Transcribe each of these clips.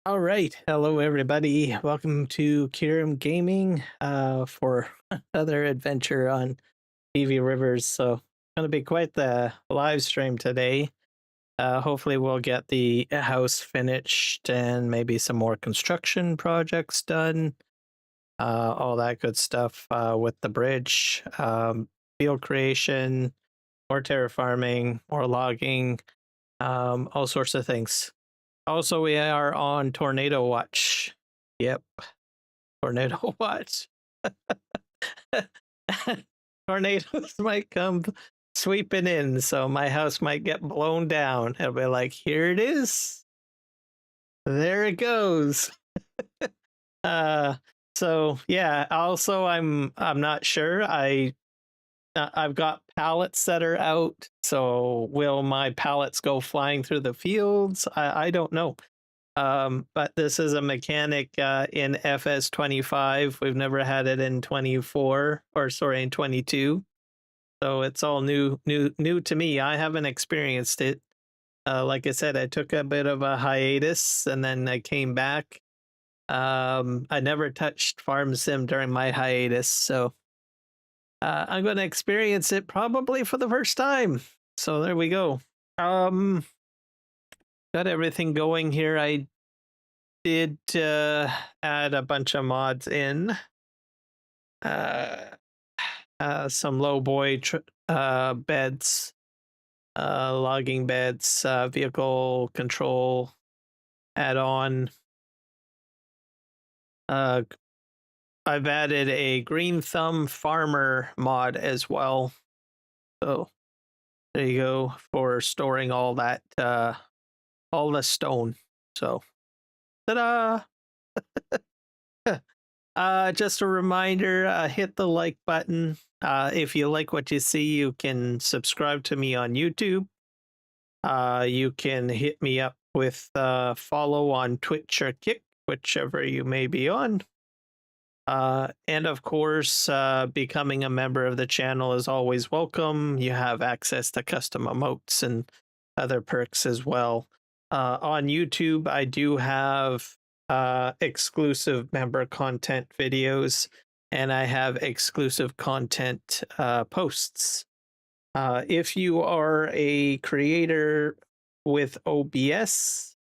All right. Hello, everybody. Welcome to Kiram Gaming for another adventure on PVRivers. So, going to be quite the live stream today. Hopefully, we'll get the house finished and maybe some more construction projects done. All that good stuff with the bridge, field creation, more terraforming, more logging, all sorts of things. Also, we are on tornado watch. Yep, tornado watch. Tornadoes might come sweeping in, so my house might get blown down. It'll be like, here it is. There it goes. uh so yeah, also I'm not sure. I've got pallets that are out, so will my pallets go flying through the fields? I don't know. But this is a mechanic in FS25. We've never had it in 24, or sorry, in 22. So it's all new to me. I haven't experienced it. Like I said, I took a bit of a hiatus and then I came back. I never touched Farm Sim during my hiatus, so I'm going to experience it probably for the first time. So there we go. Got everything going here. I did add a bunch of mods in. Some low boy beds, logging beds, vehicle control add-on. I've added a green thumb farmer mod as well. So there you go for storing all that, all the stone. So ta-da! Just a reminder, hit the like button. If you like what you see, you can subscribe to me on YouTube. You can hit me up with follow on Twitch or Kick, whichever you may be on. And of course, becoming a member of the channel is always welcome. You have access to custom emotes and other perks as well. On YouTube, I do have exclusive member content videos, and I have exclusive content posts. If you are a creator with OBS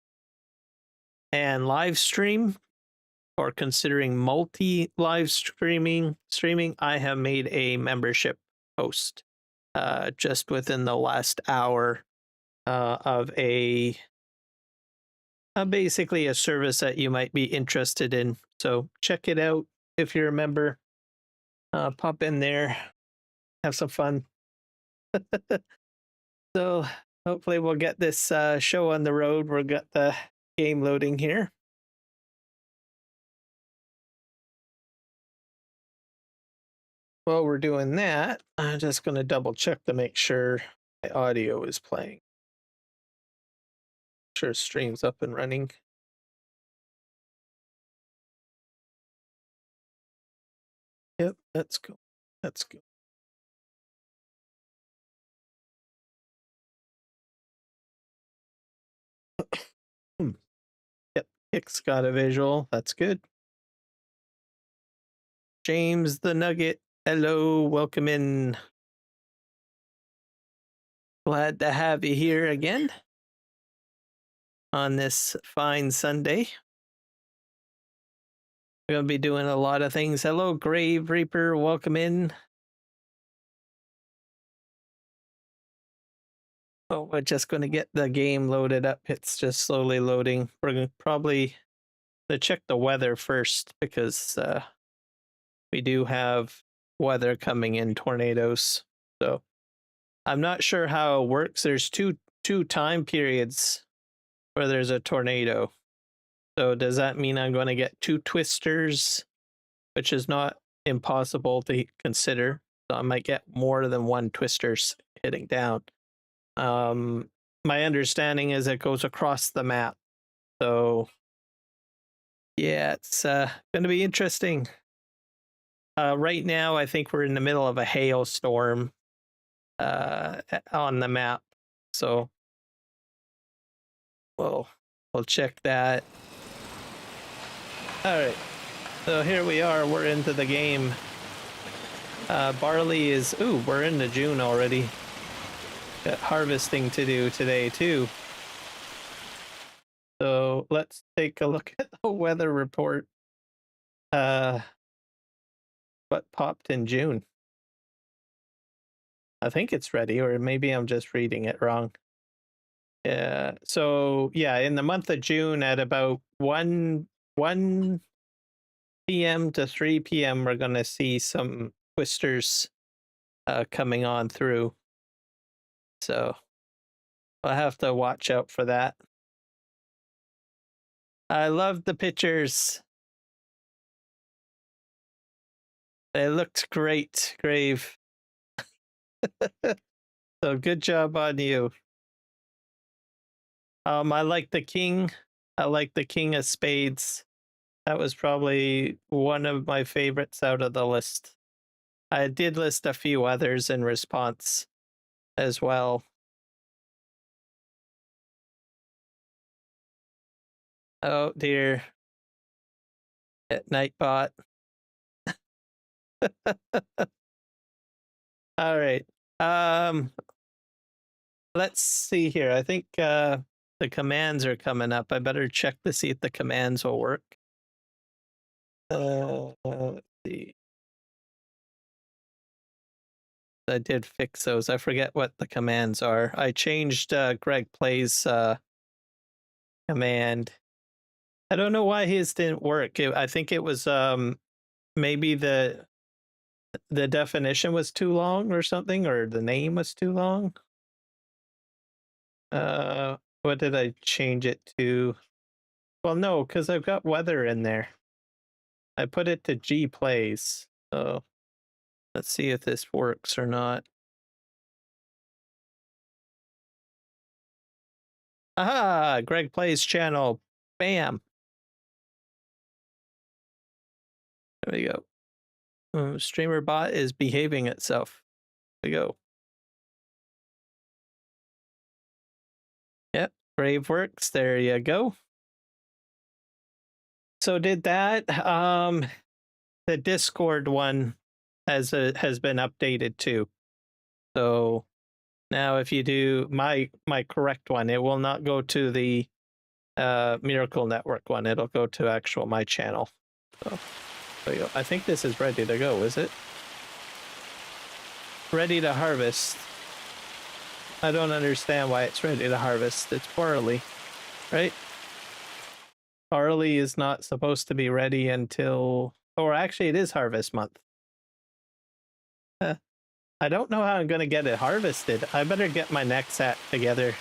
and live stream, or considering multi live streaming, I have made a membership post just within the last hour of basically a service that you might be interested in. So check it out if you're a member. Pop in there, have some fun. So hopefully we'll get this show on the road. We've got the game loading here. While we're doing that, I'm just going to double check to make sure my audio is playing. Sure, stream's up and running. Yep, that's cool. That's good. Yep, Kick's got a visual. That's good. James the Nugget, hello, welcome in. Glad to have you here again on this fine Sunday. We're going to be doing a lot of things. Hello, Grave Reaper, welcome in. Oh, we're just going to get the game loaded up. It's just slowly loading. We're going to probably check the weather first because we do have weather coming in, tornadoes. So I'm not sure how it works. There's two time periods where there's a tornado. So does that mean I'm going to get 2 twisters, which is not impossible to consider? So I might get more than 1 twisters hitting down. My understanding is it goes across the map. So yeah, it's going to be interesting. Right now, I think we're in the middle of a hailstorm on the map. So we'll check that. All right, so here we are. We're into the game. Barley is... Ooh, we're into June already. Got harvesting to do today, too. So let's take a look at the weather report. What popped in June? I think it's ready, or maybe I'm just reading it wrong. Yeah, so yeah, in the month of June at about 1 p.m. to 3 p.m. we're gonna see some twisters coming on through. So I'll have to watch out for that. I love the pictures. They looked great, Grave. So good job on you. I like the king. I like the king of spades. That was probably one of my favorites out of the list. I did list a few others in response as well. Oh dear. At Nightbot. All right. Let's see here. I think the commands are coming up. I better check to see if the commands will work. Let's see. I did fix those. I forget what the commands are. I changed Greg Play's command. I don't know why his didn't work. I think it was maybe the definition was too long or something, or the name was too long. What did I change it to? Well, no, because I've got weather in there. I put it to G plays. So let's see if this works or not. Aha! Greg Plays channel. Bam. There we go. Streamer bot is behaving itself. There we go. Yep, Brave works. There you go. So did that. The Discord one has been updated too. So now if you do my correct one, it will not go to the Miracle Network one. It'll go to actual my channel. So there you go. I think this is ready to go, is it? Ready to harvest. I don't understand why it's ready to harvest. It's barley, right? Barley is not supposed to be ready until... Or actually, it is harvest month. I don't know how I'm going to get it harvested. I better get my next hat together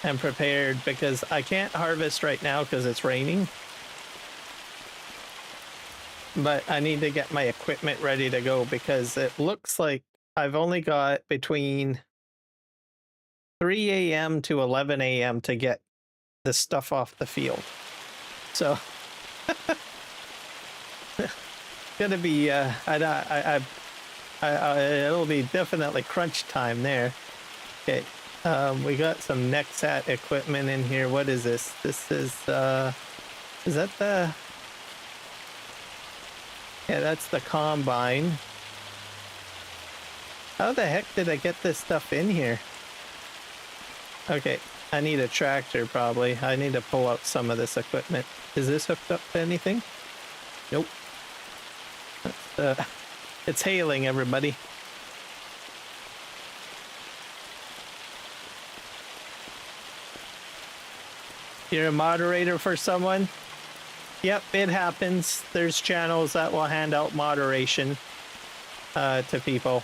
and prepared, because I can't harvest right now because it's raining. But I need to get my equipment ready to go, because it looks like I've only got between 3 a.m. to 11 a.m. to get the stuff off the field. So gonna be it'll be definitely crunch time there. Okay, we got some Nexat equipment in here. What is this? This is that the... Yeah, that's the combine. How the heck did I get this stuff in here? Okay, I need a tractor probably. I need to pull out some of this equipment. Is this hooked up to anything? Nope. It's hailing, everybody. You're a moderator for someone? Yep, it happens. There's channels that will hand out moderation to people.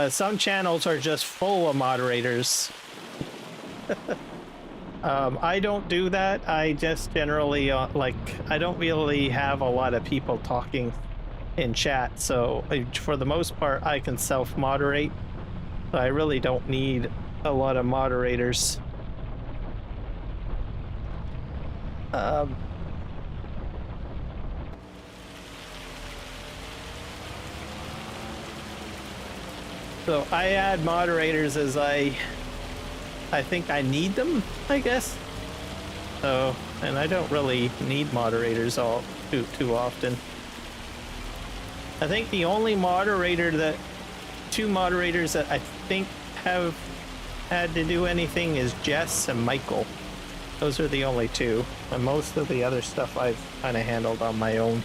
Some channels are just full of moderators. I don't do that. I just generally, I don't really have a lot of people talking in chat. So for the most part, I can self-moderate. So I really don't need a lot of moderators. So I add moderators as I I think I need them, I guess. So, and I don't really need moderators too often. I think the only two moderators that I think have had to do anything is Jess and Michael. Those are the only two, and most of the other stuff I've kind of handled on my own.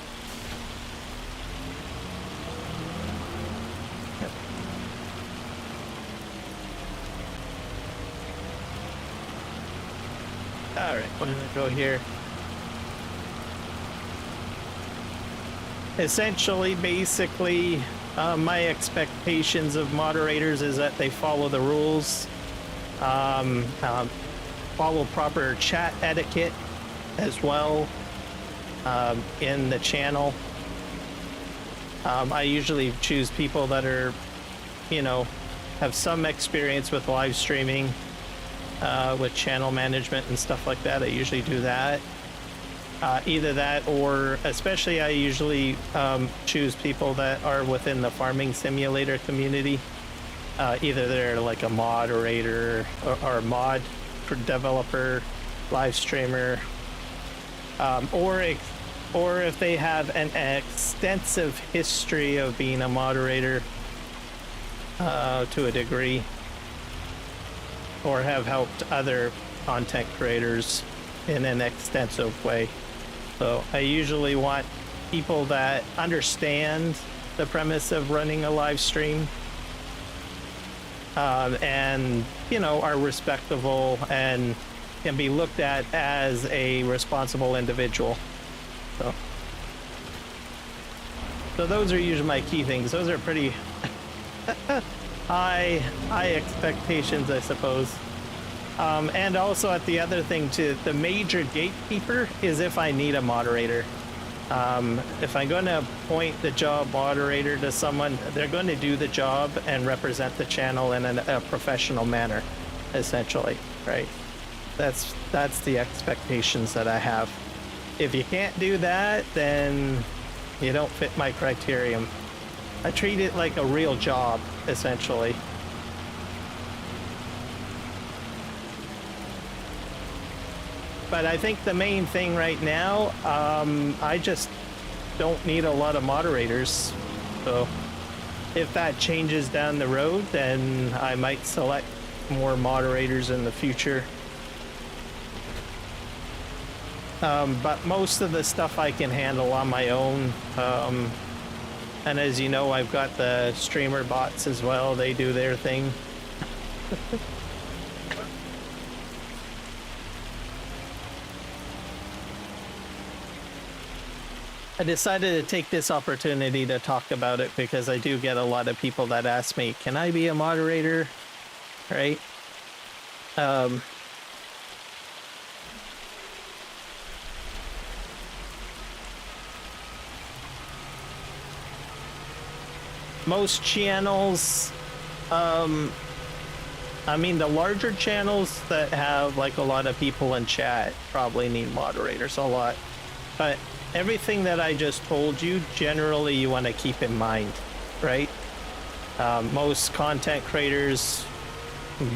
All right, we're gonna go here. Essentially, basically, my expectations of moderators is that they follow the rules, follow proper chat etiquette as well in the channel. I usually choose people that are, you know, have some experience with live streaming, with channel management and stuff like that. I usually do that. Either that, or especially I usually choose people that are within the farming simulator community. Either they're like a moderator or mod developer, live streamer, or if they have an extensive history of being a moderator to a degree, or have helped other content creators in an extensive way. So I usually want people that understand the premise of running a live stream, and, you know, are respectable and can be looked at as a responsible individual. So those are usually my key things. Those are pretty high expectations, I suppose. And also at the other thing too, the major gatekeeper is if I need a moderator. If I'm going to appoint the job moderator to someone, they're going to do the job and represent the channel in a professional manner, essentially, right? That's the expectations that I have. If you can't do that, then you don't fit my criterion. I treat it like a real job, essentially. But I think the main thing right now, I just don't need a lot of moderators. So if that changes down the road, then I might select more moderators in the future. But most of the stuff I can handle on my own. And as you know, I've got the streamer bots as well. They do their thing. I decided to take this opportunity to talk about it because I do get a lot of people that ask me, can I be a moderator? Right? Most channels, I mean, the larger channels that have like a lot of people in chat probably need moderators a lot. But everything that I just told you, generally you want to keep in mind, right? Most content creators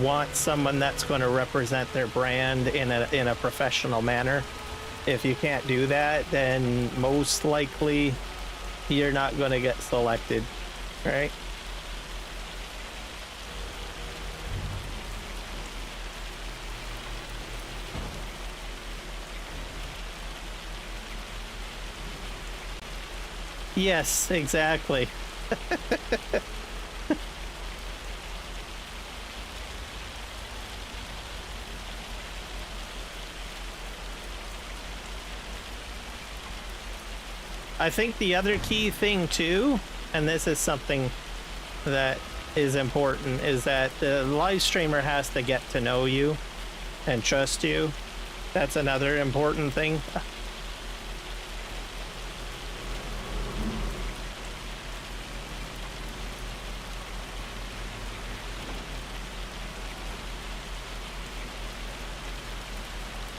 want someone that's going to represent their brand in a professional manner. If you can't do that, then most likely you're not going to get selected, right? Yes, exactly. I think the other key thing too, and this is something that is important, is that the live streamer has to get to know you and trust you. That's another important thing.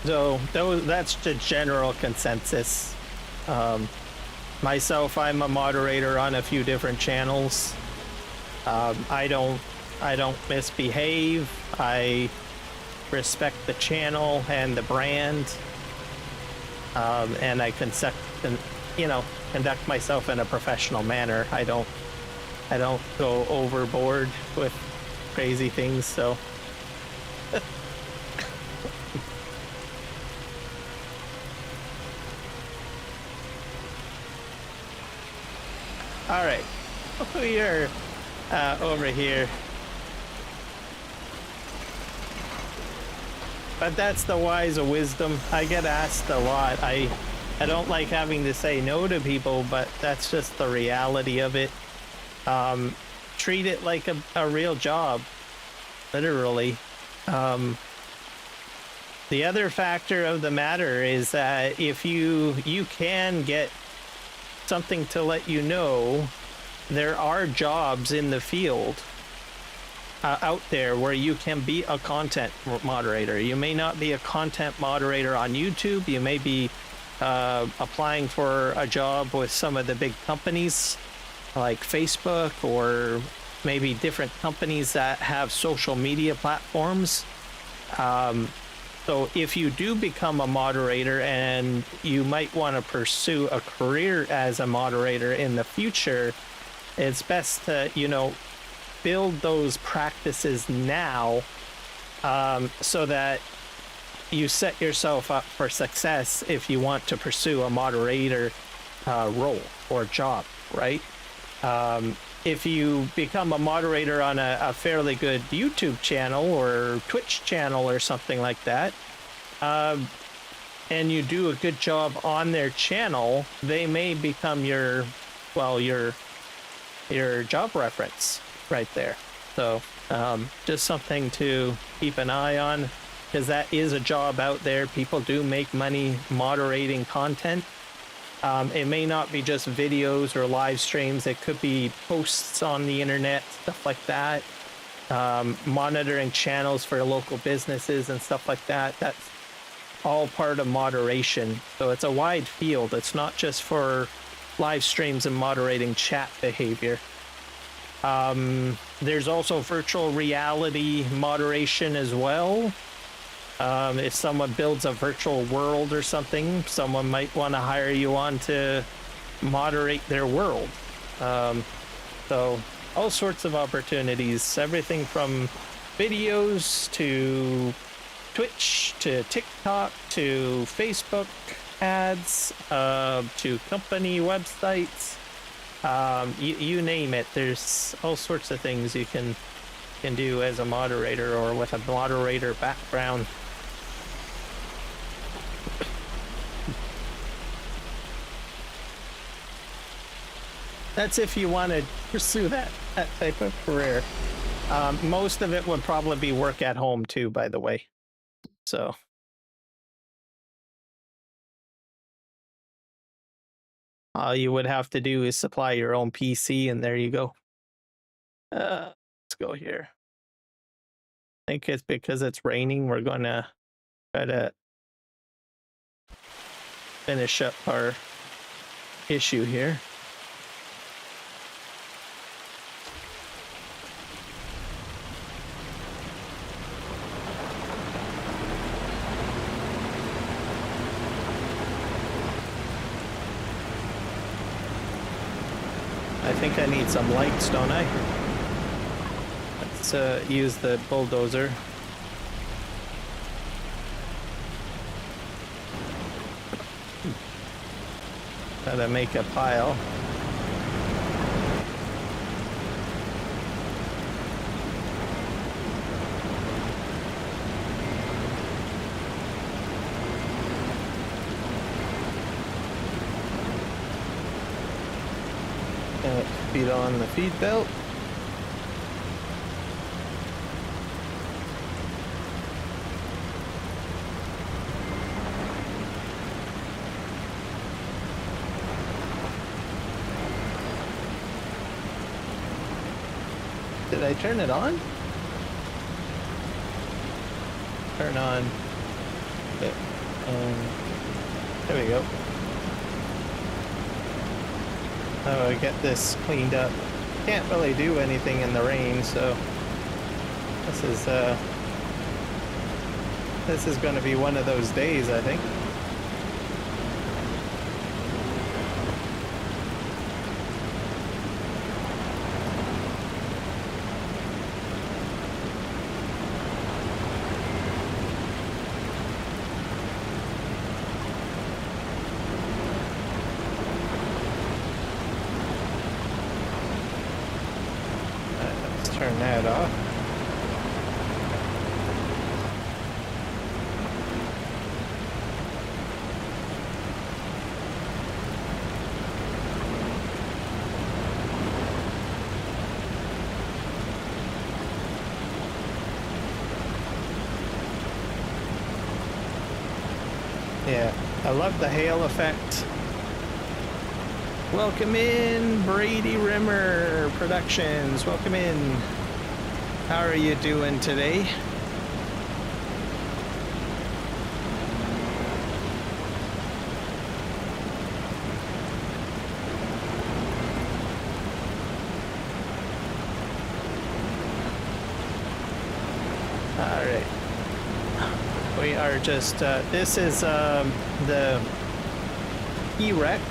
So that's the general consensus. Myself, I'm a moderator on a few different channels. I don't misbehave. I respect the channel and the brand, and I conduct myself in a professional manner. I don't go overboard with crazy things. So. All right, we are over here. But that's the wise of wisdom. I get asked a lot. I don't like having to say no to people, but that's just the reality of it. Treat it like a real job, literally. The other factor of the matter is that if you can get something to let you know, there are jobs in the field out there where you can be a content moderator. You may not be a content moderator on YouTube. You may be applying for a job with some of the big companies like Facebook, or maybe different companies that have social media platforms. So if you do become a moderator and you might want to pursue a career as a moderator in the future, it's best to, build those practices now, so that you set yourself up for success if you want to pursue a moderator role or job, right? If you become a moderator on a fairly good YouTube channel or Twitch channel or something like that, and you do a good job on their channel, they may become your job reference right there. So just something to keep an eye on, because that is a job out there. People do make money moderating content. It may not be just videos or live streams. It could be posts on the internet, stuff like that. Monitoring channels for local businesses and stuff like that. That's all part of moderation. So it's a wide field. It's not just for live streams and moderating chat behavior. There's also virtual reality moderation as well. If someone builds a virtual world or something, someone might want to hire you on to moderate their world. So all sorts of opportunities, everything from videos to Twitch to TikTok to Facebook ads, to company websites. You name it. There's all sorts of things you can do as a moderator or with a moderator background. That's if you want to pursue that type of career. Most of it would probably be work at home too, by the way. So all you would have to do is supply your own PC, and there you go. Let's go here. I think it's because it's raining. We're gonna try to finish up our issue here. I think I need some lights, don't I? Let's use the bulldozer. Gotta make a pile. Feed on the feed belt. Did I turn it on? Turn on. Okay. There we go. Oh, I get this cleaned up. Can't really do anything in the rain, so this is This is going to be one of those days, I think. Let's turn that off. Yeah, I love the hail effect. Welcome in, Brady Rimmer Productions. Welcome in. How are you doing today? All right. We are just, this is the erect.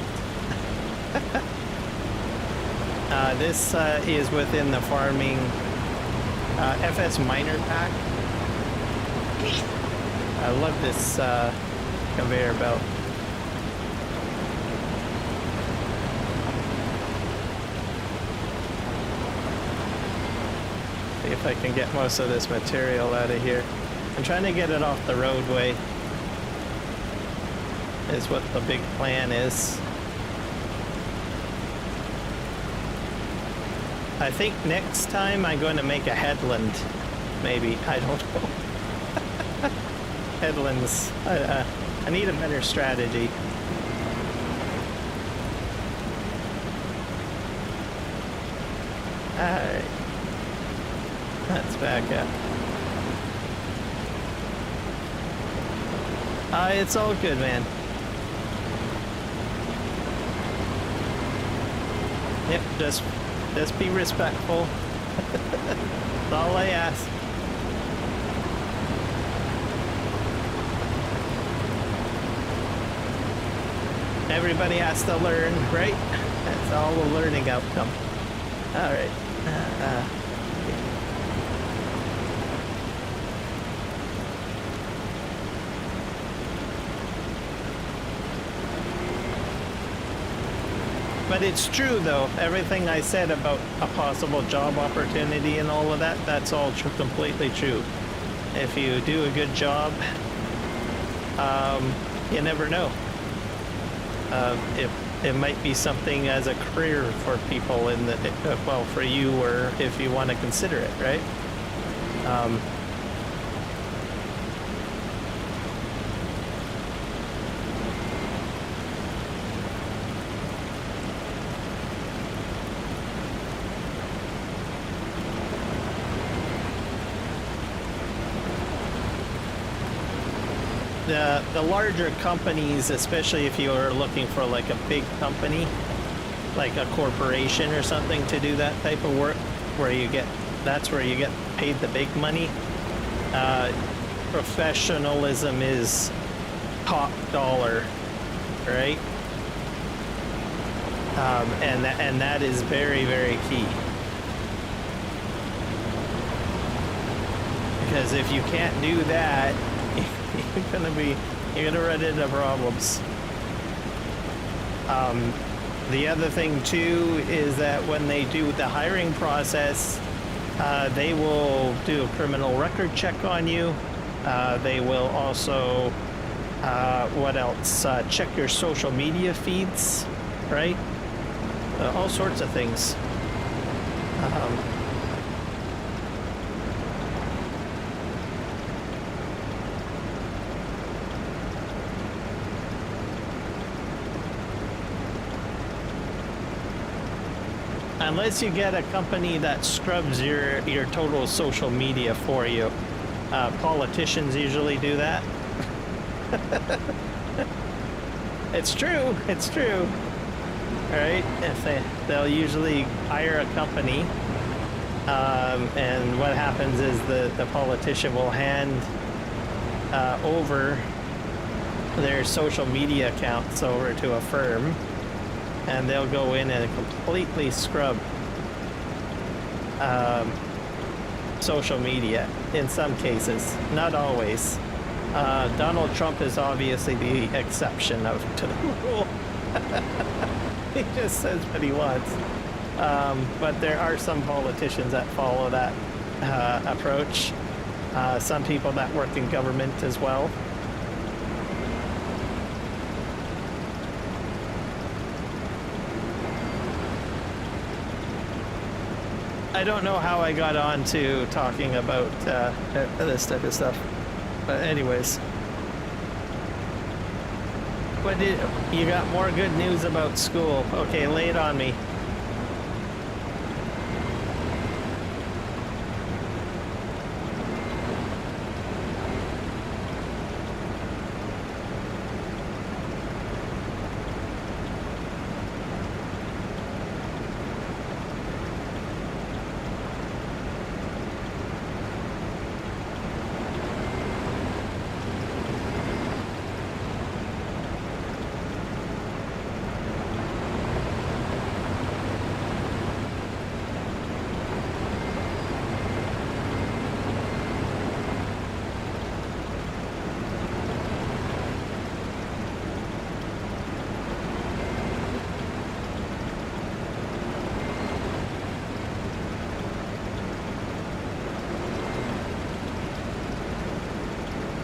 This is within the farming FS Miner pack. I love this conveyor belt. See if I can get most of this material out of here. I'm trying to get it off the roadway, is what the big plan is. I think next time I'm going to make a headland, maybe. I don't know. Headlands. I need a better strategy. Alright. Let's back up. It's all good, man. Yep, just be respectful. That's all I ask. Everybody has to learn, right? That's all the learning outcome. All right. But it's true, though. Everything I said about a possible job opportunity and all of that, that's all completely true. If you do a good job, you never know. It might be something as a career for people in the, well, for you, or if you want to consider it, right? The larger companies, especially if you are looking for like a big company, like a corporation or something, to do that type of work, where you get, that's where you get paid the big money. Professionalism is top dollar, right? And that is very, very key. Because if you can't do that, you're gonna run into problems. The other thing too is that when they do the hiring process, they will do a criminal record check on you. They will also, what else? Check your social media feeds, right? All sorts of things. Unless you get a company that scrubs your total social media for you. Politicians usually do that. It's true, it's true. Right? If they'll usually hire a company, and what happens is the politician will hand over their social media accounts over to a firm, and they'll go in and completely scrub social media in some cases, not always. Donald Trump is obviously the exception to the rule. He just says what he wants. But there are some politicians that follow that approach. Some people that work in government as well. I don't know how I got on to talking about this type of stuff. But anyways. But you got more good news about school. Okay, lay it on me.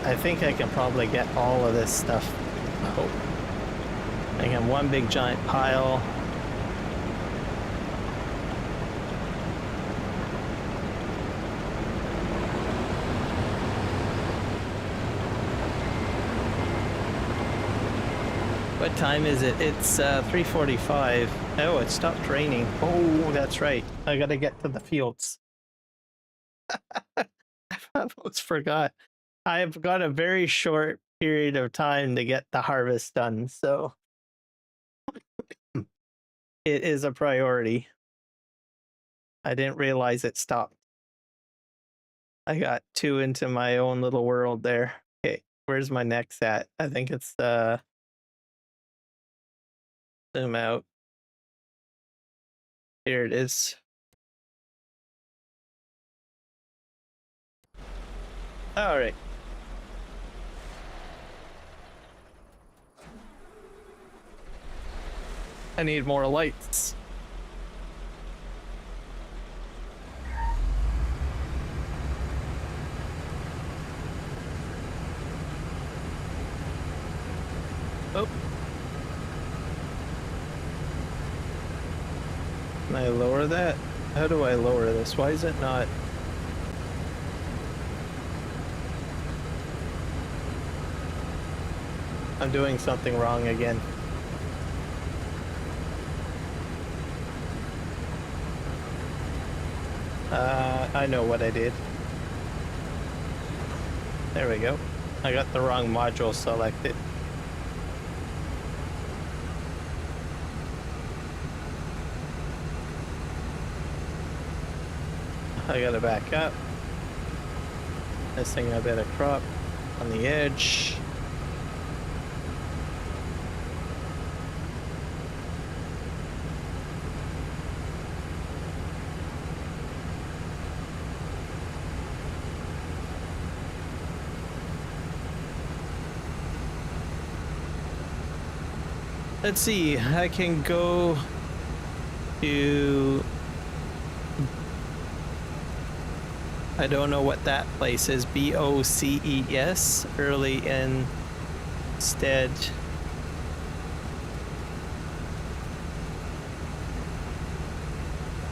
I think I can probably get all of this stuff. I hope. I can one big giant pile. What time is it? It's 3:45. Oh, it stopped raining. Oh, that's right. I gotta get to the fields. I almost forgot. I've got a very short period of time to get the harvest done, so it is a priority. I didn't realize it stopped. I got too into my own little world there. Okay, where's my next at? I think it's zoom out. Here it is. All right. I need more lights. Oh. Can I lower that? How do I lower this? Why is it not? I'm doing something wrong again. I know what I did. There we go. I got the wrong module selected. I gotta back up. This thing I better crop on the edge. Let's see, I can go to... I don't know what that place is. BOCES, early instead.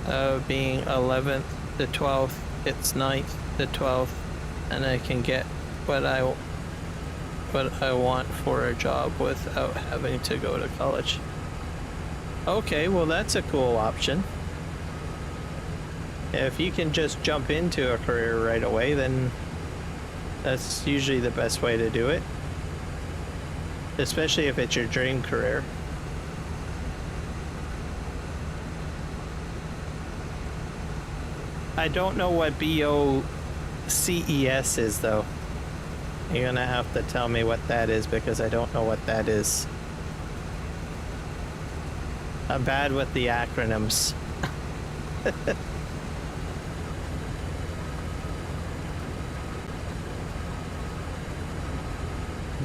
Of being 11th to 12th, it's 9th to 12th, and I can get what I want for a job without having to go to college. Okay, well that's a cool option. If you can just jump into a career right away, then that's usually the best way to do it. Especially if it's your dream career. I don't know what BOCES is though. You're gonna have to tell me what that is because I don't know what that is. I'm bad with the acronyms.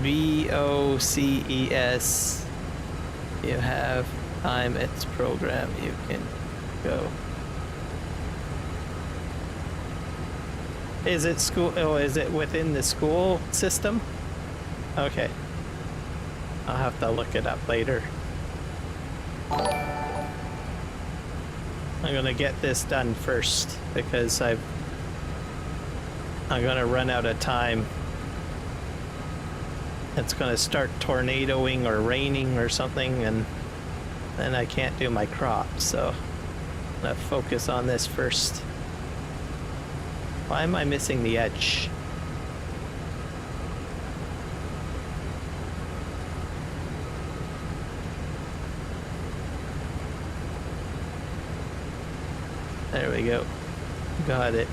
VOCES. You have time, it's program, you can go. Is it school? Oh, is it within the school system? Okay. I'll have to look it up later. I'm gonna get this done first because I'm gonna run out of time. It's gonna start tornadoing or raining or something, and then I can't do my crops, so I'm gonna focus on this first. Why am I missing the edge? There we go. Got it.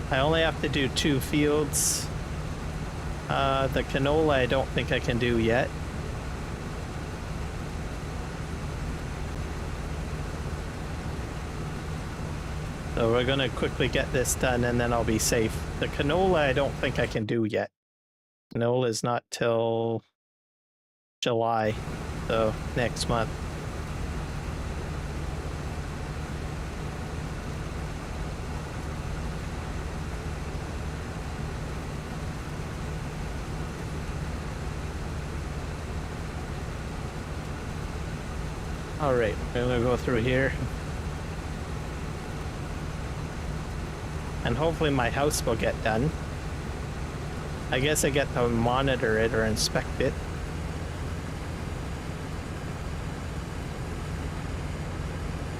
I only have to do 2 fields. The canola I don't think I can do yet. So we're gonna quickly get this done and then I'll be safe. The canola I don't think I can do yet. Canola is not till July, so next month. All right, we're gonna go through here. And hopefully my house will get done. I guess I get to monitor it or inspect it.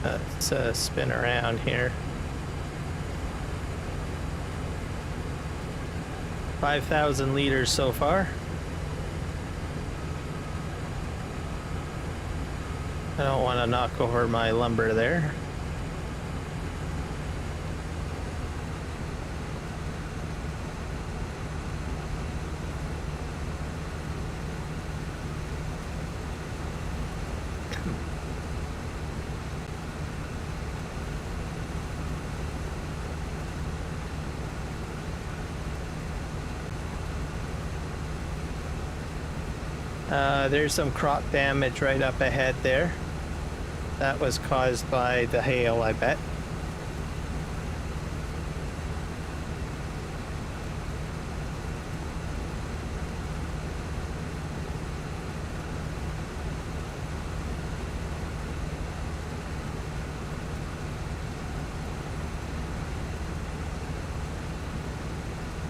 Let's spin around here. 5,000 liters so far. I don't want to knock over my lumber there. There's some crop damage right up ahead there. That was caused by the hail, I bet.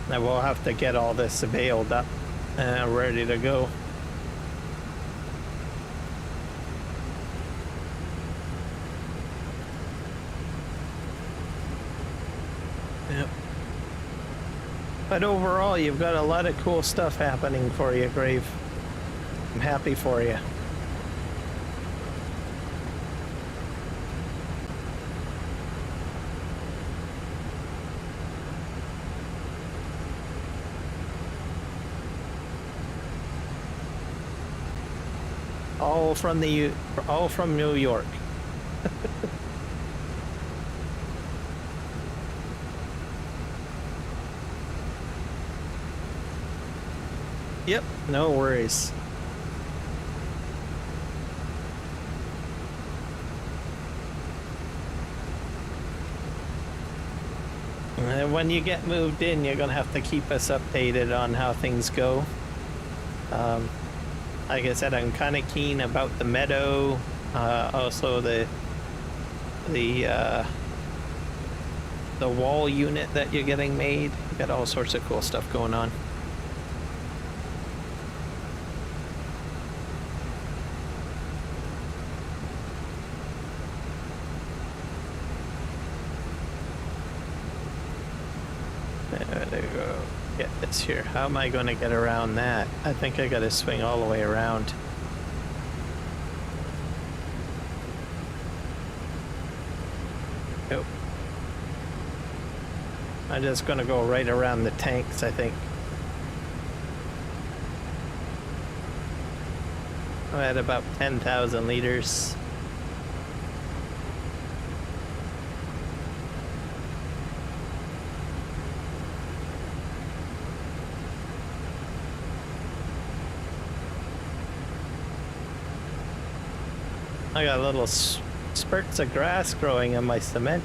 Now we'll have to get all this baled up and ready to go. Yep. But overall, you've got a lot of cool stuff happening for you, Grave. I'm happy for you. All from New York. Yep, no worries. And when you get moved in, you're gonna have to keep us updated on how things go. Like I said, I'm kind of keen about the meadow, also the wall unit that you're getting made. You got all sorts of cool stuff going on. There we go. Get this here. How am I going to get around that? I think I got to swing all the way around. Nope. I'm just going to go right around the tanks, I think. I'm at about 10,000 liters. I got little spurts of grass growing in my cement.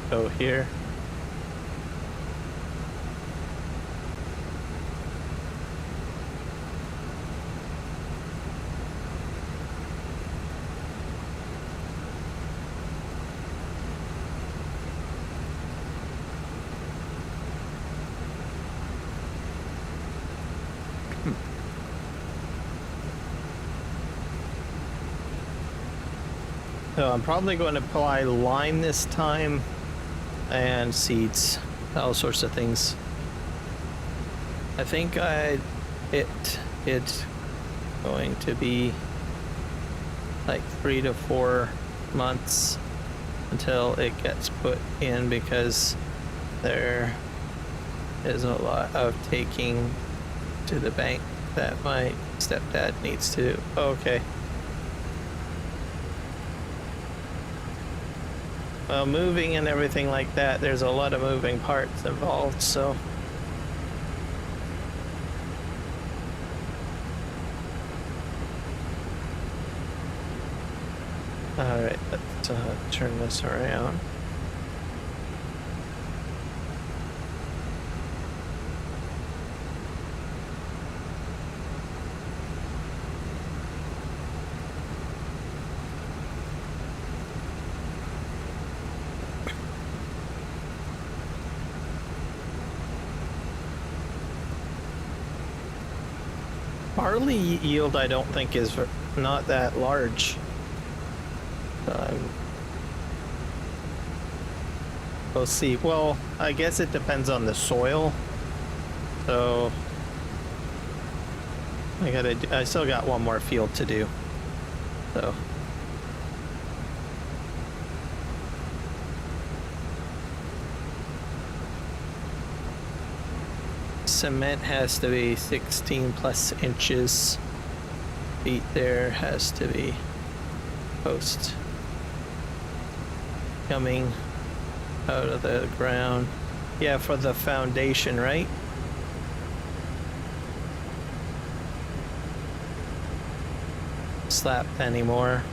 Go here. So I'm probably going to apply lime this time and seeds, all sorts of things. I think it's going to be like 3 to 4 months until it gets put in, because there is a lot of taking to the bank that my stepdad needs to do. Okay. Well, moving and everything like that, there's a lot of moving parts involved, so. Alright, let's turn this around. Barley yield, I don't think, is not that large. We'll see. Well, I guess it depends on the soil. So I still got one more field to do. So cement has to be 16 plus inches. Feet there has to be post coming out of the ground. Yeah, for the foundation, right? Slapped anymore.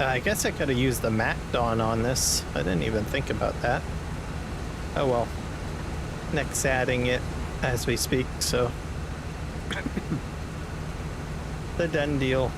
I guess I could have used the Mac Dawn on this. I didn't even think about that. Oh well. Nick's adding it as we speak, so. The done deal.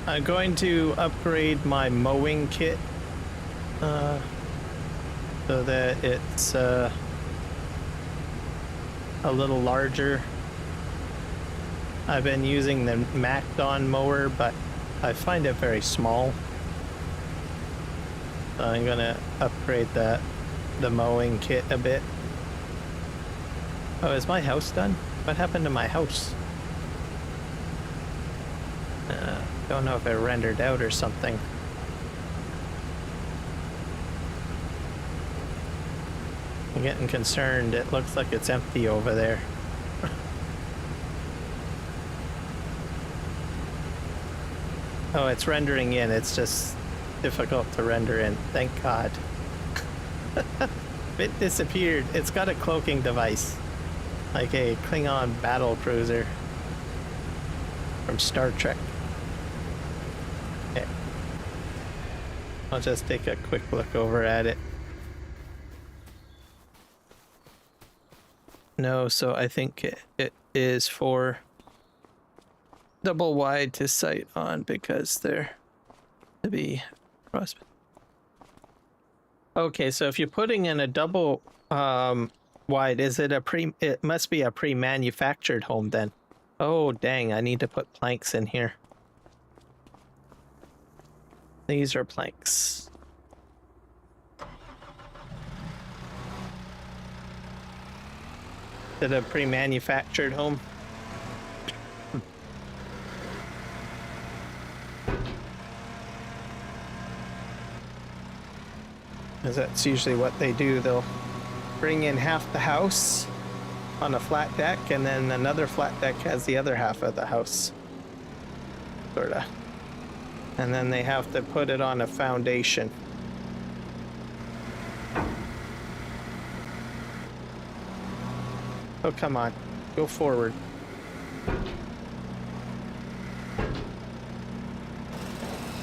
I'm going to upgrade my mowing kit so that it's a little larger. I've been using the Macdon mower, but I find it very small. So I'm gonna upgrade the mowing kit a bit. Oh, is my house done? What happened to my house? Don't know if it rendered out or something. I'm getting concerned. It looks like it's empty over there. Oh, it's rendering in. It's just difficult to render in. Thank God. It disappeared. It's got a cloaking device. Like a Klingon battle cruiser from Star Trek. Okay. I'll just take a quick look over at it. No, so I think it is for double wide to sight on because they're to be cross. Okay, so if you're putting in a double wide, is it it must be a pre-manufactured home then. Oh dang, I need to put planks in here. These are planks. Is it a pre-manufactured home? Because that's usually what they do. They'll bring in half the house on a flat deck, and then another flat deck has the other half of the house. Sorta. And then they have to put it on a foundation. Oh, come on. Go forward.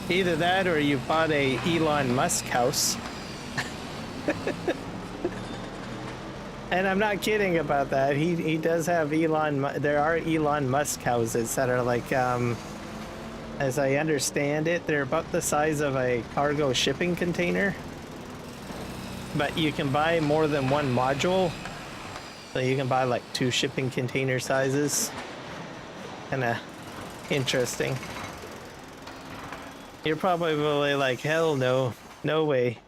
Either that or you bought a Elon Musk house. And I'm not kidding about that. He does have there are Elon Musk houses that are like, as I understand it, they're about the size of a cargo shipping container. But you can buy more than one module. So you can buy like 2 shipping container sizes. Kinda interesting. You're probably like, hell no. No way.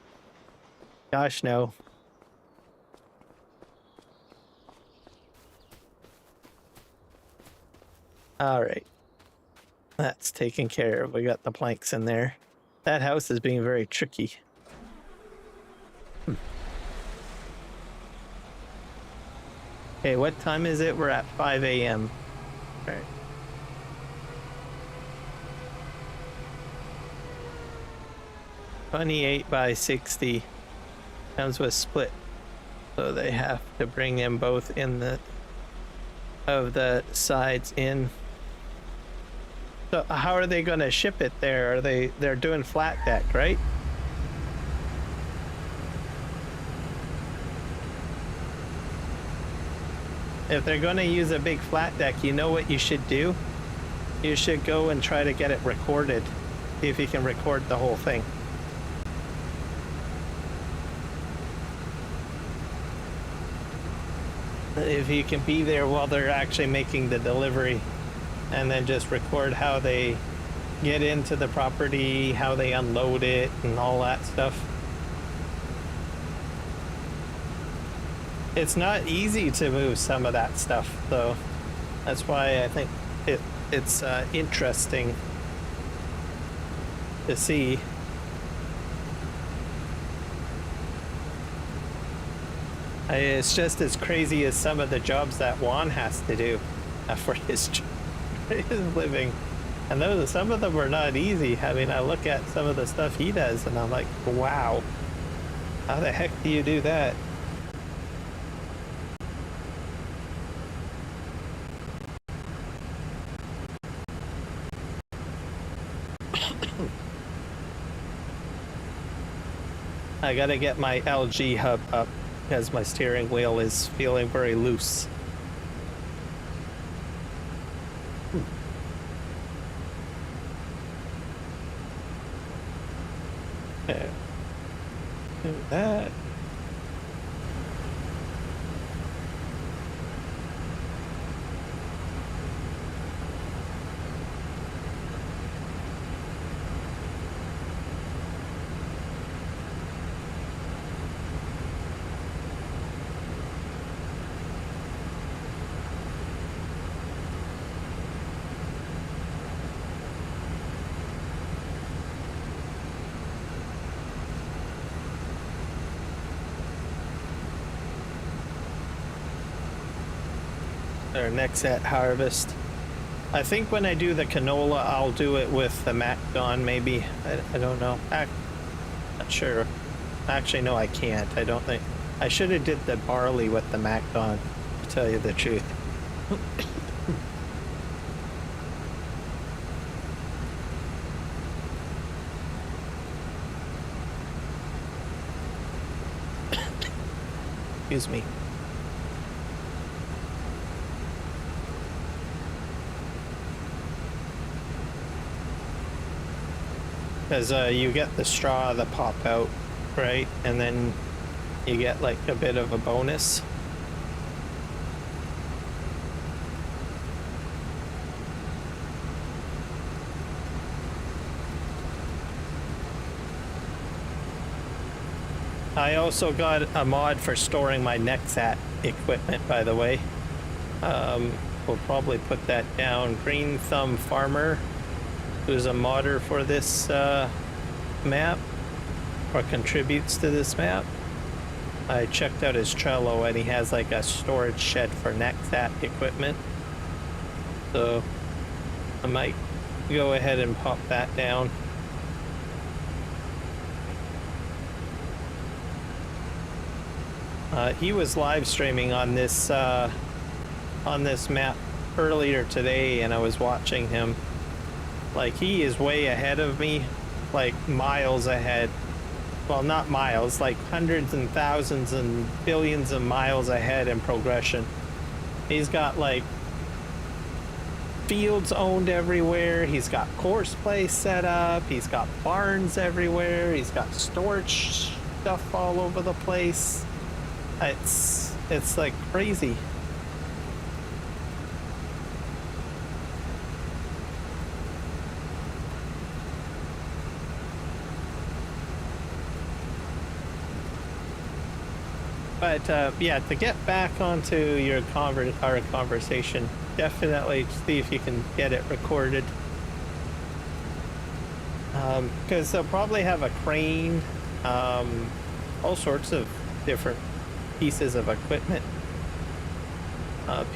Gosh, no. All right. That's taken care of. We got the planks in there. That house is being very tricky. Okay, what time is it? We're at 5 a.m. All right. $28 by $60 comes with split, so they have to bring in both in the sides in. So how are they going to ship it there? They're doing flat deck, right? If they're going to use a big flat deck, you know what you should do? You should go and try to get it recorded. See if you can record the whole thing. If you can be there while they're actually making the delivery, and then just record how they get into the property, how they unload it, and all that stuff. It's not easy to move some of that stuff, though. That's why I think it's interesting to see. It's just as crazy as some of the jobs that Juan has to do for his living. And some of them are not easy. I mean, I look at some of the stuff he does and I'm like, wow, how the heck do you do that? I gotta get my LG hub up because my steering wheel is feeling very loose. Do that. Our next at harvest. I think when I do the canola, I'll do it with the Macdon, maybe. I don't know. Not sure. Actually, no, I can't. I don't think. I should have did the barley with the Macdon, to tell you the truth. Excuse me. Because you get the straw that pop out, right? And then you get like a bit of a bonus. I also got a mod for storing my Nexat equipment, by the way. We'll probably put that down. Green Thumb Farmer, who's a modder for this map, or contributes to this map. I checked out his Trello and he has like a storage shed for Nexat equipment. So I might go ahead and pop that down. He was live streaming on this map earlier today, and I was watching him. Like, he is way ahead of me, like miles ahead. Well, not miles, like hundreds and thousands and billions of miles ahead in progression. He's got like fields owned everywhere. He's got course play set up. He's got barns everywhere. He's got storage stuff all over the place. It's like crazy. But yeah, to get back onto your our conversation, definitely see if you can get it recorded. Because they'll probably have a crane, all sorts of different pieces of equipment.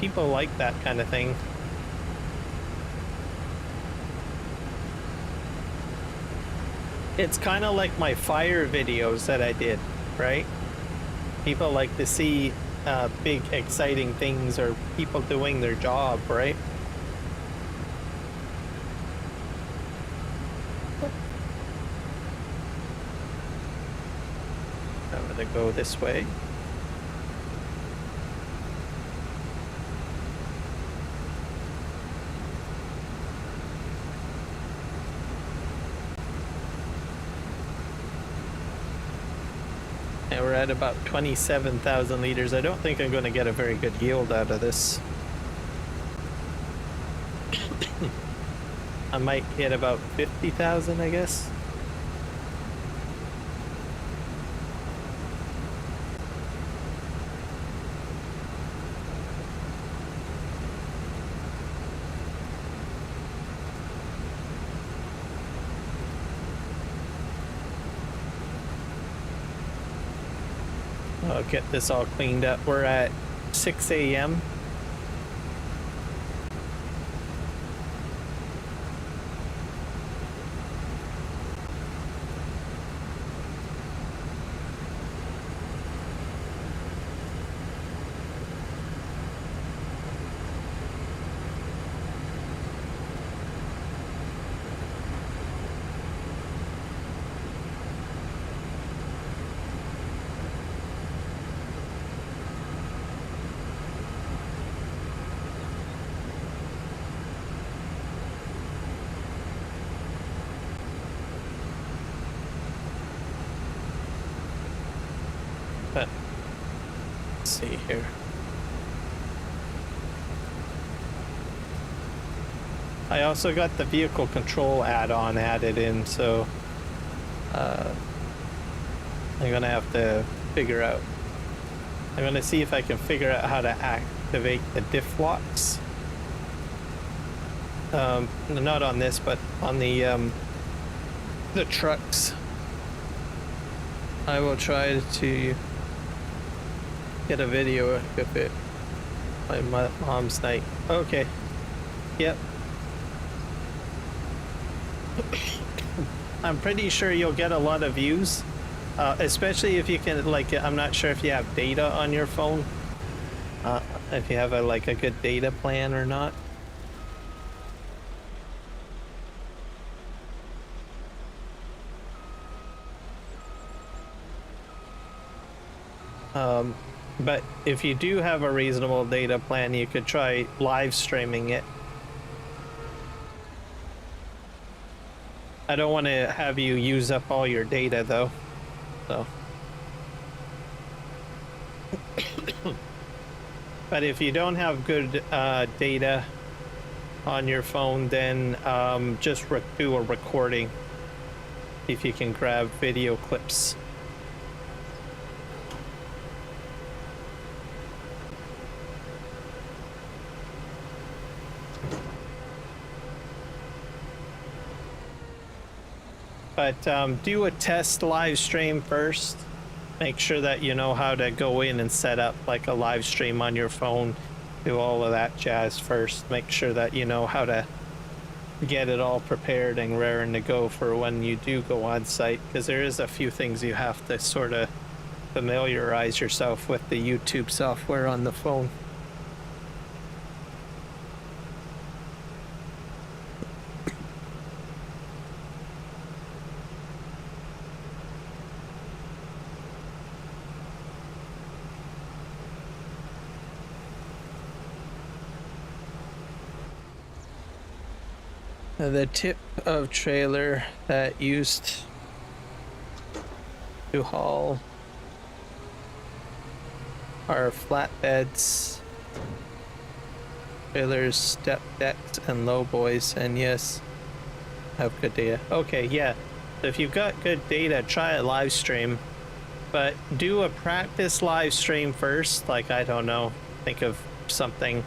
People like that kind of thing. It's kind of like my fire videos that I did, right? People like to see big, exciting things or people doing their job, right? I'm gonna go this way. And we're at about 27,000 liters. I don't think I'm going to get a very good yield out of this. I might hit about 50,000, I guess. I'll get this all cleaned up. We're at 6 a.m. But let's see here. I also got the vehicle control add-on added in, so I'm gonna have to figure out. I'm gonna see if I can figure out how to activate the diff locks. Not on this, but on the trucks. I will try to get a video of it. My mom's night. Okay. Yep. I'm pretty sure you'll get a lot of views, especially if you can, like, I'm not sure if you have data on your phone, if you have a good data plan or not. But if you do have a reasonable data plan, you could try live streaming it. I don't want to have you use up all your data though, so. But if you don't have good data on your phone, then just do a recording if you can grab video clips. But do a test live stream first. Make sure that you know how to go in and set up like a live stream on your phone. Do all of that jazz first. Make sure that you know how to get it all prepared and raring to go for when you do go on site, because there is a few things you have to sort of familiarize yourself with the YouTube software on the phone. The tip of trailer that used to haul are flatbeds, trailers, step decks, and low boys, and yes, have good data. Okay, yeah. So if you've got good data, try a live stream, but do a practice live stream first. Like, I don't know, think of something.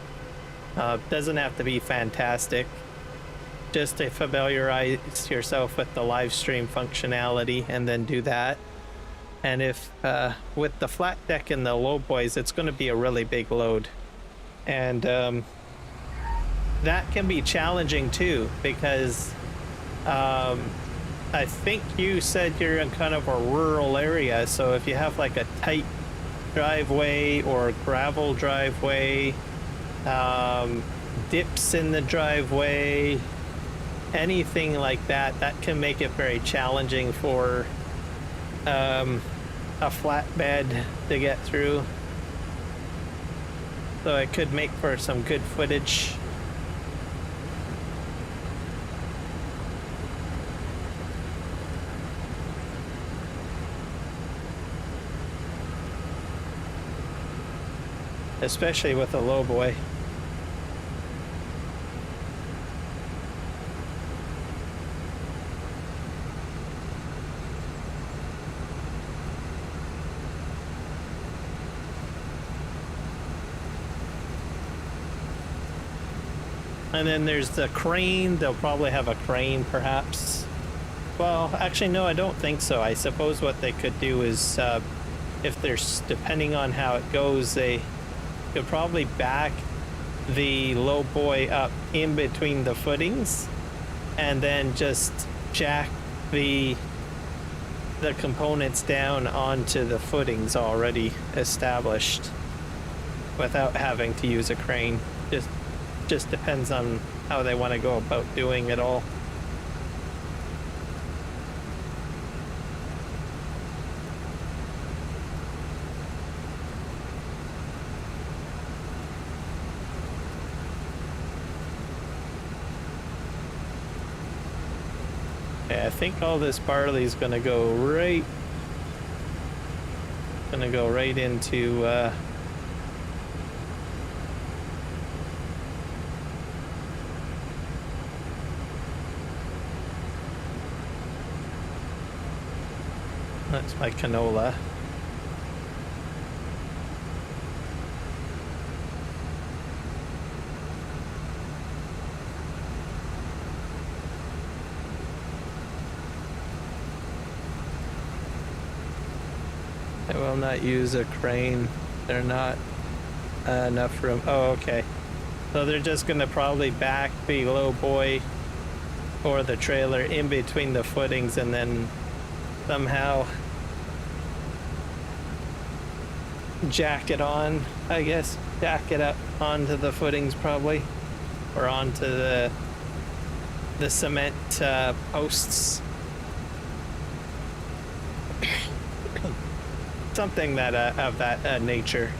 Doesn't have to be fantastic. Just to familiarize yourself with the live stream functionality, and then do that. And if with the flat deck and the low boys, it's going to be a really big load, and that can be challenging too, because I think you said you're in kind of a rural area, so if you have like a tight driveway or gravel driveway, dips in the driveway, anything like that, that can make it very challenging for a flatbed to get through. So it could make for some good footage. Especially with a low boy. And then there's the crane. They'll probably have a crane, perhaps. Well, actually, no, I don't think so. I suppose what they could do is, if there's, depending on how it goes, they could probably back the low boy up in between the footings, and then just jack the components down onto the footings already established without having to use a crane. Just depends on how they want to go about doing it all. Okay, I think all this barley is going to go right Gonna go right into that's my canola. I will not use a crane. They're not enough room. Oh, okay. So they're just gonna probably back the low boy or the trailer in between the footings and then somehow jack it on, I guess. Jack it up onto the footings probably. Or onto the cement posts. Something that of that nature.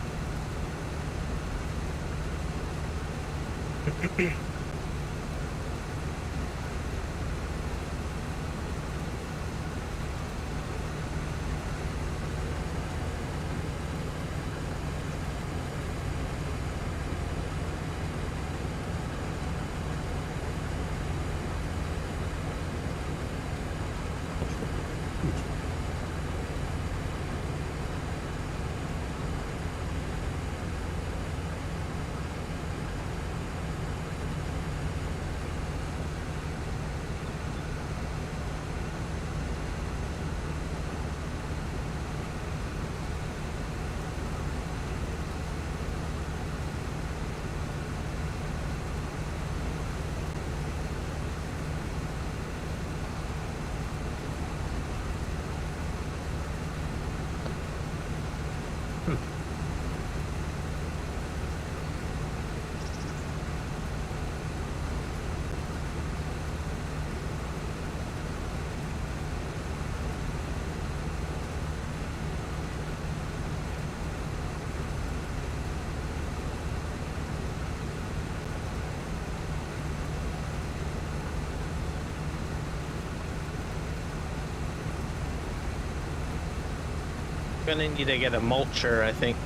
Gonna need to get a mulcher, I think.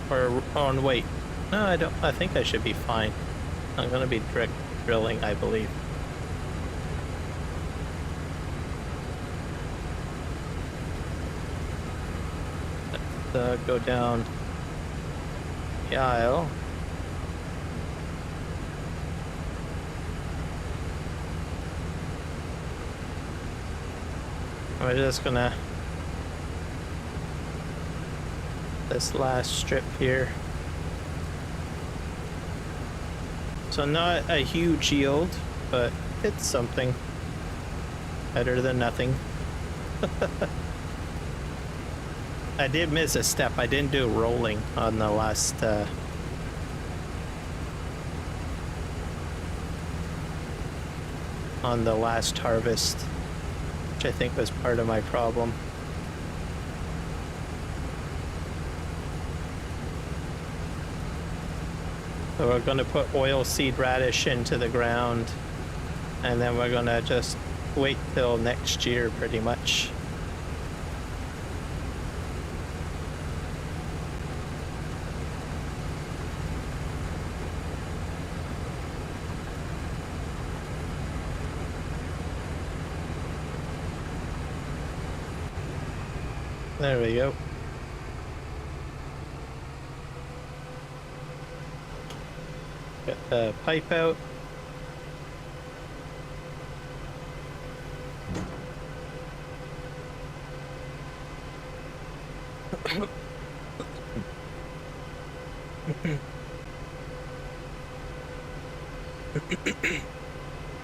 Or on wait. No, I don't. I think I should be fine. I'm gonna be direct drilling, I believe. Let's go down the aisle. We're just gonna this last strip here. So not a huge yield, but it's something. Better than nothing. I did miss a step. I didn't do rolling on the last harvest, which I think was part of my problem. So we're going to put oilseed radish into the ground, and then we're going to just wait till next year pretty much. There we go. Get the pipe out.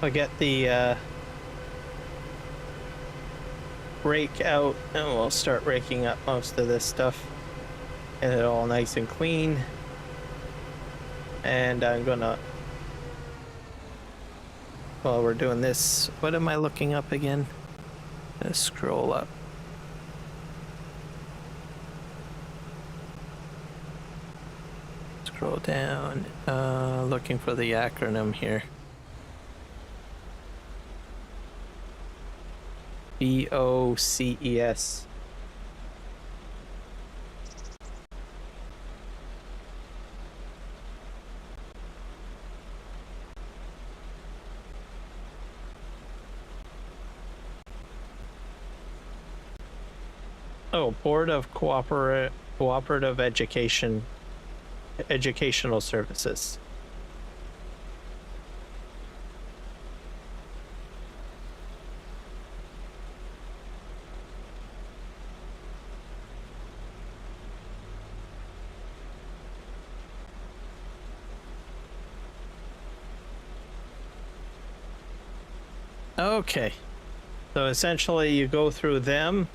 I'll get the rake out and we'll start raking up most of this stuff. Get it all nice and clean. And I'm gonna, while we're doing this, what am I looking up again? Let's scroll up. Scroll down, looking for the acronym here. BOCES. Oh, Board of Cooperative Educational Services. Okay, so essentially you go through them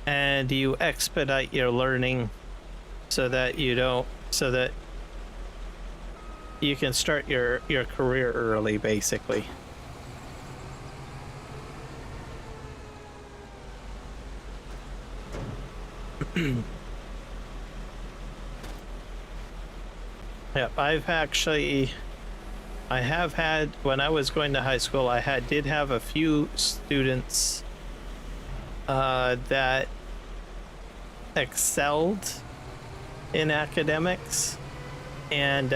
and you expedite your learning so that you can start your career early, basically. Yep, I have had, when I was going to high school, I did have a few students that excelled in academics, and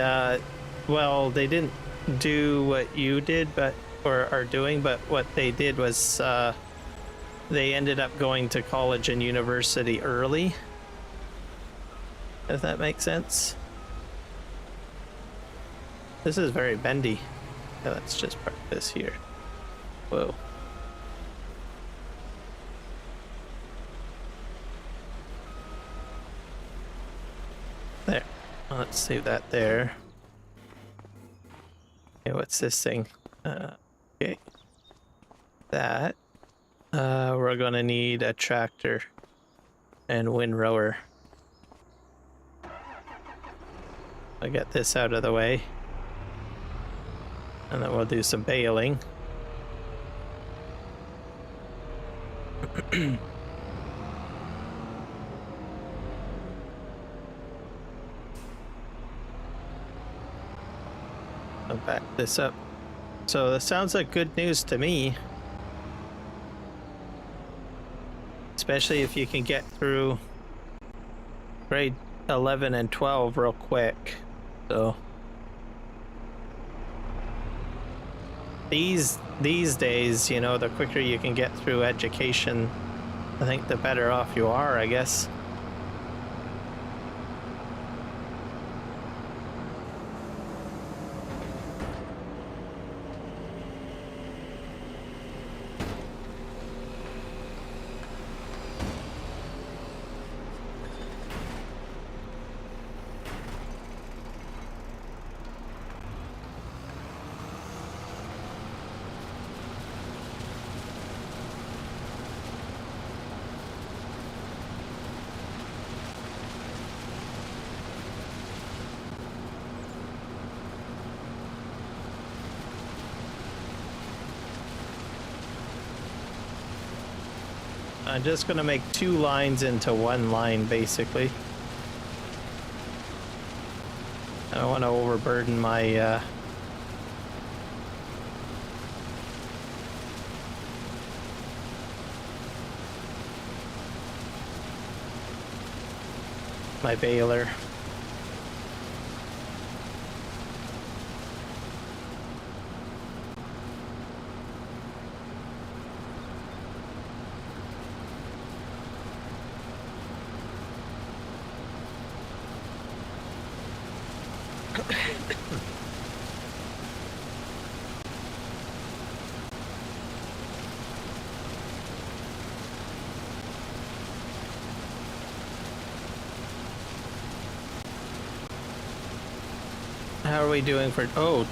well, they didn't do what you did, or are doing, but what they did was they ended up going to college and university early. If that makes sense. This is very bendy. Yeah, let's just park this here. Whoa. There. Let's save that there. Okay, what's this thing? Okay. That. We're gonna need a tractor and windrower. I'll get this out of the way. And then we'll do some baling. I'll back this up. So this sounds like good news to me. Especially if you can get through grade 11 and 12 real quick. So these days, you know, the quicker you can get through education, I think the better off you are, I guess. I'm just gonna make 2 lines into 1 line, basically. I don't want to overburden my my baler. How are we doing for... Oh,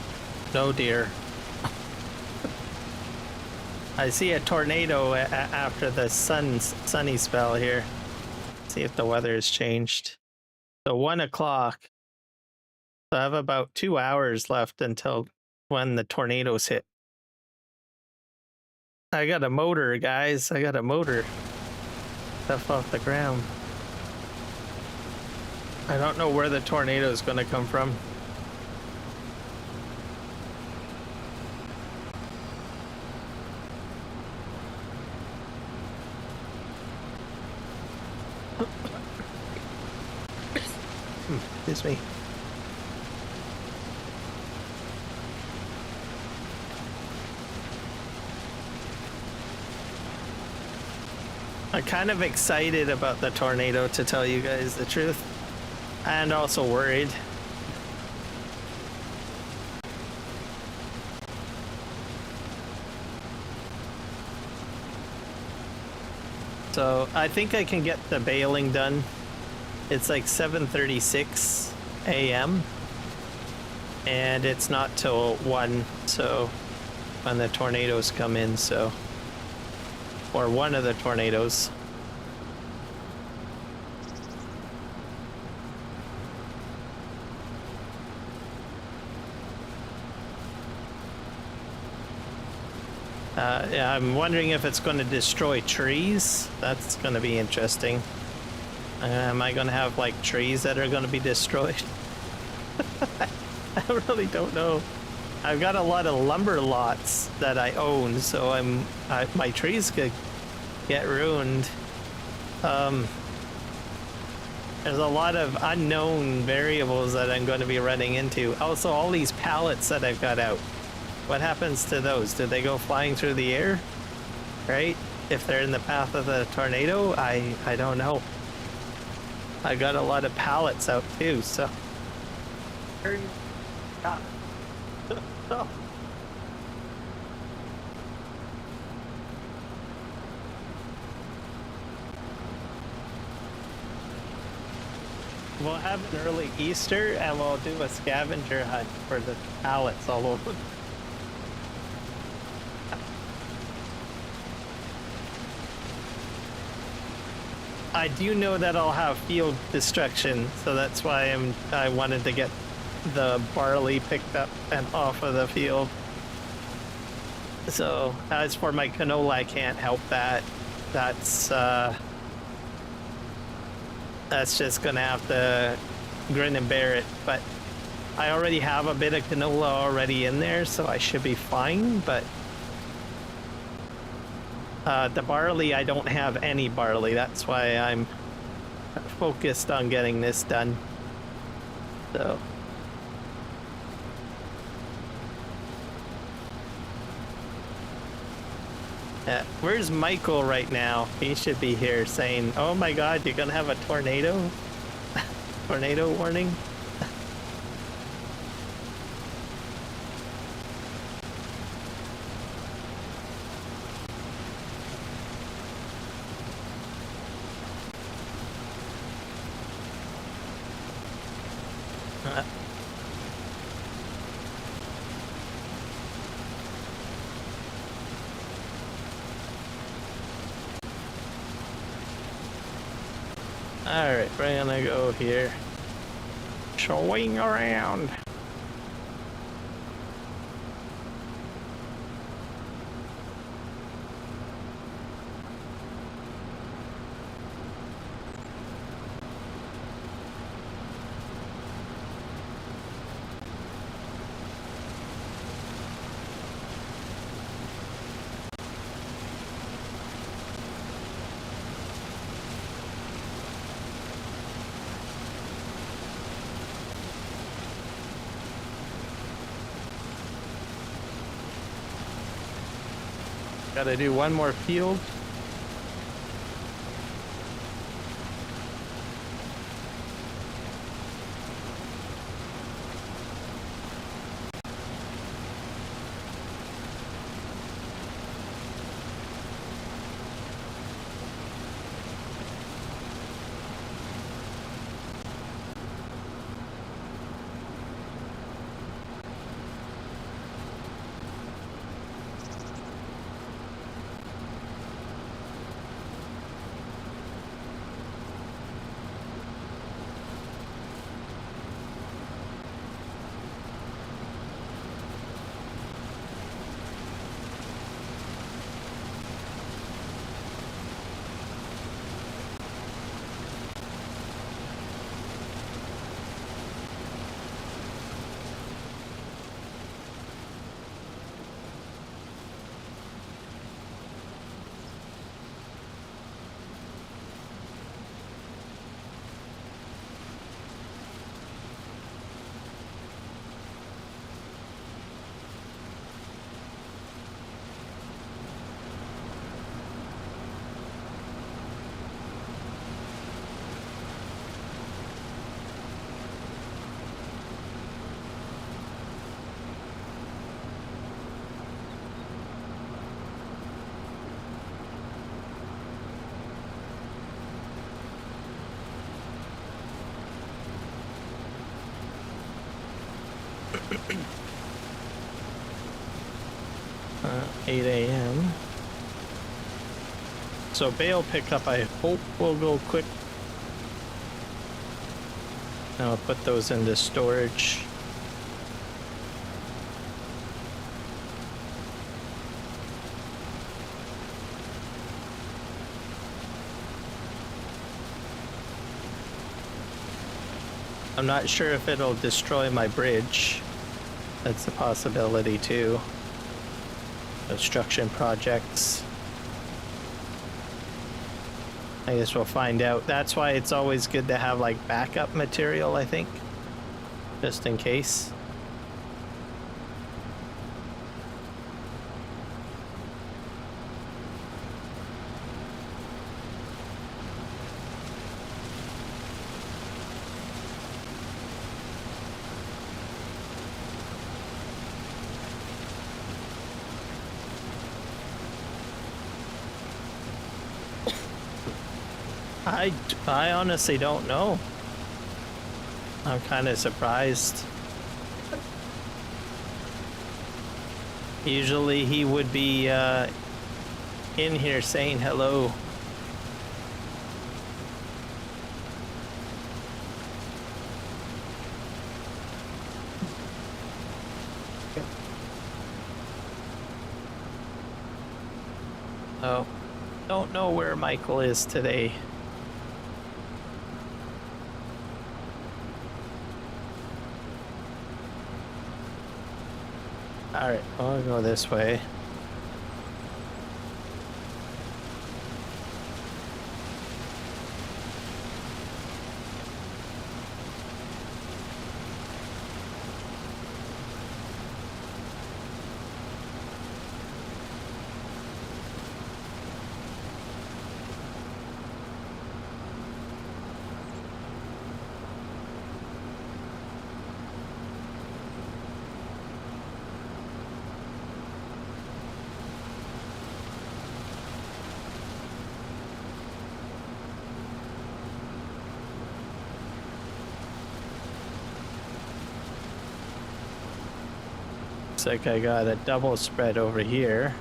no dear. I see a tornado after the sunny spell here. See if the weather has changed. So 1 o'clock. So I have about 2 hours left until when the tornadoes hit. I got a motor, guys. I got a motor. Stuff off the ground. I don't know where the tornado is going to come from. Excuse me. I'm kind of excited about the tornado, to tell you guys the truth, and also worried. So I think I can get the baling done. It's like 7:36 a.m. and it's not till 1, so when the tornadoes come in, so, or one of the tornadoes. Yeah, I'm wondering if it's going to destroy trees. That's going to be interesting. Am I going to have like trees that are going to be destroyed? I really don't know. I've got a lot of lumber lots that I own, so my trees could get ruined. There's a lot of unknown variables that I'm going to be running into. Also, all these pallets that I've got out. What happens to those? Do they go flying through the air? Right? If they're in the path of the tornado, I don't know. I got a lot of pallets out too, so. We'll have an early Easter and we'll do a scavenger hunt for the pallets all over. I do know that I'll have field destruction, so that's why I wanted to get the barley picked up and off of the field. So as for my canola, I can't help that. That's just gonna have to grin and bear it. But I already have a bit of canola already in there, so I should be fine. But the barley, I don't have any barley. That's why I'm focused on getting this done. So. Where's Michael right now? He should be here saying, oh my god, you're gonna have a tornado? Tornado warning? Alright, we're gonna go here. Swing around. Gotta do one more field. 8 a.m. So bale pickup, I hope will go quick. I'll put those into storage. I'm not sure if it'll destroy my bridge. That's a possibility too. Construction projects. I guess we'll find out. That's why it's always good to have like backup material, I think. Just in case. I honestly don't know. I'm kind of surprised. Usually he would be in here saying hello. Oh, don't know where Michael is today. Alright, I'll go this way. Looks like I got a double spread over here.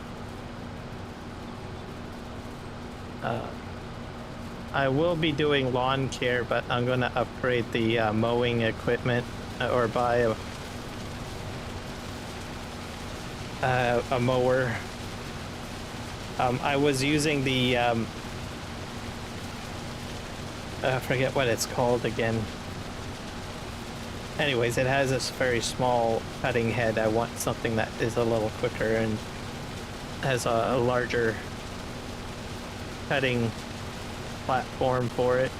I will be doing lawn care, but I'm going to upgrade the mowing equipment or buy a mower. I was using the I forget what it's called again. Anyways, it has this very small cutting head. I want something that is a little quicker and has a larger cutting platform for it.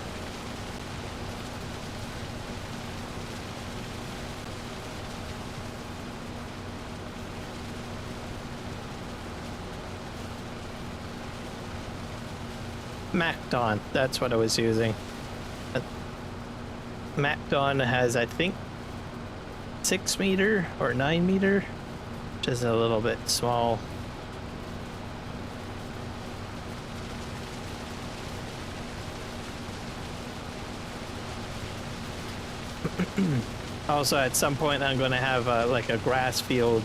Macdon, that's what I was using. Macdon has, I think, 6 meter or 9 meter, which is a little bit small. Also, at some point I'm going to have like a grass field,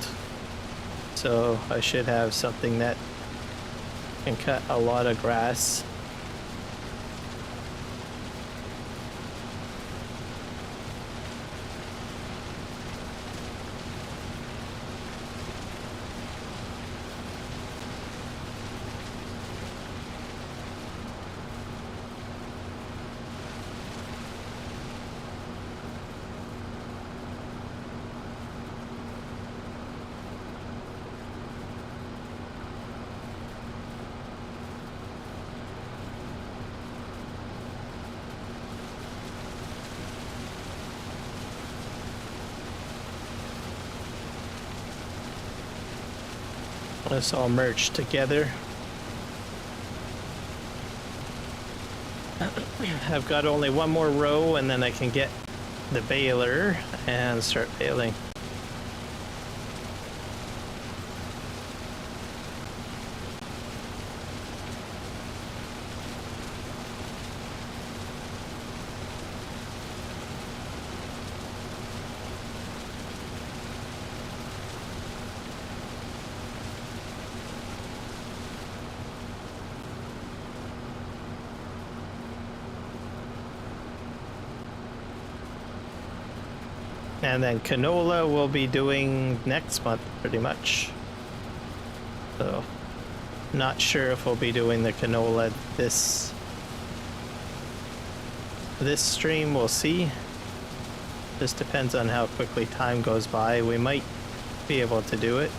so I should have something that can cut a lot of grass. Let's all merge together. I've got only one more row and then I can get the baler and start baling. And then canola we'll be doing next month, pretty much. So, not sure if we'll be doing the canola this stream. We'll see. Just depends on how quickly time goes by. We might be able to do it.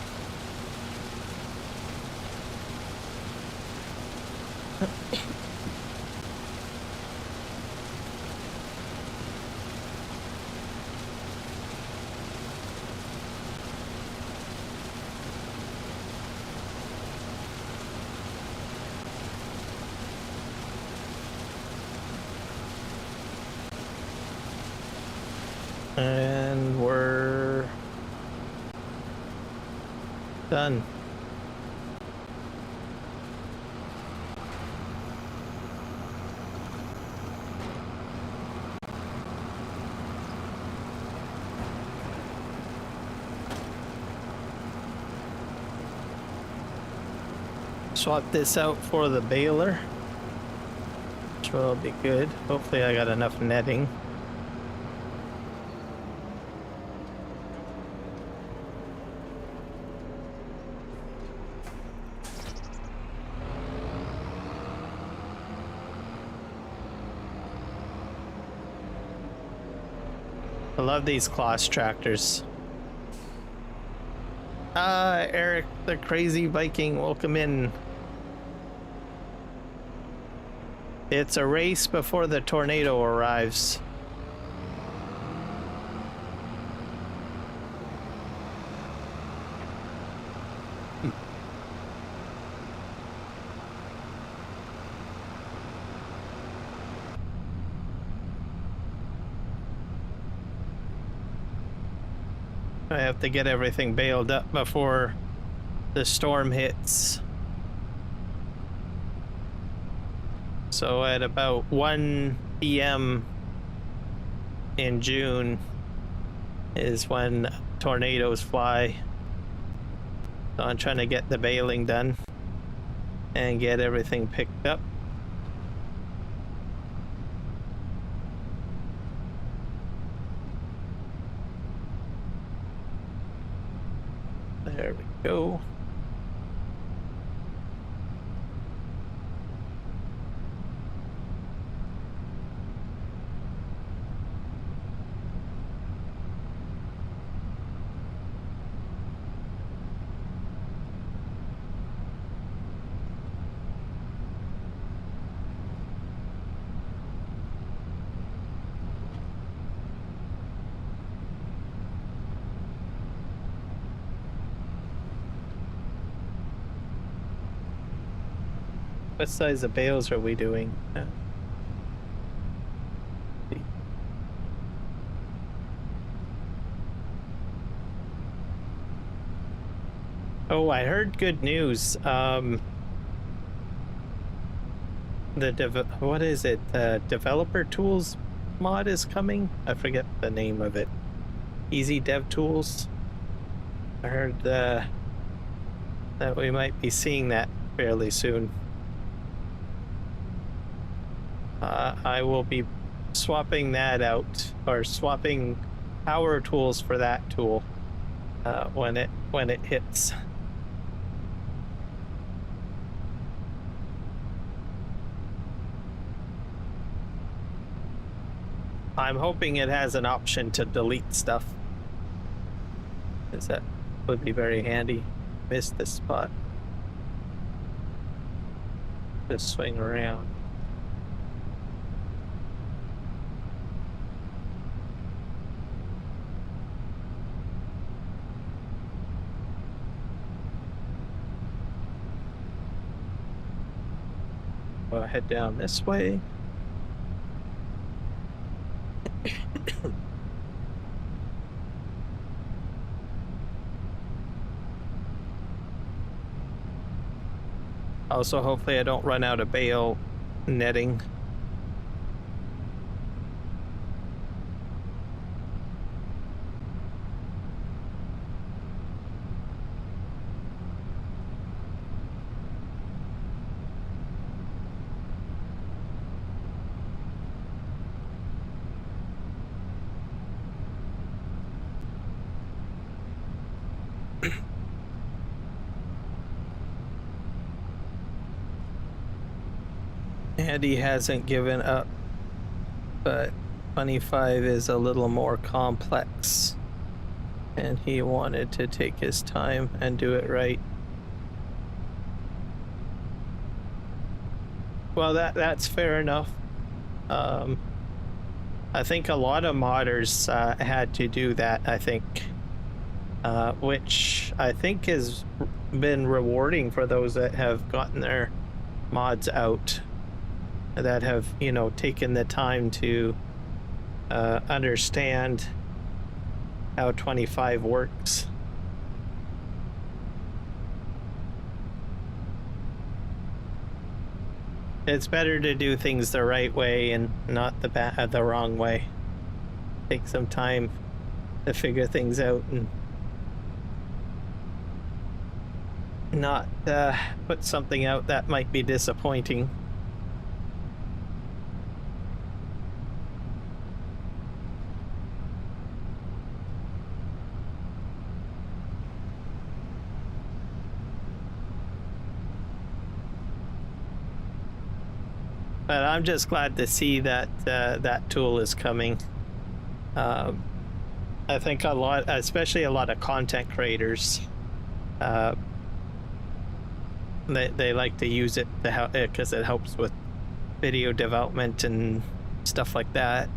And we're done. Swap this out for the baler, which will be good. Hopefully I got enough netting. I love these Kloss tractors. Eric, the crazy Viking, welcome in. It's a race before the tornado arrives. I have to get everything baled up before the storm hits. So at about 1 p.m. in June is when tornadoes fly. So I'm trying to get the baling done and get everything picked up. There we go. What size of bales are we doing? Oh, I heard good news. What is it? Developer tools mod is coming. I forget the name of it. Easy Dev Tools. I heard that we might be seeing that fairly soon. I will be swapping that out, or swapping power tools for that tool when it hits. I'm hoping it has an option to delete stuff, because that would be very handy. Missed this spot. Just swing around. I'll head down this way. Also, hopefully I don't run out of bale netting. And he hasn't given up, but 25 is a little more complex, and he wanted to take his time and do it right. Well, that's fair enough. I think a lot of modders had to do that, I think, which I think has been rewarding for those that have gotten their mods out, that have, you know, taken the time to understand how 25 works. It's better to do things the right way and not the wrong way. Take some time to figure things out and not put something out that might be disappointing. But I'm just glad to see that that tool is coming. I think a lot, especially a lot of content creators, they like to use it to help, because it helps with video development and stuff like that.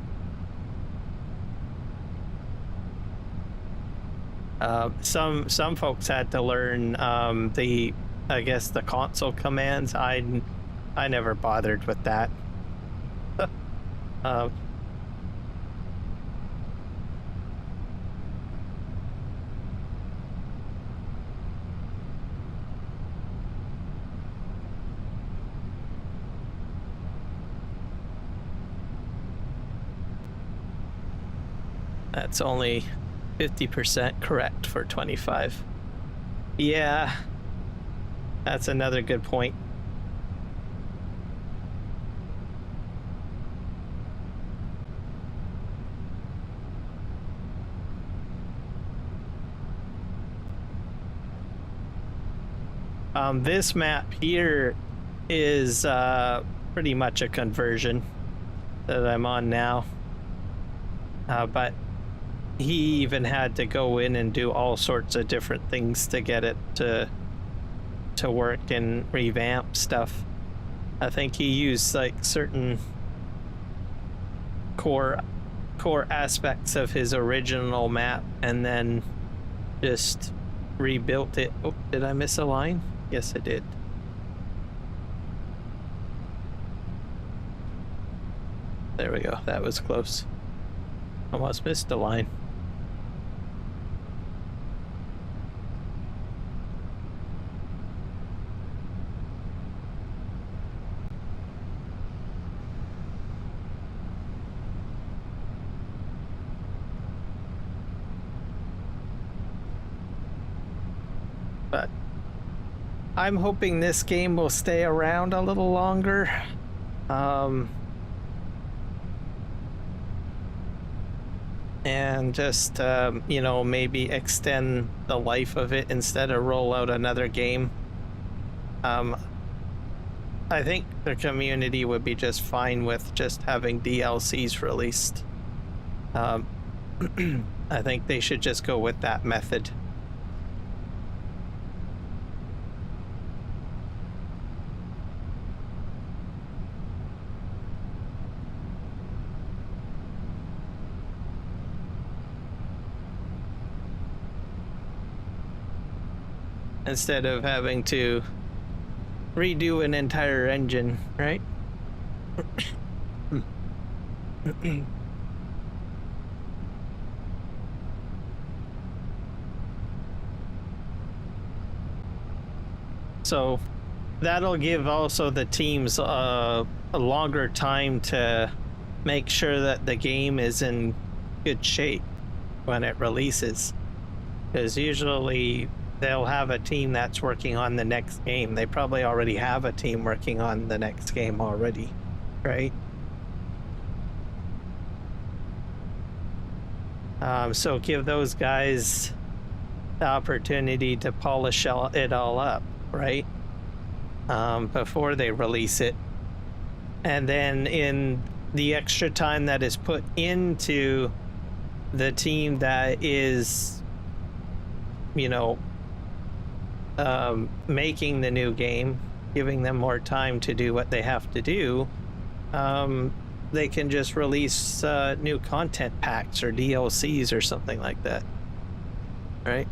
Some folks had to learn I guess the console commands. I never bothered with that. That's only 50% correct for 25. Yeah, that's another good point. This map here is pretty much a conversion that I'm on now, but he even had to go in and do all sorts of different things to get it to work and revamp stuff. I think he used like certain core aspects of his original map and then just rebuilt it. Oh, did I miss a line? Yes, I did. There we go. That was close. Almost missed a line. But I'm hoping this game will stay around a little longer. And just, you know, maybe extend the life of it instead of roll out another game. I think the community would be just fine with just having DLCs released. I think they should just go with that method. Instead of having to redo an entire engine, right? So that'll give also the teams a longer time to make sure that the game is in good shape when it releases, because usually they'll have a team that's working on the next game. They probably already have a team working on the next game already, right? So give those guys the opportunity to polish it all up, right? Before they release it. And then in the extra time that is put into the team that is, you know, making the new game, giving them more time to do what they have to do, they can just release new content packs or DLCs or something like that, right?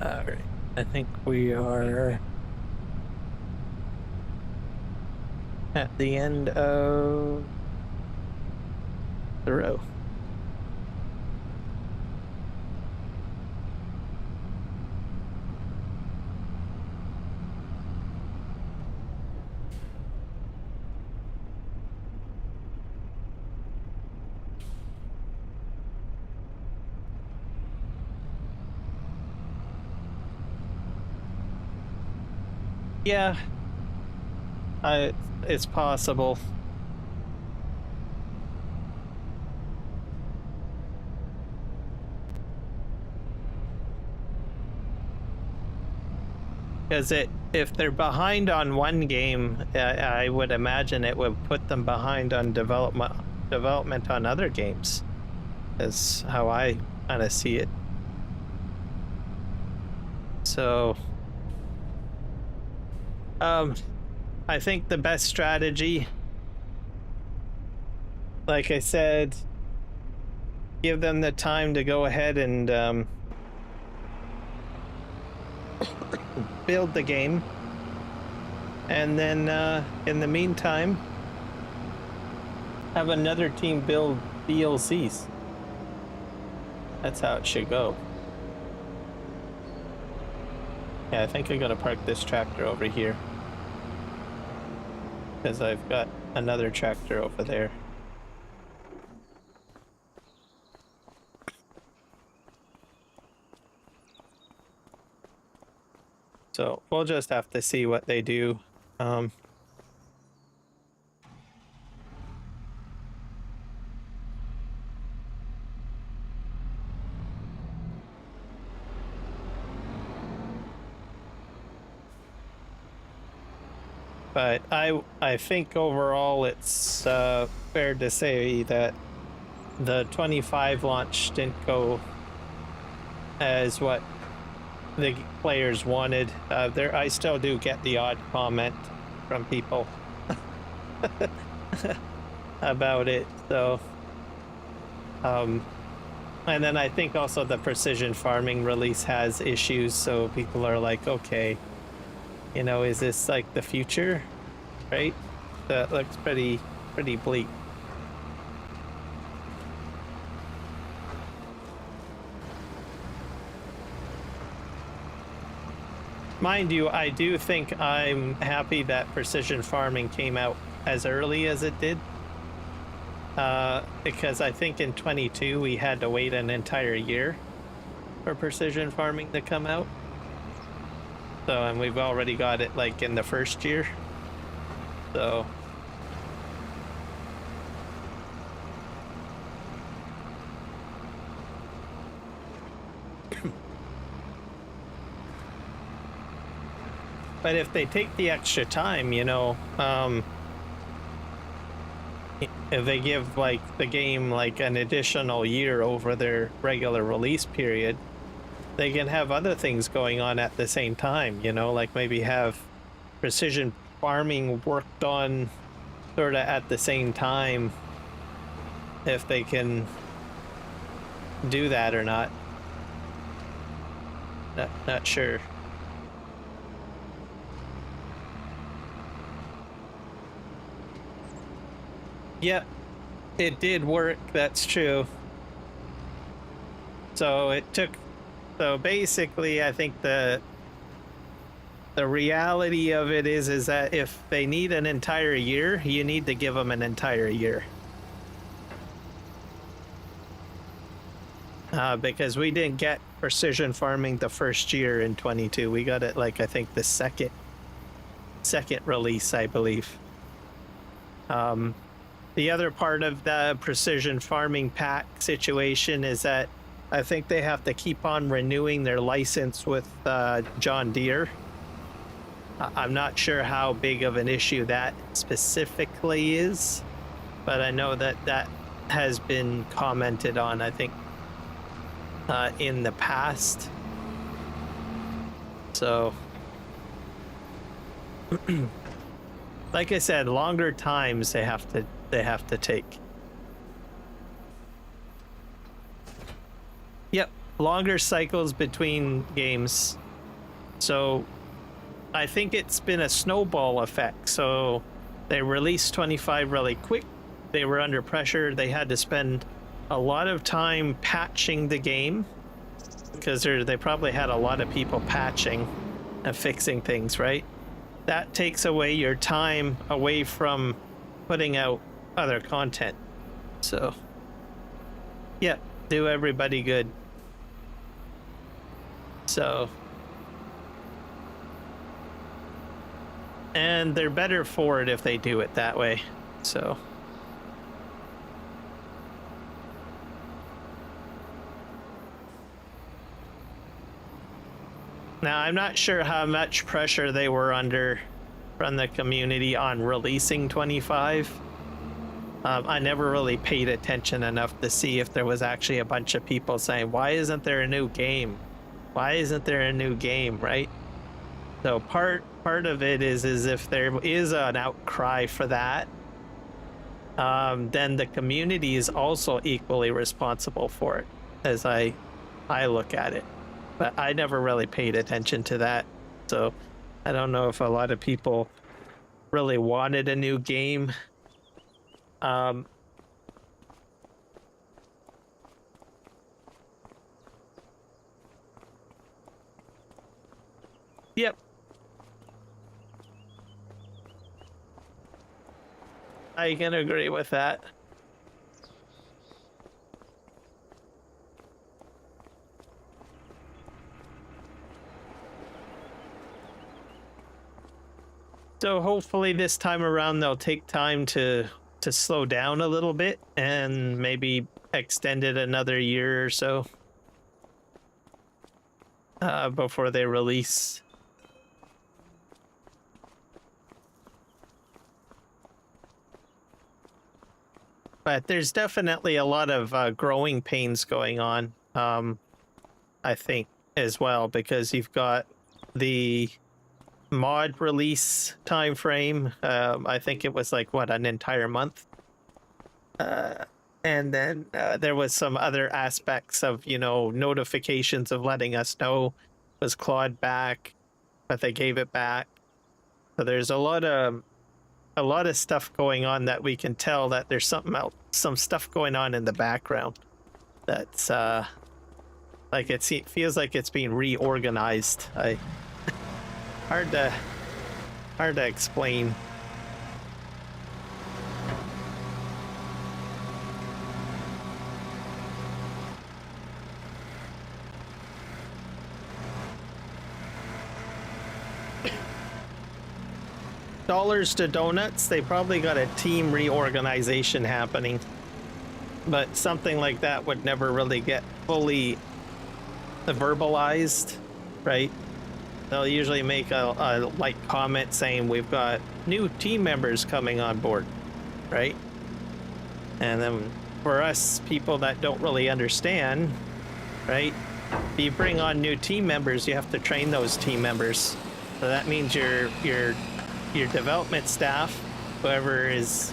All right, I think we are at the end of the row. Yeah, it's possible. Because if they're behind on one game, I would imagine it would put them behind on development on other games. That's how I kind of see it. So, I think the best strategy, like I said, give them the time to go ahead and build the game, and then in the meantime have another team build DLCs. That's how it should go. Yeah, I think I gotta park this tractor over here because I've got another tractor over there. So we'll just have to see what they do. But I think overall it's fair to say that the 25 launch didn't go as what the players wanted. I still do get the odd comment from people about it, so and then I think also the precision farming release has issues, so people are like, okay, you know, is this like the future, right? That looks pretty bleak. Mind you, I do think I'm happy that precision farming came out as early as it did, because I think in 22 we had to wait an entire year for precision farming to come out. So, and we've already got it like in the first year. So but if they take the extra time, you know, if they give like the game like an additional year over their regular release period, they can have other things going on at the same time, you know, like maybe have precision farming worked on sort of at the same time, if they can do that or not. Not sure. Yeah, it did work, that's true. So it took, so basically I think The reality of it is that if they need an entire year, you need to give them an entire year. Because we didn't get precision farming the first year in 22. We got it like, I think the second release, I believe. The other part of the precision farming pack situation is that I think they have to keep on renewing their license with John Deere. I'm not sure how big of an issue that specifically is, but I know that that has been commented on, I think, in the past. So, like I said, longer times they have to take. Yep, longer cycles between games. So I think it's been a snowball effect. So they released 25 really quick. They were under pressure. They had to spend a lot of time patching the game because they probably had a lot of people patching and fixing things, right? That takes away your time away from putting out other content. So, yeah, do everybody good. So, and they're better for it if they do it that way. So, now I'm not sure how much pressure they were under from the community on releasing 25. I never really paid attention enough to see if there was actually a bunch of people saying, why isn't there a new game? Why isn't there a new game, right? So part of it is if there is an outcry for that, then the community is also equally responsible for it, as I look at it. But I never really paid attention to that. So I don't know if a lot of people really wanted a new game. Yep. I can agree with that. So hopefully this time around they'll take time to slow down a little bit and maybe extend it another year or so before they release. But there's definitely a lot of growing pains going on, I think, as well, because you've got the mod release time frame. I think it was like, what, an entire month? And then there was some other aspects of, you know, notifications of letting us know was clawed back, but they gave it back. So there's a lot of stuff going on that we can tell that there's something else, some stuff going on in the background that's like it feels like it's being reorganized. Hard to explain. Dollars to donuts, they probably got a team reorganization happening, but something like that would never really get fully verbalized, right? They'll usually make a like comment saying we've got new team members coming on board, right? And then for us people that don't really understand, right, if you bring on new team members, you have to train those team members. So that means your development staff, whoever is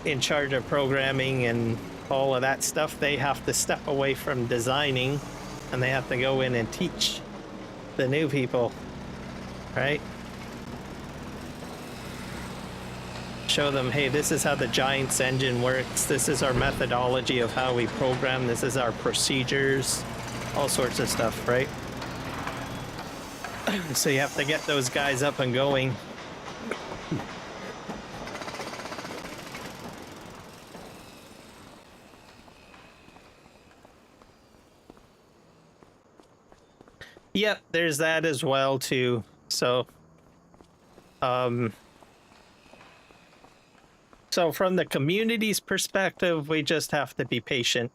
in charge of programming and all of that stuff, they have to step away from designing and they have to go in and teach the new people, right? Show them, hey, this is how the Giants engine works. This is our methodology of how we program. This is our procedures, all sorts of stuff, right? So you have to get those guys up and going. Yep, there's that as well too. So so from the community's perspective, we just have to be patient.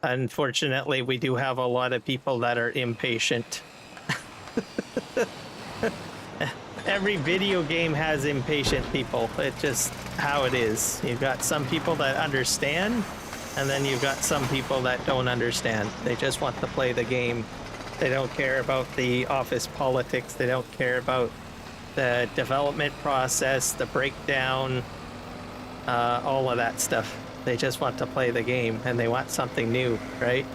Unfortunately, we do have a lot of people that are impatient. Every video game has impatient people. It's just how it is. You've got some people that understand, and then you've got some people that don't understand. They just want to play the game. They don't care about the office politics. They don't care about the development process, the breakdown, all of that stuff. They just want to play the game, and they want something new, right?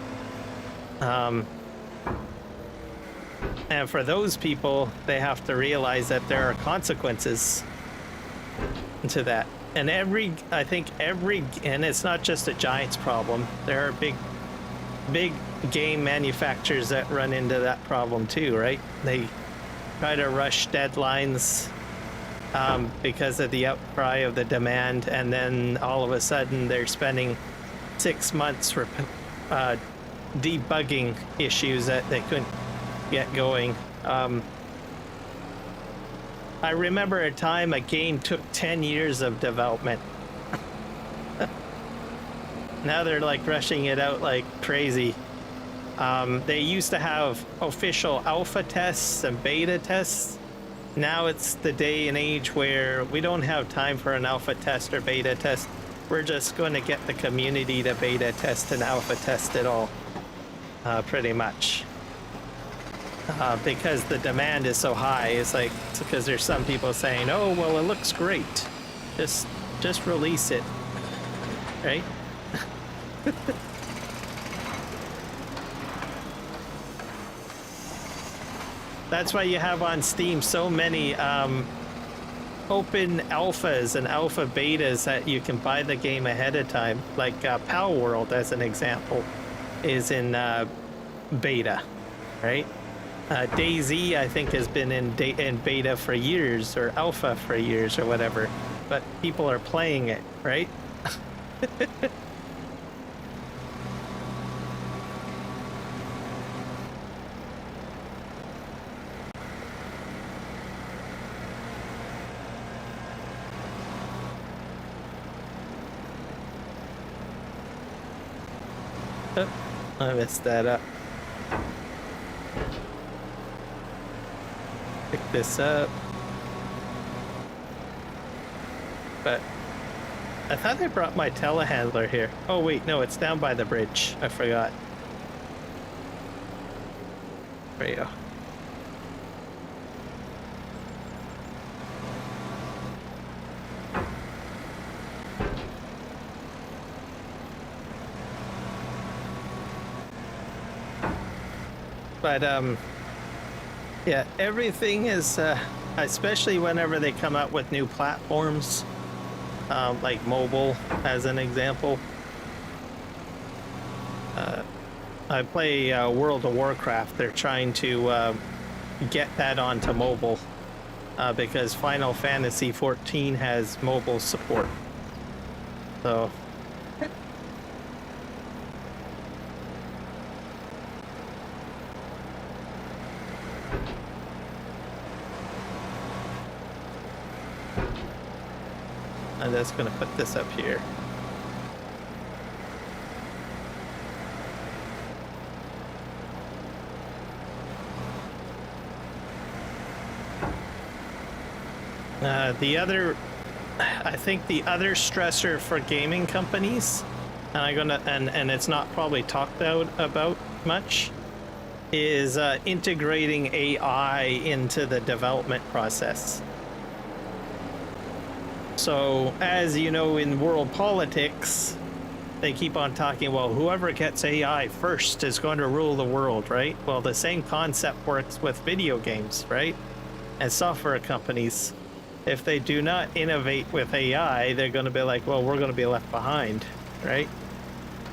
And for those people, they have to realize that there are consequences to that. And I think every, and it's not just a Giants problem. There are big game manufacturers that run into that problem too, right? They try to rush deadlines because of the outcry of the demand, and then all of a sudden they're spending 6 months debugging issues that they couldn't get going. I remember a time a game took 10 years of development. Now they're like rushing it out like crazy. They used to have official alpha tests and beta tests. Now it's the day and age where we don't have time for an alpha test or beta test. We're just going to get the community to beta test and alpha test it all, pretty much. Because the demand is so high. It's like, because there's some people saying, oh, well, it looks great. Just release it, right? That's why you have on Steam so many open alphas and alpha betas that you can buy the game ahead of time. Like Pal World, as an example, is in beta, right? DayZ, I think, has been in beta for years, or alpha for years, or whatever. But people are playing it, right? Oh, I messed that up. Pick this up. But I thought I brought my telehandler here. Oh wait, no, it's down by the bridge. I forgot. There you go. But yeah, everything is especially whenever they come out with new platforms, like mobile as an example. I play World of Warcraft. They're trying to get that onto mobile because Final Fantasy 14 has mobile support. So I'm just going to put this up here. I think the other stressor for gaming companies, and it's not probably talked about much, is integrating AI into the development process. So, as you know, in world politics, they keep on talking, well, whoever gets AI first is going to rule the world, right? Well, the same concept works with video games, right? And software companies. If they do not innovate with AI, they're going to be like, well, we're going to be left behind, right?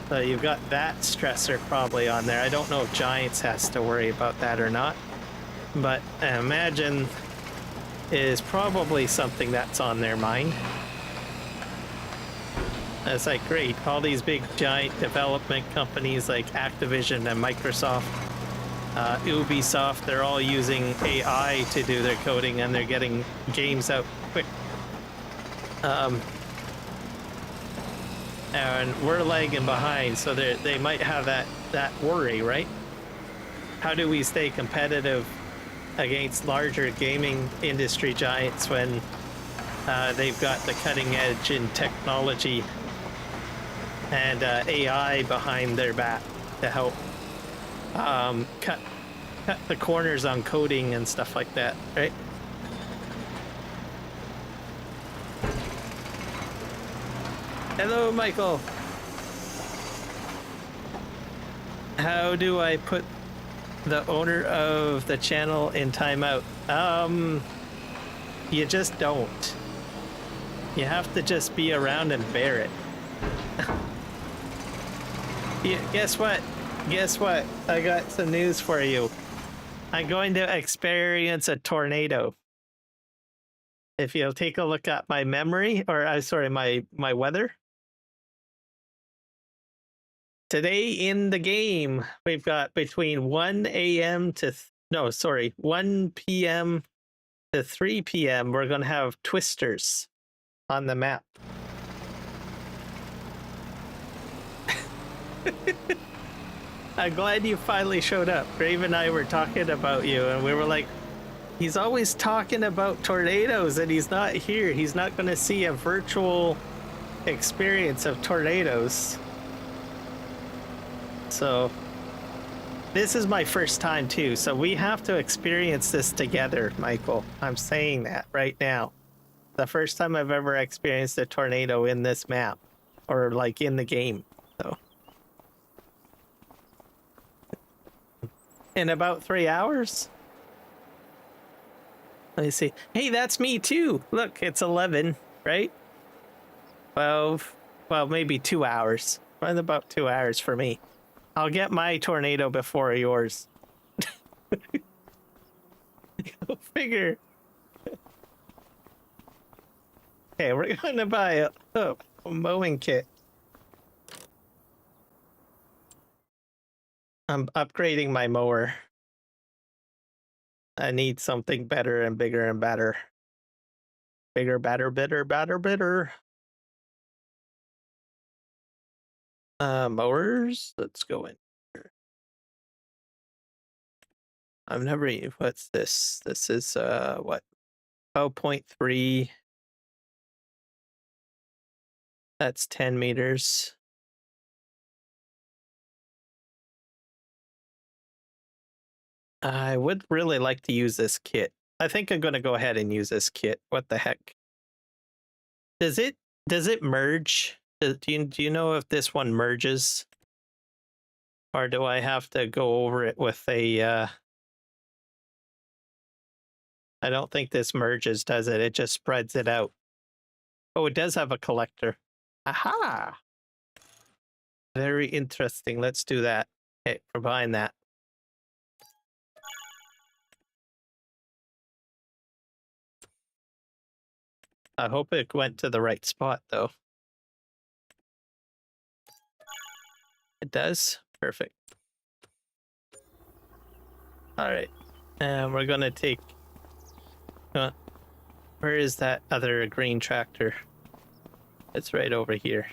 So you've got that stressor probably on there. I don't know if Giants has to worry about that or not. but imagine is probably something that's on their mind. It's like, great, all these big giant development companies like Activision and Microsoft, Ubisoft, they're all using AI to do their coding, and they're getting games out quick. And we're lagging behind, so they might have that worry, right? How do we stay competitive against larger gaming industry giants when they've got the cutting edge in technology and AI behind their back to help cut the corners on coding and stuff like that, right? Hello, Michael. How do I put the owner of the channel in timeout? You just don't. You have to just be around and bear it. Yeah, guess what? Guess what? I got some news for you. I'm going to experience a tornado. If you'll take a look at my memory, or sorry, my weather. Today in the game, we've got between 1 a.m. to 1 p.m. to 3 p.m. We're going to have twisters on the map. I'm glad you finally showed up. Brave and I were talking about you, and we were like, he's always talking about tornadoes, and he's not here. He's not going to see a virtual experience of tornadoes. So this is my first time too, so we have to experience this together, Michael. I'm saying that right now. The first time I've ever experienced a tornado in this map, or like in the game. So in about 3 hours. Let me see. Hey, that's me too. Look, it's 11, right? 12. Well, maybe 2 hours. Well, about 2 hours for me. I'll get my tornado before yours. Go figure. Okay, we're gonna buy a mowing kit. I'm upgrading my mower. I need something better and bigger and better. Bigger, better, better, better, better. Mowers. Let's go in here. I've never. What's this? This is what? 0.3. That's 10 meters. I would really like to use this kit. I think I'm gonna go ahead and use this kit. What the heck? Does it merge? Do you know if this one merges? Or do I have to go over it with a I don't think this merges, does it? It just spreads it out. Oh, it does have a collector. Aha! Very interesting. Let's do that. Okay, we're buying that. I hope it went to the right spot, though. It does? Perfect. All right. And we're going to take... where is that other green tractor? It's right over here.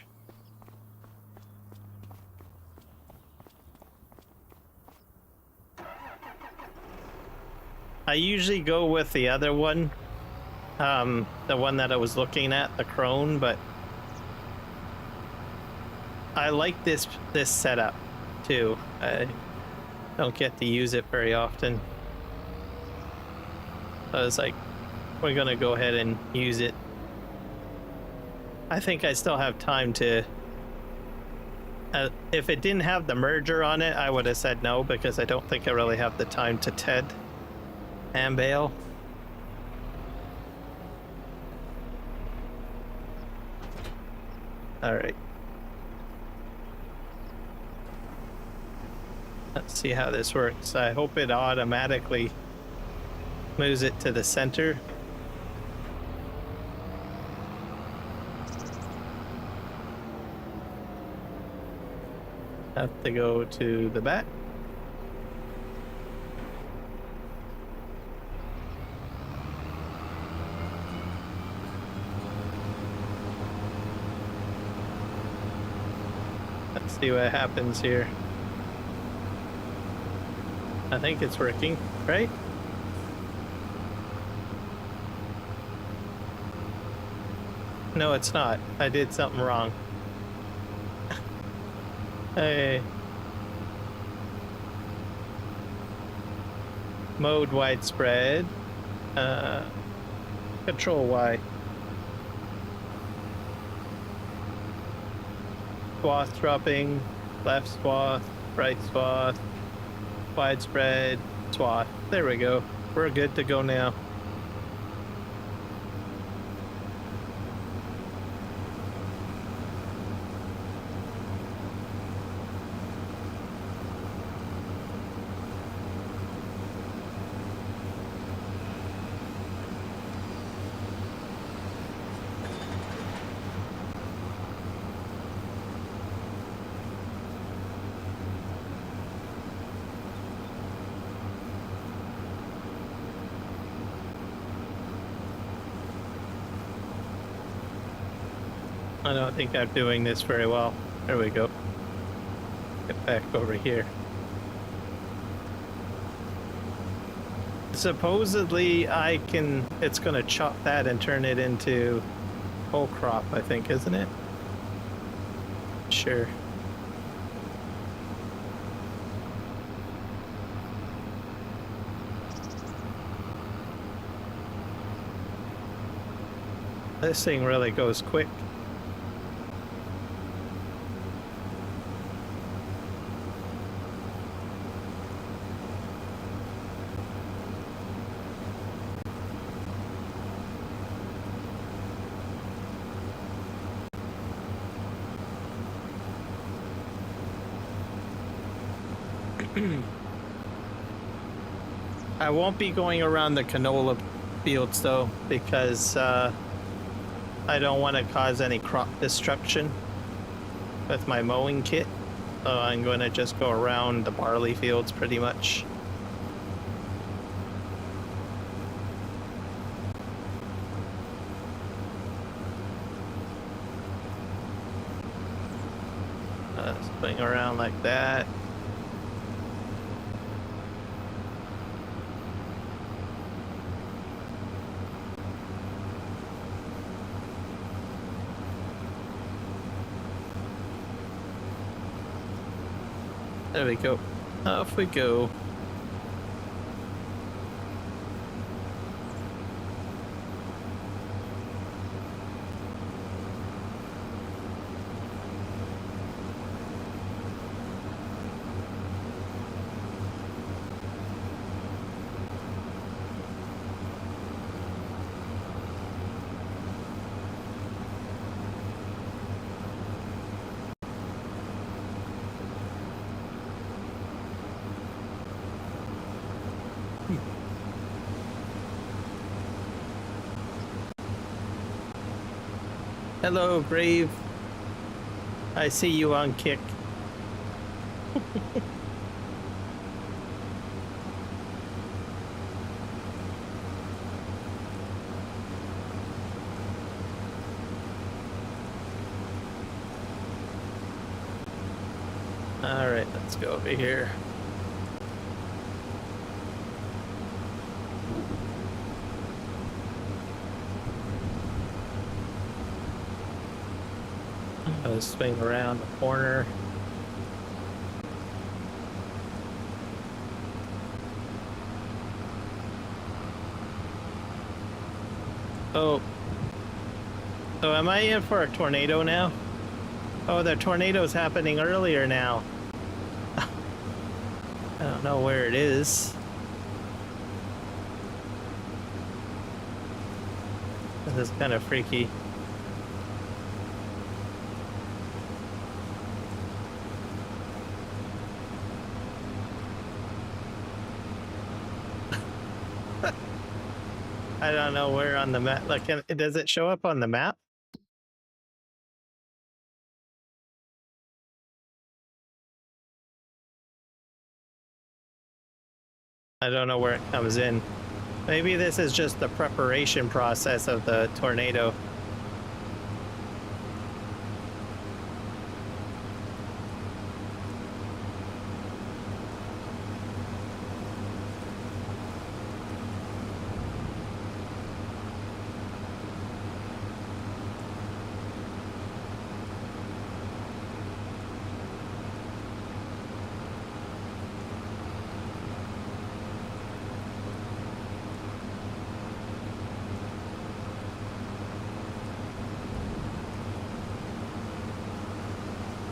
I usually go with the other one. The one that I was looking at, the crone, but I like this setup too. I don't get to use it very often. So I was like, we're gonna go ahead and use it. I think I still have time to... if it didn't have the merger on it, I would have said no, because I don't think I really have the time to TED and bale. All right. Let's see how this works. I hope it automatically Moves it to the center. Have to go to the back. Let's see what happens here. I think it's working, right? No, it's not. I did something wrong. Hey. Mode widespread. Control Y. Swath dropping. Left swath. Right swath. Widespread. Swath. There we go. We're good to go now. I don't think I'm doing this very well. There we go. Get back over here. Supposedly it's gonna chop that and turn it into whole crop, I think, isn't it? Sure. This thing really goes quick. I won't be going around the canola fields though, because I don't want to cause any crop destruction with my mowing kit. So I'm going to just go around the barley fields pretty much. Swing around like that. There we go. Off we go. Hello, Brave. I see you on kick. All right, let's go over here. I'll swing around the corner. Oh. So am I in for a tornado now? Oh, the tornado's happening earlier now. I don't know where it is. This is kind of freaky. don't know where on the map. Like, does it show up on the map? I don't know where it comes in. Maybe this is just the preparation process of the tornado.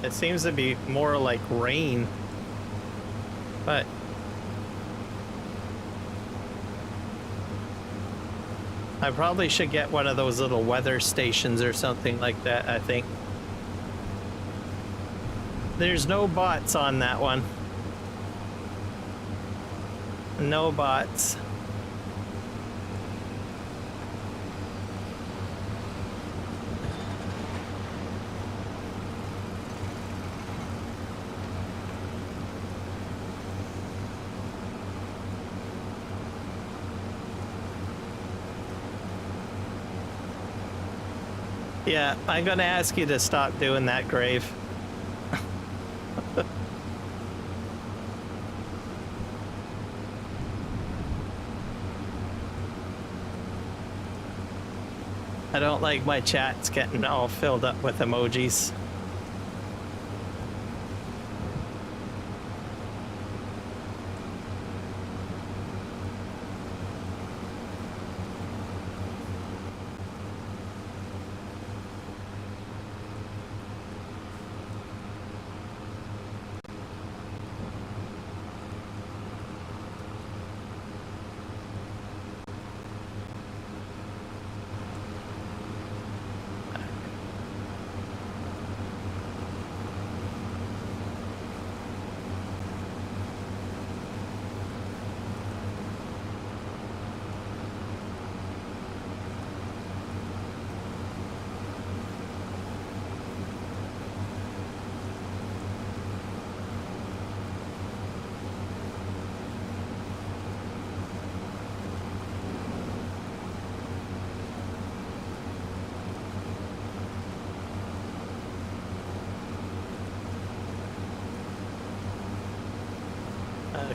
It seems to be more like rain, but I probably should get one of those little weather stations or something like that, I think. There's no bots on that one. No bots. Yeah, I'm gonna ask you to stop doing that, Grave. I don't like my chats getting all filled up with emojis.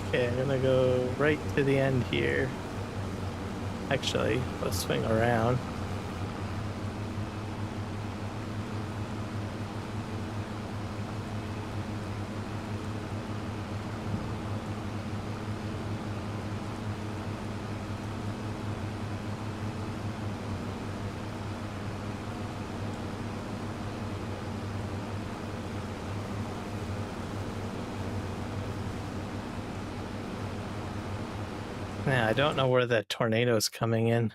Okay, I'm gonna go right to the end here. Actually, let's swing around. Yeah, I don't know where the tornado's coming in.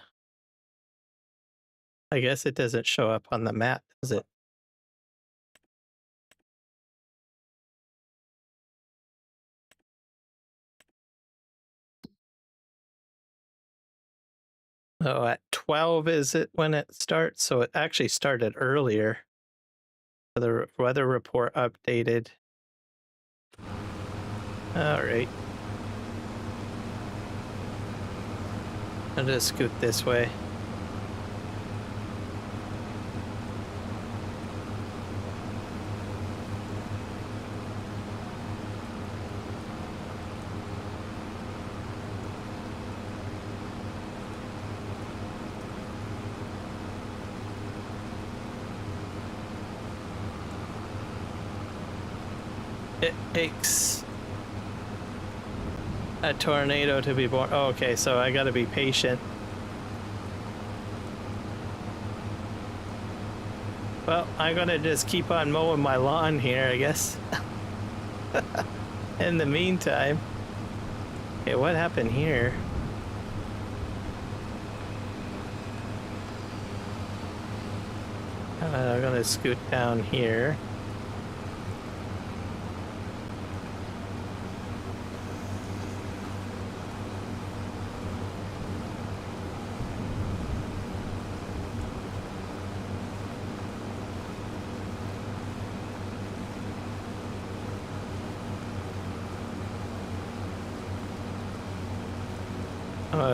I guess it doesn't show up on the map, does it? Oh, at 12 is it when it starts? So it actually started earlier. The weather report updated. All right. I'll just scoot this way. It takes a tornado to be born. Oh, okay, so I gotta be patient. Well, I'm gonna just keep on mowing my lawn here, I guess. In the meantime. Okay, what happened here? I'm gonna scoot down here.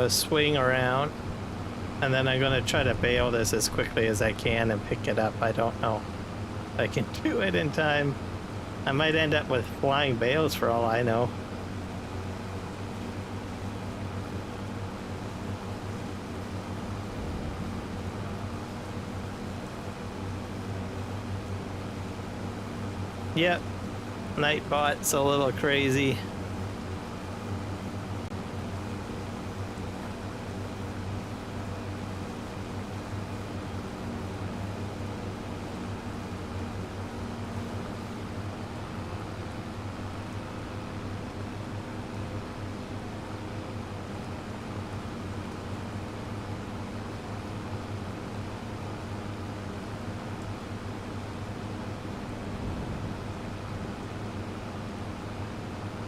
swing around, and then I'm gonna try to bail this as quickly as I can and pick it up. I don't know if I can do it in time. I might end up with flying bales for all I know. Yep, Nightbot's a little crazy.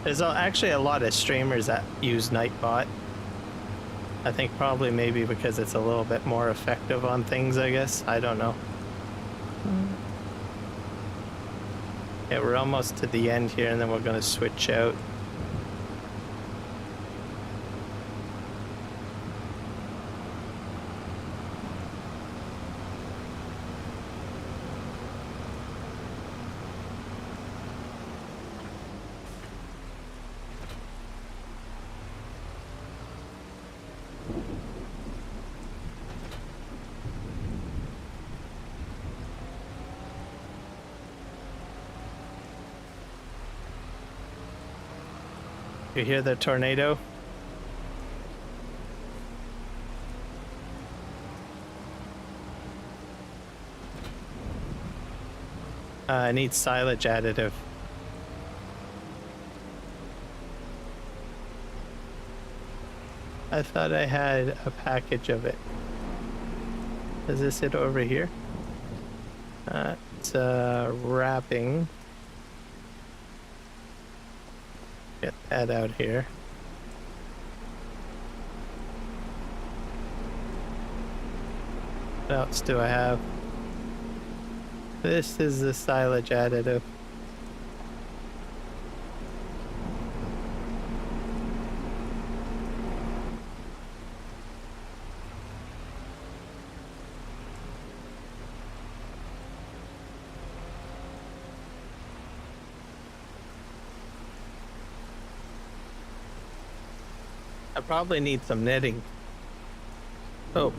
There's actually a lot of streamers that use Nightbot. I think probably maybe because it's a little bit more effective on things, I guess. I don't know. Yeah, we're almost to the end here, and then we're going to switch out. You hear the tornado? I need silage additive. I thought I had a package of it. Is this it over here? It's wrapping. Get that out here. What else do I have? This is the silage additive. I probably need some netting. Oh,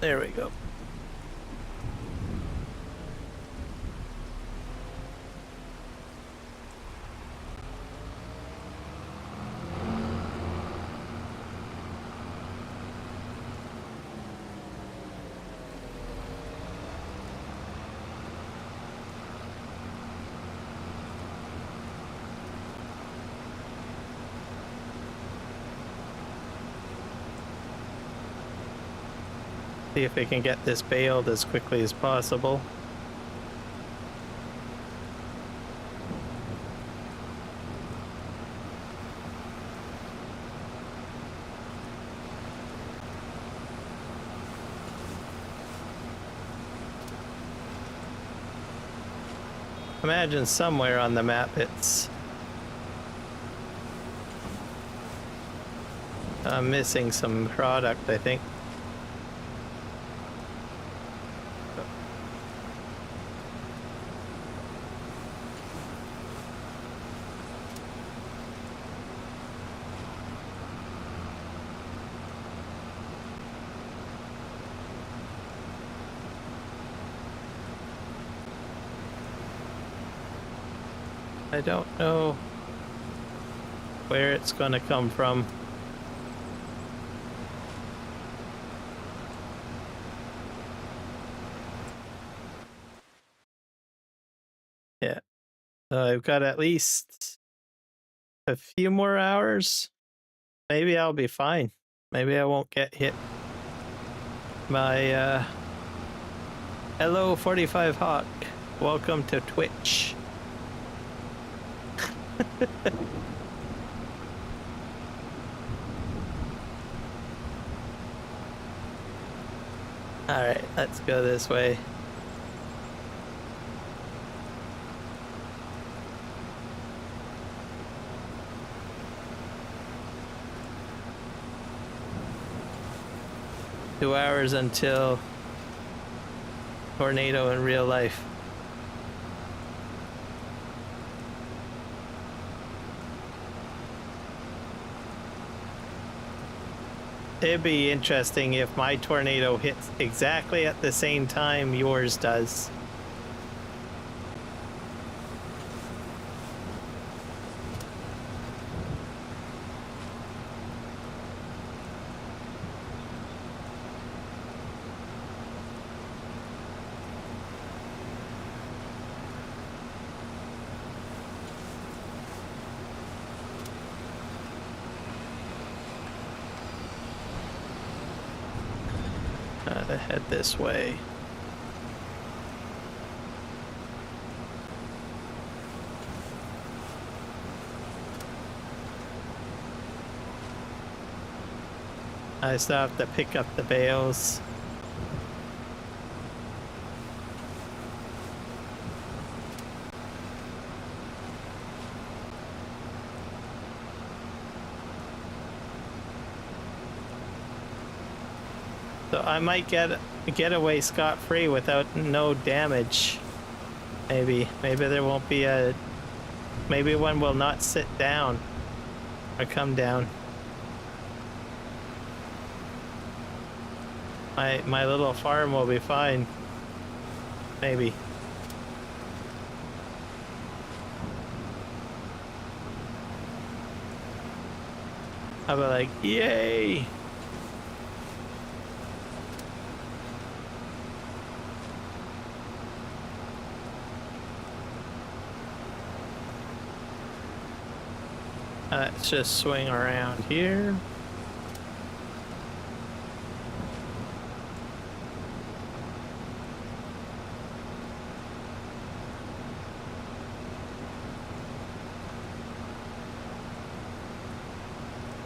there we go. See if we can get this baled as quickly as possible. Imagine somewhere on the map it's missing some product, I think. I don't know where it's going to come from. Yeah, so I've got at least a few more hours. Maybe I'll be fine. Maybe I won't get hit by hello 45 Hawk. Welcome to Twitch. All right, let's go this way. 2 hours until tornado in real life. It'd be interesting if my tornado hits exactly at the same time yours does. To head this way. I still have to pick up the bales. So I might get away scot-free without no damage. Maybe there won't be a. Maybe one will not sit down or come down. My little farm will be fine. Maybe. I'll be like, yay! Let's just swing around here.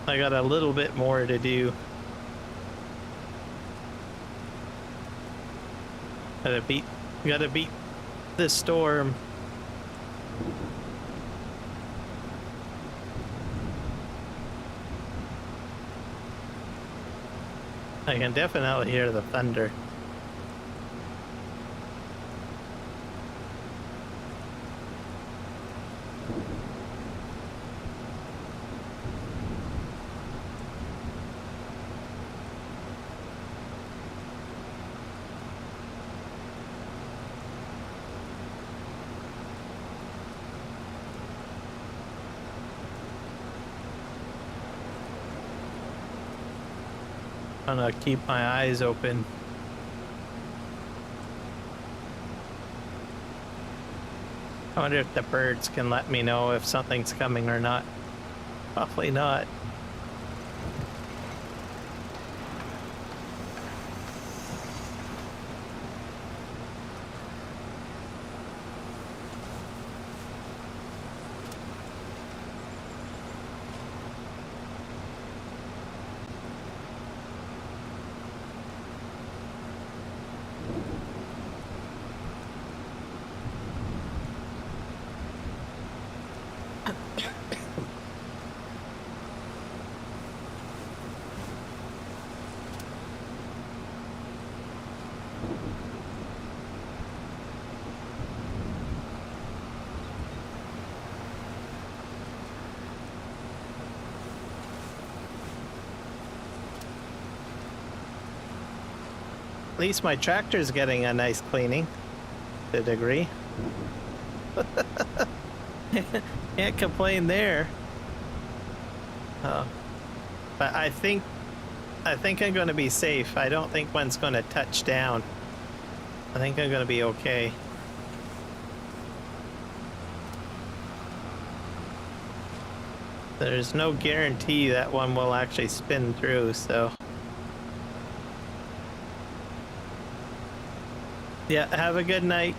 I got a little bit more to do. Gotta beat this storm. I can definitely hear the thunder. I'm gonna keep my eyes open. I wonder if the birds can let me know if something's coming or not. Probably not. At least my tractor's getting a nice cleaning, to a degree. Can't complain there. But I think I'm going to be safe. I don't think one's going to touch down. I think I'm going to be okay. There's no guarantee that one will actually spin through, so. Yeah, have a good night,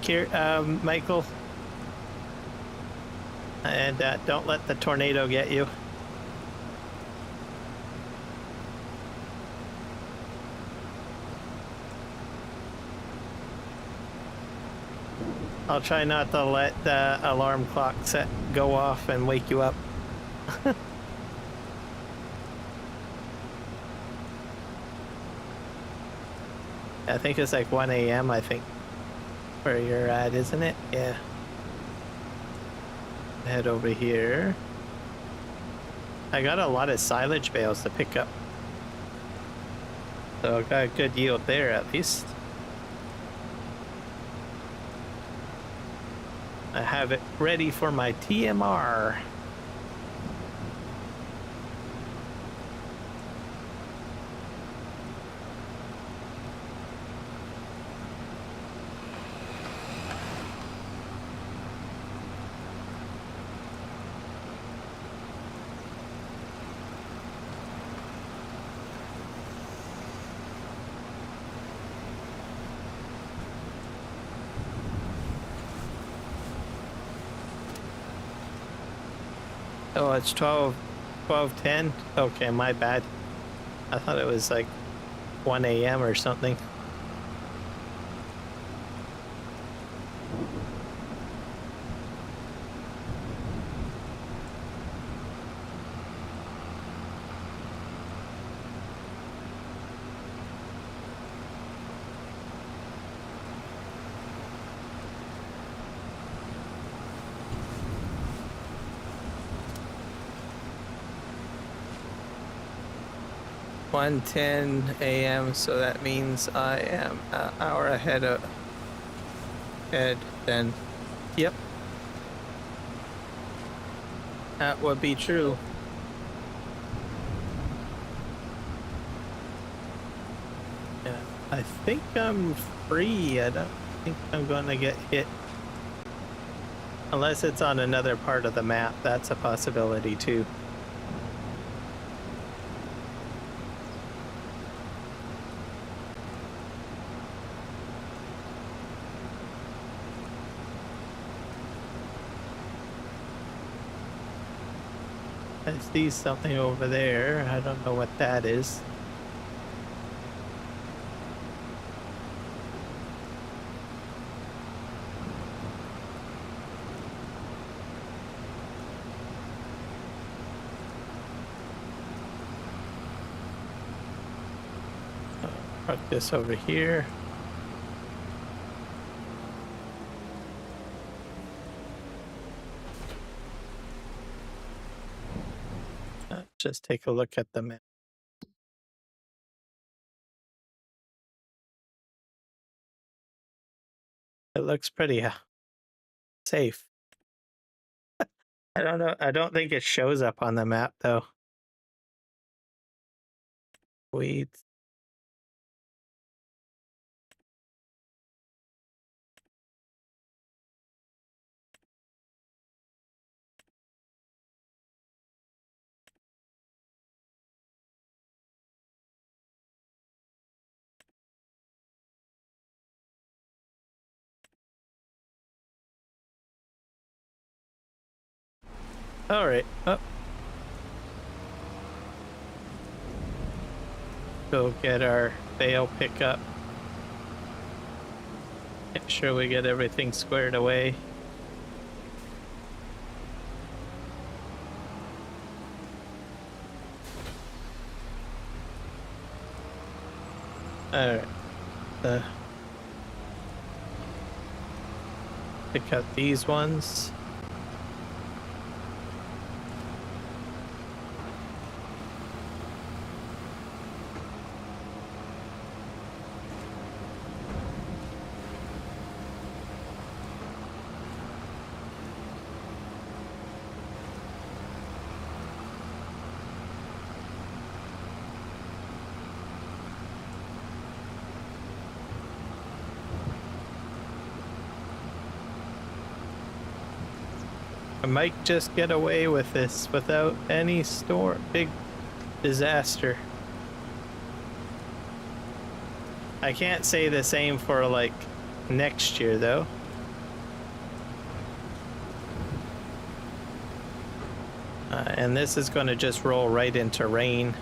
Michael. And don't let the tornado get you. I'll try not to let the alarm clock go off and wake you up. I think it's like 1 a.m. I think where you're at, isn't it? Yeah. Head over here. I got a lot of silage bales to pick up. So I got a good yield there at least. I have it ready for my TMR. Oh, it's 12:10. Okay, my bad. I thought it was like 1 a.m. or something. One 10 a.m. So that means I am an hour ahead then. Yep, that would be true. Yeah, I think I'm free. I don't think I'm gonna get hit. Unless it's on another part of the map, that's a possibility too. I see something over there. I don't know what that is. Park this over here. Just take a look at the map. It looks pretty safe. I don't know. I don't think it shows up on the map though. Weeds. All right. Oh. Go get our bale pickup. Make sure we get everything squared away. All right. Pick up these ones. I might just get away with this without any big disaster. I can't say the same for like next year though. And this is going to just roll right into rain.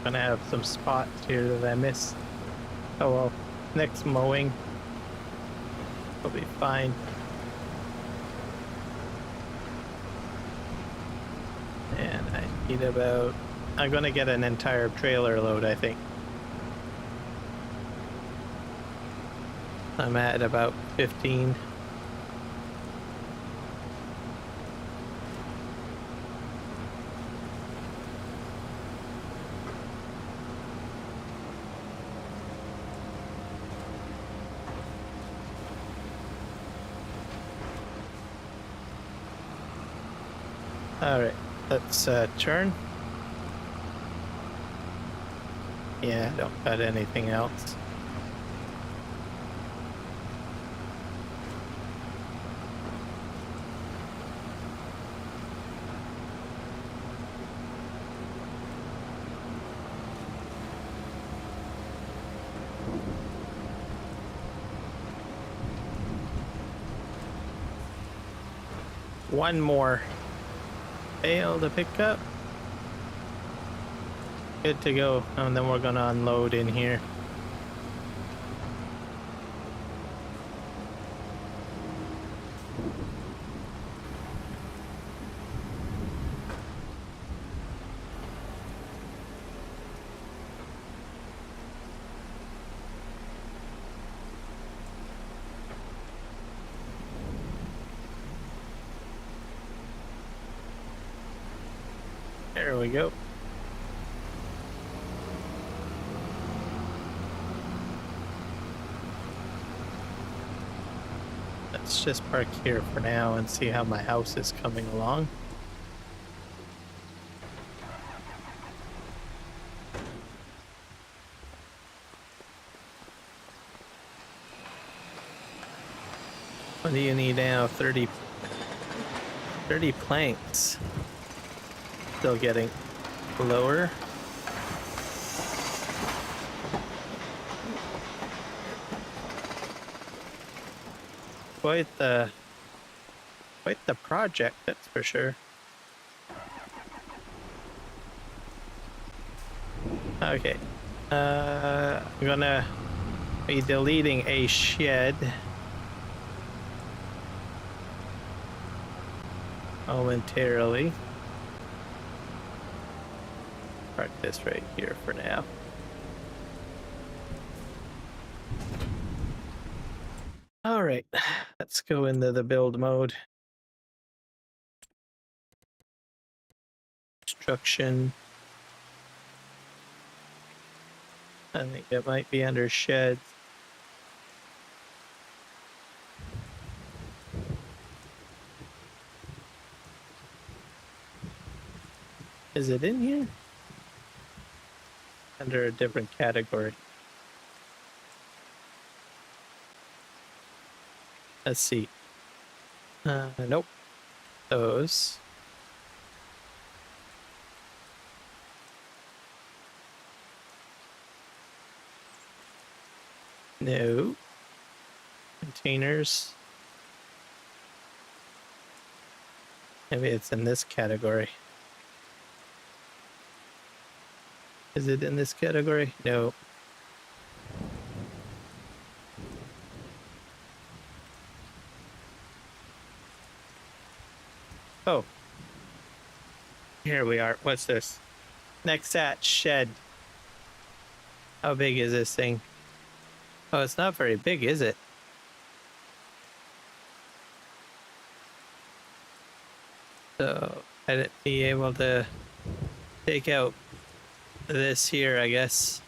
gonna have some spots here that I missed. Oh well, next mowing will be fine. And I need about, I'm gonna get an entire trailer load, I think. I'm at about 15. All right, let's turn. Yeah, don't cut anything else. One more. Fail to pick up. Good to go. And then we're gonna unload in here. There we go. Let's just park here for now and see how my house is coming along. What do you need now? 30 planks. Still getting lower. Quite the project, that's for sure. Okay. I'm gonna be deleting a shed momentarily. Park this right here for now. All right, let's go into the build mode. Construction. I think it might be under sheds. Is it in here? Under a different category. Let's see. Nope. Those. No. Containers. Maybe it's in this category. Is it in this category? No. Oh. Here we are. What's this? Next at shed. How big is this thing? Oh, it's not very big, is it? So, I'd be able to take out this here, I guess.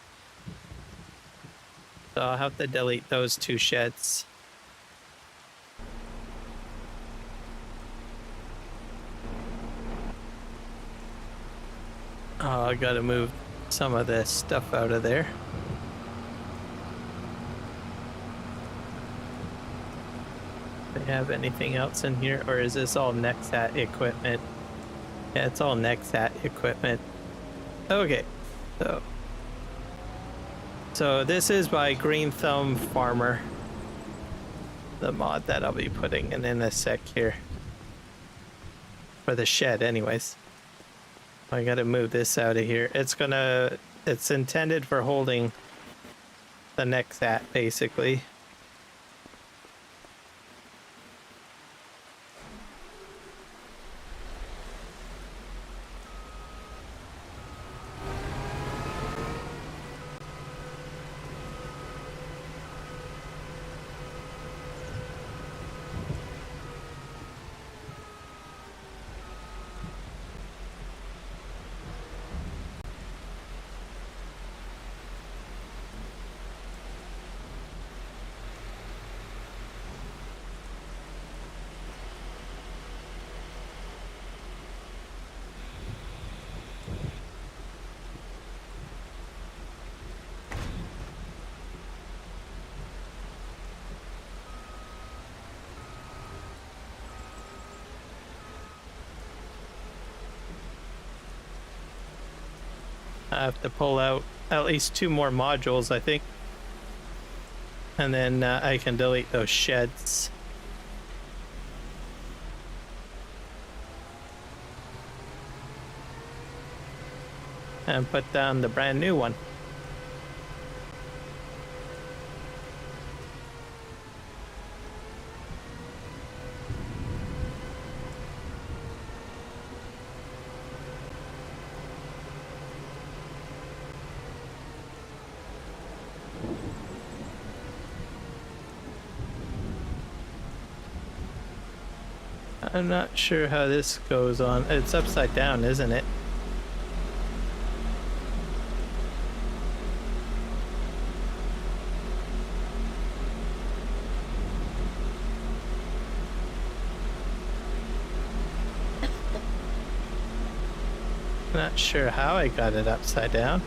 So I'll have to delete those two sheds. Oh, I gotta move some of this stuff out of there. Do they have anything else in here, or is this all Nexat equipment? Yeah, it's all Nexat equipment. Okay, so this is by Green Thumb Farmer, the mod that I'll be putting in a sec here. For the shed anyways. I gotta move this out of here. It's gonna It's intended for holding the next at, basically. I have to pull out at least 2 more modules, I think. And then I can delete those sheds. And put down the brand new one. I'm not sure how this goes on. It's upside down, isn't it? Not sure how I got it upside down.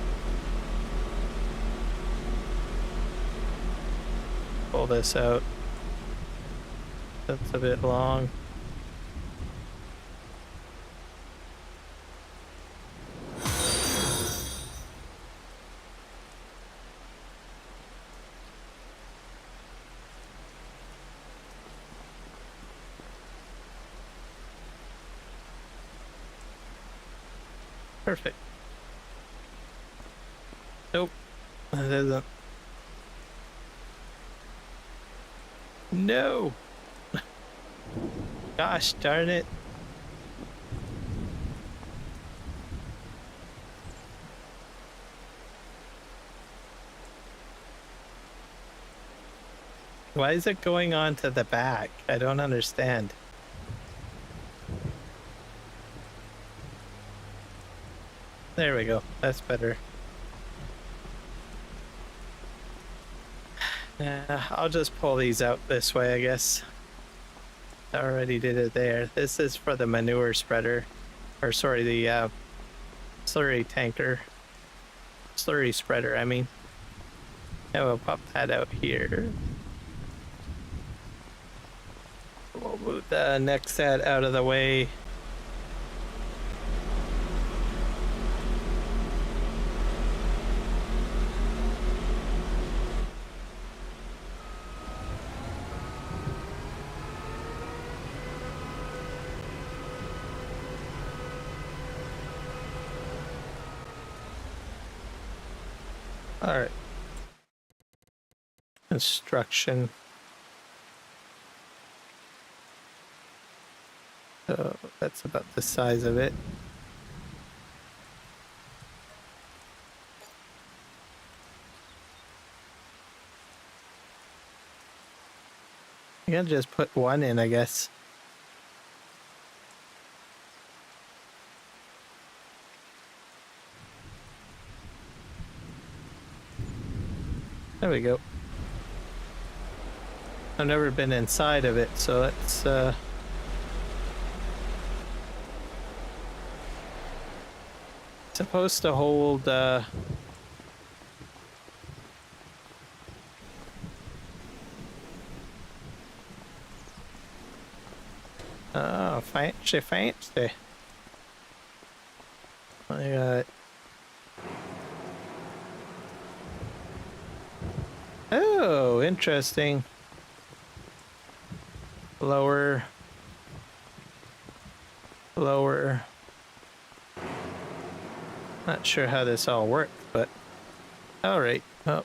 Pull this out. That's a bit long. Perfect. Nope, that isn't. No! Gosh darn it. Why is it going on to the back? I don't understand. There we go. That's better. I'll just pull these out this way, I guess. I already did it there. This is for the manure spreader. Or sorry, the slurry tanker. Slurry spreader, I mean. And we'll pop that out here. We'll move the next set out of the way. All right. Construction. So that's about the size of it. I can just put one in, I guess. There we go. I've never been inside of it, so it's supposed to hold oh, fancy, fancy. I got. Oh, interesting. Lower. Not sure how this all works, but all right. Oh.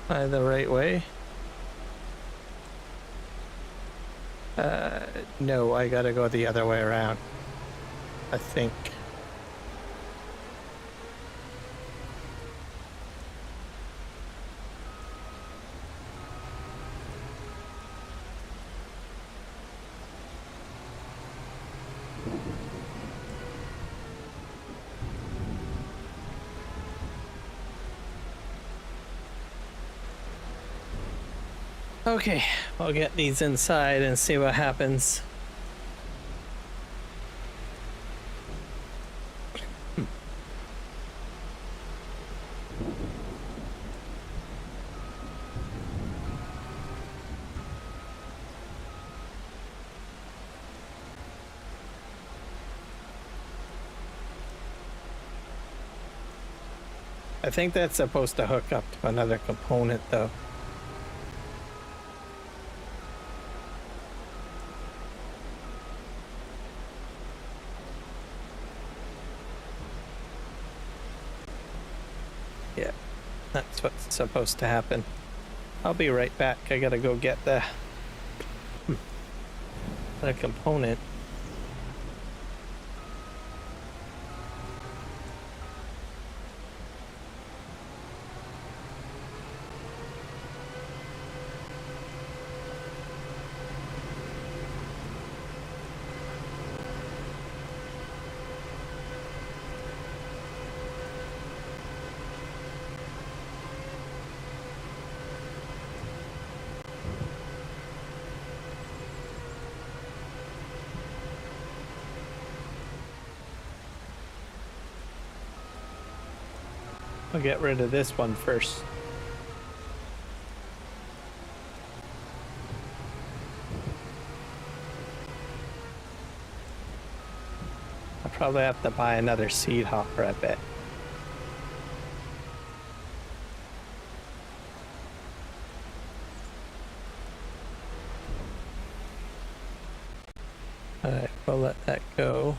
By the right way? No, I gotta go the other way around. I think. Okay, I'll get these inside and see what happens. I think that's supposed to hook up to another component, though. Yeah, that's what's supposed to happen. I'll be right back. I gotta go get the component. I'll get rid of this one first. I'll probably have to buy another seed hopper, I bet. Alright, we'll let that go.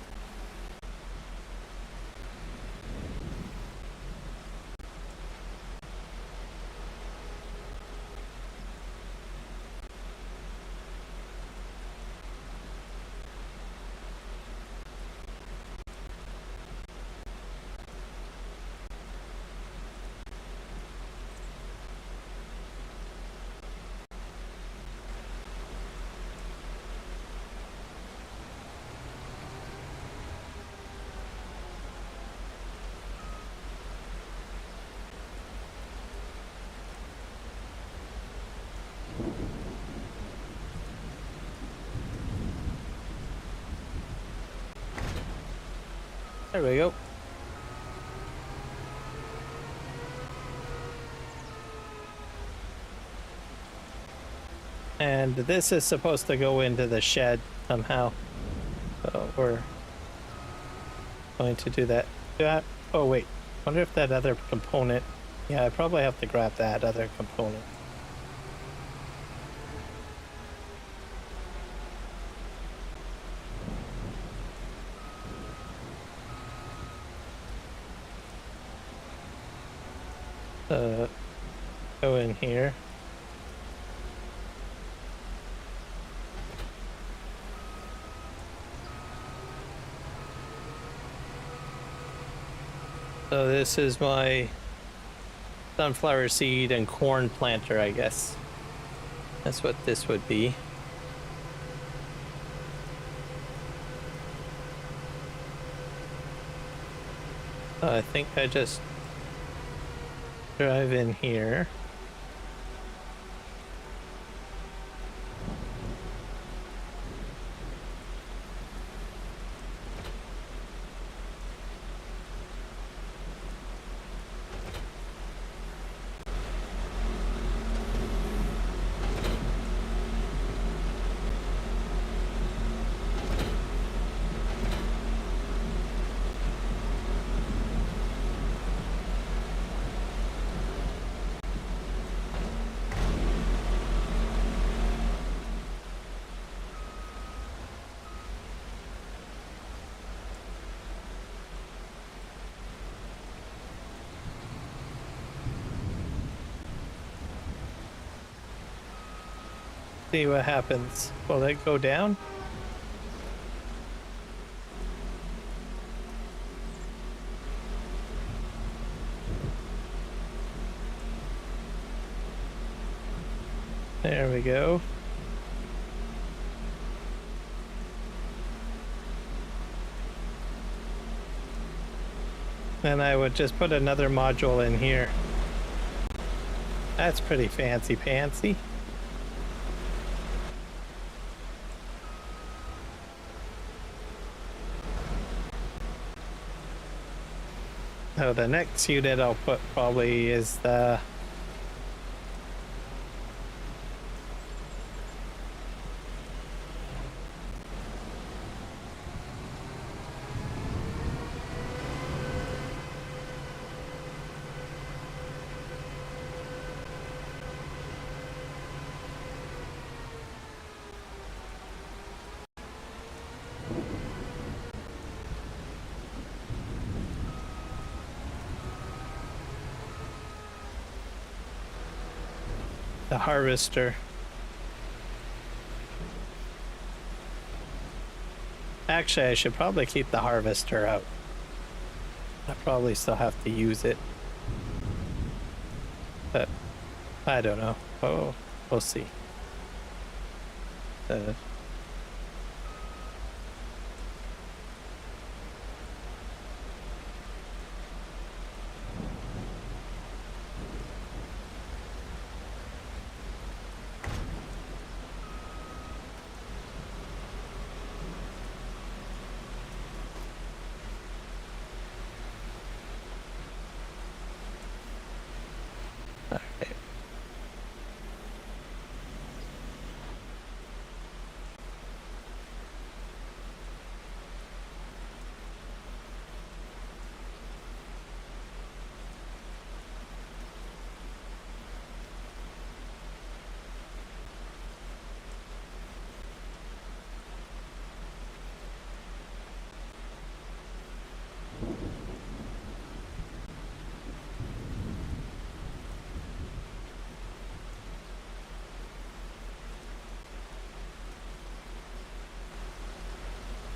There we go. And this is supposed to go into the shed somehow. So we're going to do that. Oh wait, wonder if that other component... Yeah, I probably have to grab that other component. Go in here. So this is my sunflower seed and corn planter, I guess. That's what this would be. I think I just drive in here. See what happens. Will it go down? There we go. Then I would just put another module in here. That's pretty fancy pantsy. So the next unit I'll put probably is the harvester. Actually, I should probably keep the harvester out. I probably still have to use it. But I don't know. Oh, we'll see.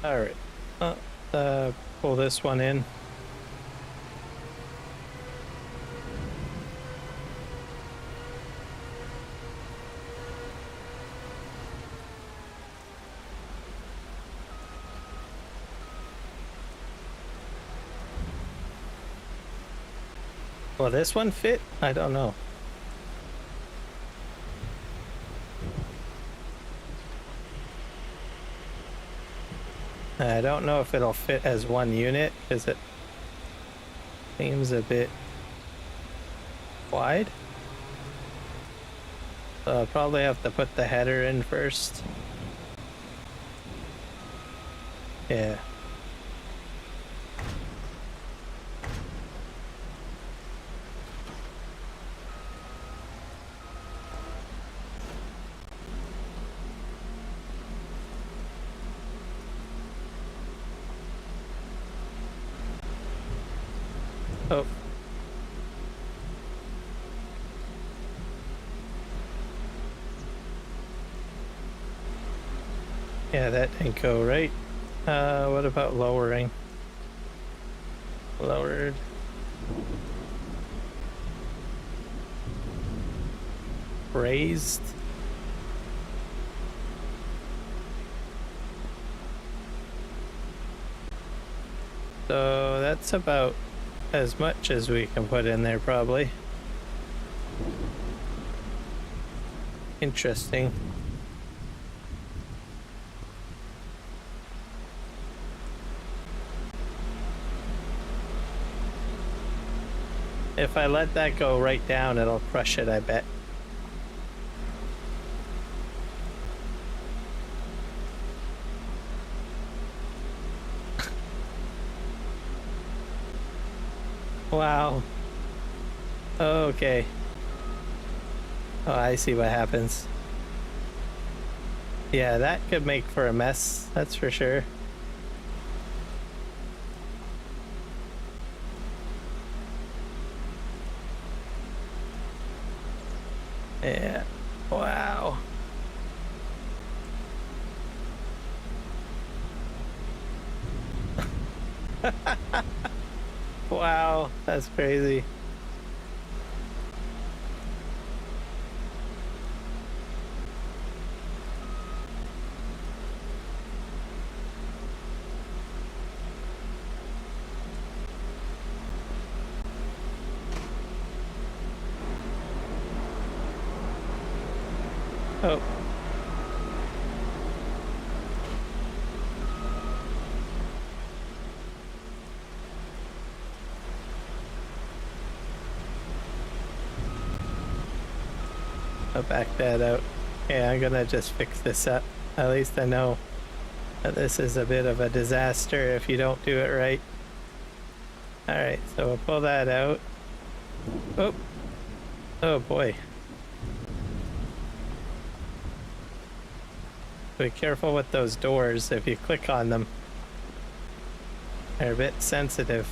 All right, pull this one in. Will this one fit? I don't know. I don't know if it'll fit as one unit because it seems a bit wide. So I'll probably have to put the header in first. Yeah. Oh. Yeah, that didn't go right. What about lowering? Lowered. Raised. So that's about as much as we can put in there, probably. Interesting. If I let that go right down, it'll crush it, I bet. Wow. Okay. Oh, I see what happens. Yeah, that could make for a mess, that's for sure. Yeah. Wow. Wow, that's crazy. Oh. I'll back that out. Yeah, I'm gonna just fix this up. At least I know that this is a bit of a disaster if you don't do it right. Alright, so we'll pull that out. Oh. Oh boy. Be careful with those doors if you click on them. They're a bit sensitive.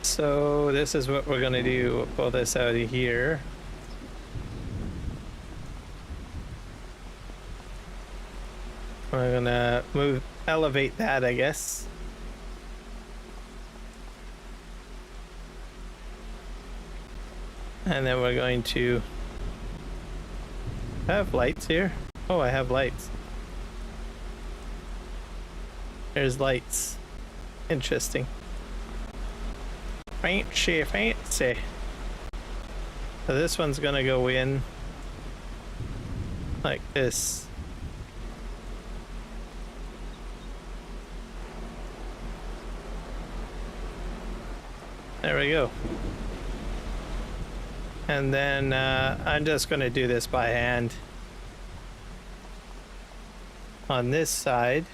So this is what we're gonna do. We'll pull this out of here. We're gonna elevate that, I guess. And then we're going to have lights here. Oh, I have lights. There's lights. Interesting. Fancy, fancy. So this one's gonna go in like this. There we go. And then I'm just gonna do this by hand. On this side.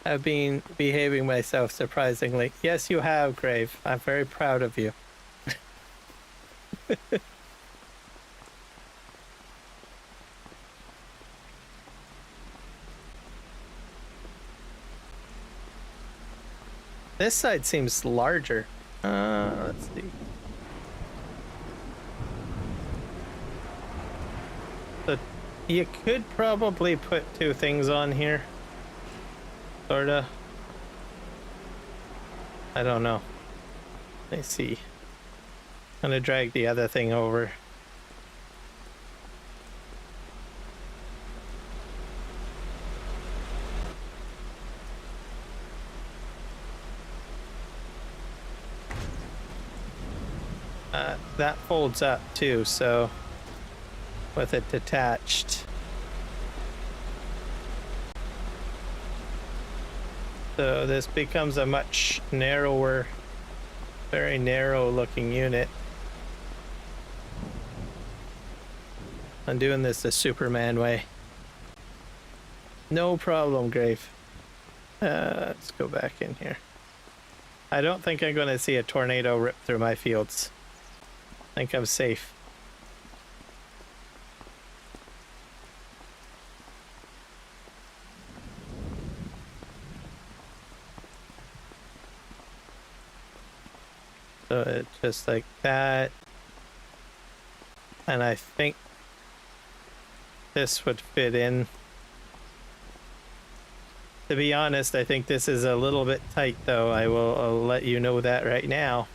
I've been behaving myself surprisingly. Yes, you have, Grave. I'm very proud of you. This side seems larger. Let's see. So you could probably put two things on here. Sorta. I don't know. Let's see. I'm gonna drag the other thing over. That folds up too, so with it detached. So this becomes a much narrower, very narrow looking unit. I'm doing this the Superman way. No problem, Grave. Let's go back in here. I don't think I'm going to see a tornado rip through my fields. I think I'm safe. So it's just like that. And I think this would fit in. To be honest, I think this is a little bit tight though. I'll let you know that right now.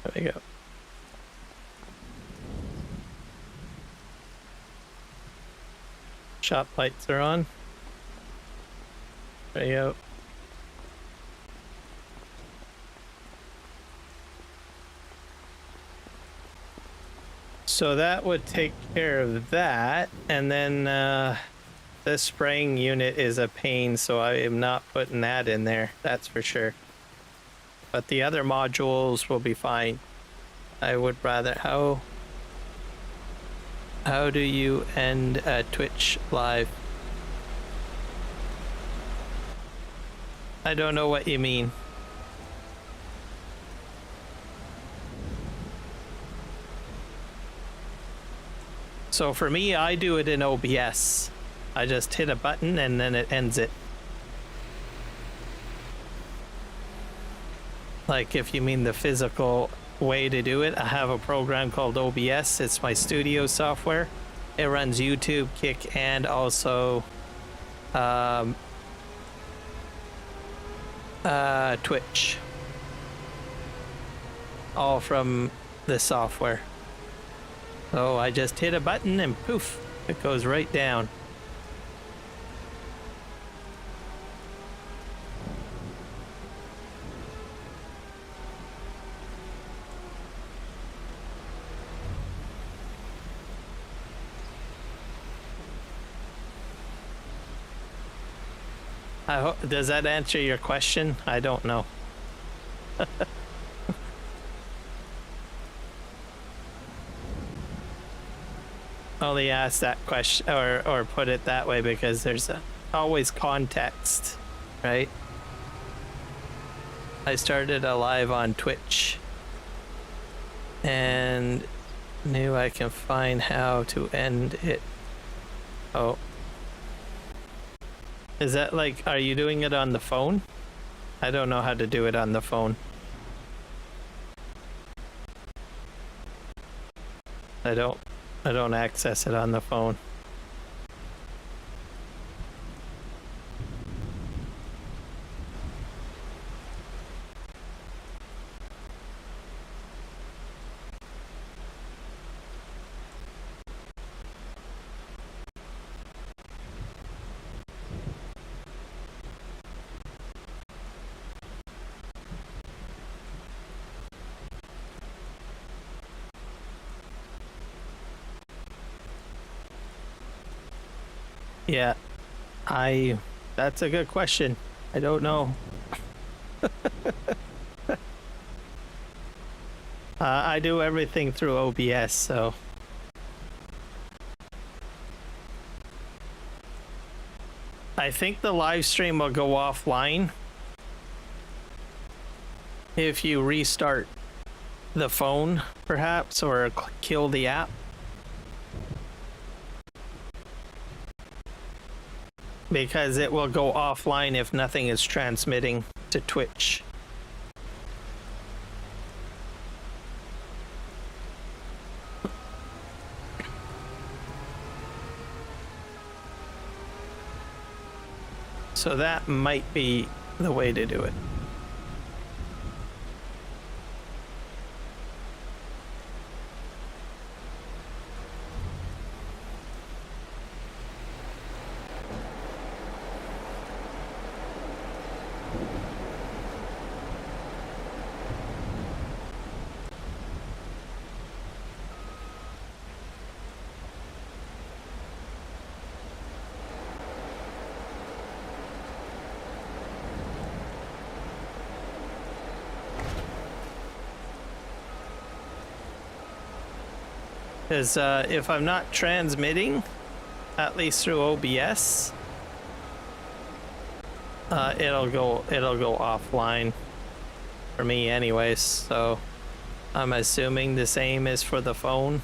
There we go. Shop lights are on. There you go. So that would take care of that, and then this spraying unit is a pain, so I am not putting that in there, that's for sure. But the other modules will be fine. I would rather... How do you end a Twitch live? I don't know what you mean. So for me, I do it in OBS. I just hit a button and then it ends it. Like if you mean the physical way to do it, I have a program called OBS. It's my studio software. It runs YouTube, Kick, and also Twitch. All from the software. So I just hit a button and poof, it goes right down. Does that answer your question? I don't know. Only ask that question or put it that way because there's always context, right? I started a live on Twitch and knew I can find how to end it. Oh. Is that like, are you doing it on the phone? I don't know how to do it on the phone. I don't access it on the phone. Yeah, that's a good question. I don't know. I do everything through OBS, so. I think the live stream will go offline if you restart the phone, perhaps, or kill the app. Because it will go offline if nothing is transmitting to Twitch. So that might be the way to do it. Because if I'm not transmitting, at least through OBS, it'll go offline for me anyways. So I'm assuming the same is for the phone.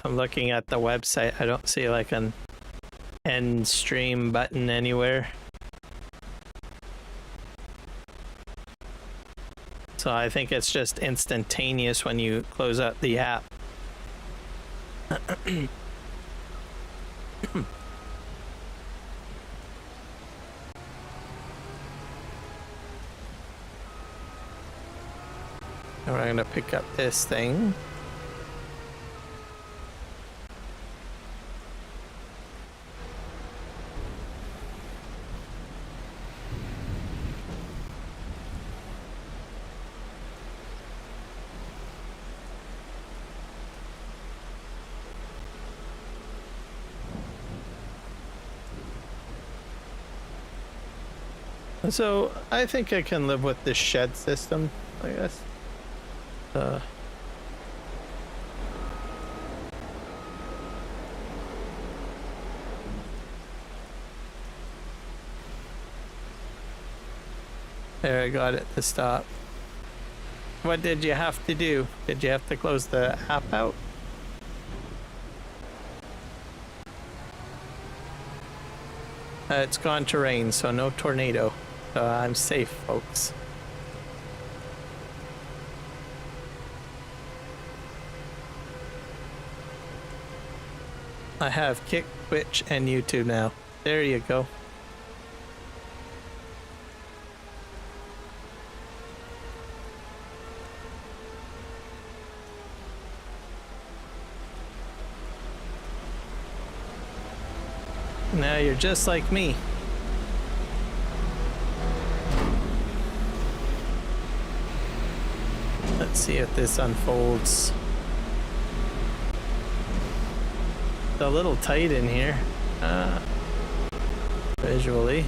I'm looking at the website. I don't see like an end stream button anywhere. So I think it's just instantaneous when you close out the app. And we're gonna pick up this thing. So I think I can live with this shed system, I guess. There, I got it to stop. What did you have to do? Did you have to close the app out? It's gone to rain, so no tornado. I'm safe, folks. I have Kick, Twitch, and YouTube now. There you go. Now you're just like me. Let's see if this unfolds. It's a little tight in here, visually.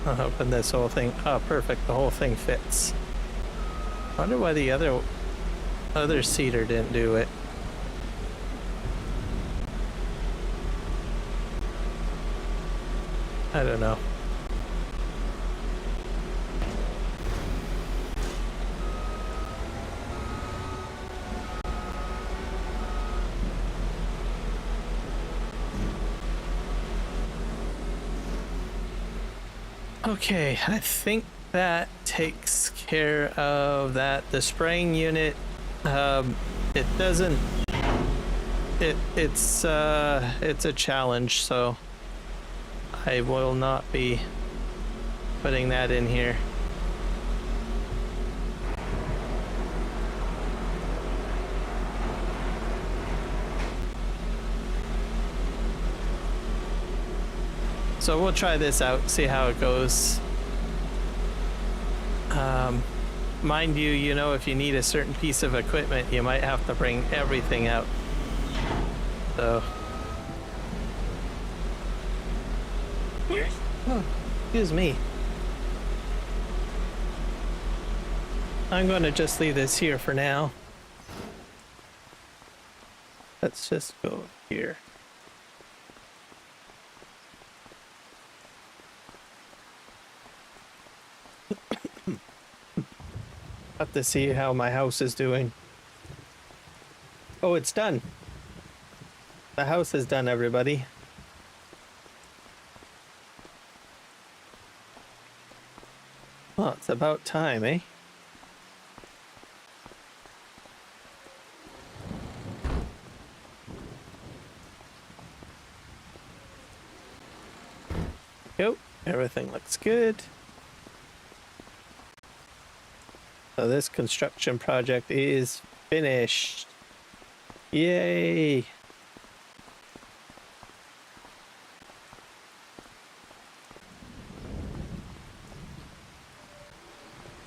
I'm hoping this whole thing, oh perfect, the whole thing fits. I wonder why the other seeder didn't do it. I don't know. Okay, I think that takes care of that. The spraying unit, it doesn't. It's a challenge, so I will not be putting that in here. So we'll try this out, see how it goes. Mind you, you know, if you need a certain piece of equipment, you might have to bring everything out. So. Oh, excuse me. I'm going to just leave this here for now. Let's just go here. Have to see how my house is doing. Oh, it's done. The house is done, everybody. Well, it's about time, eh? Yep, everything looks good. So this construction project is finished. Yay!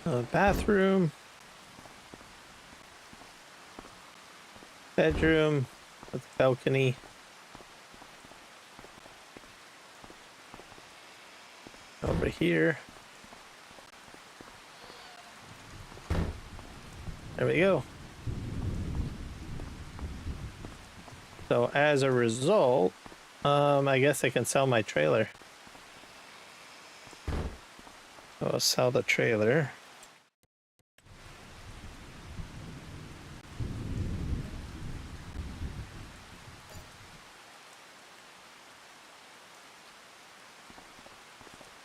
A bathroom, bedroom with a balcony. Over here. There we go. So as a result, I guess I can sell my trailer. So I'll sell the trailer.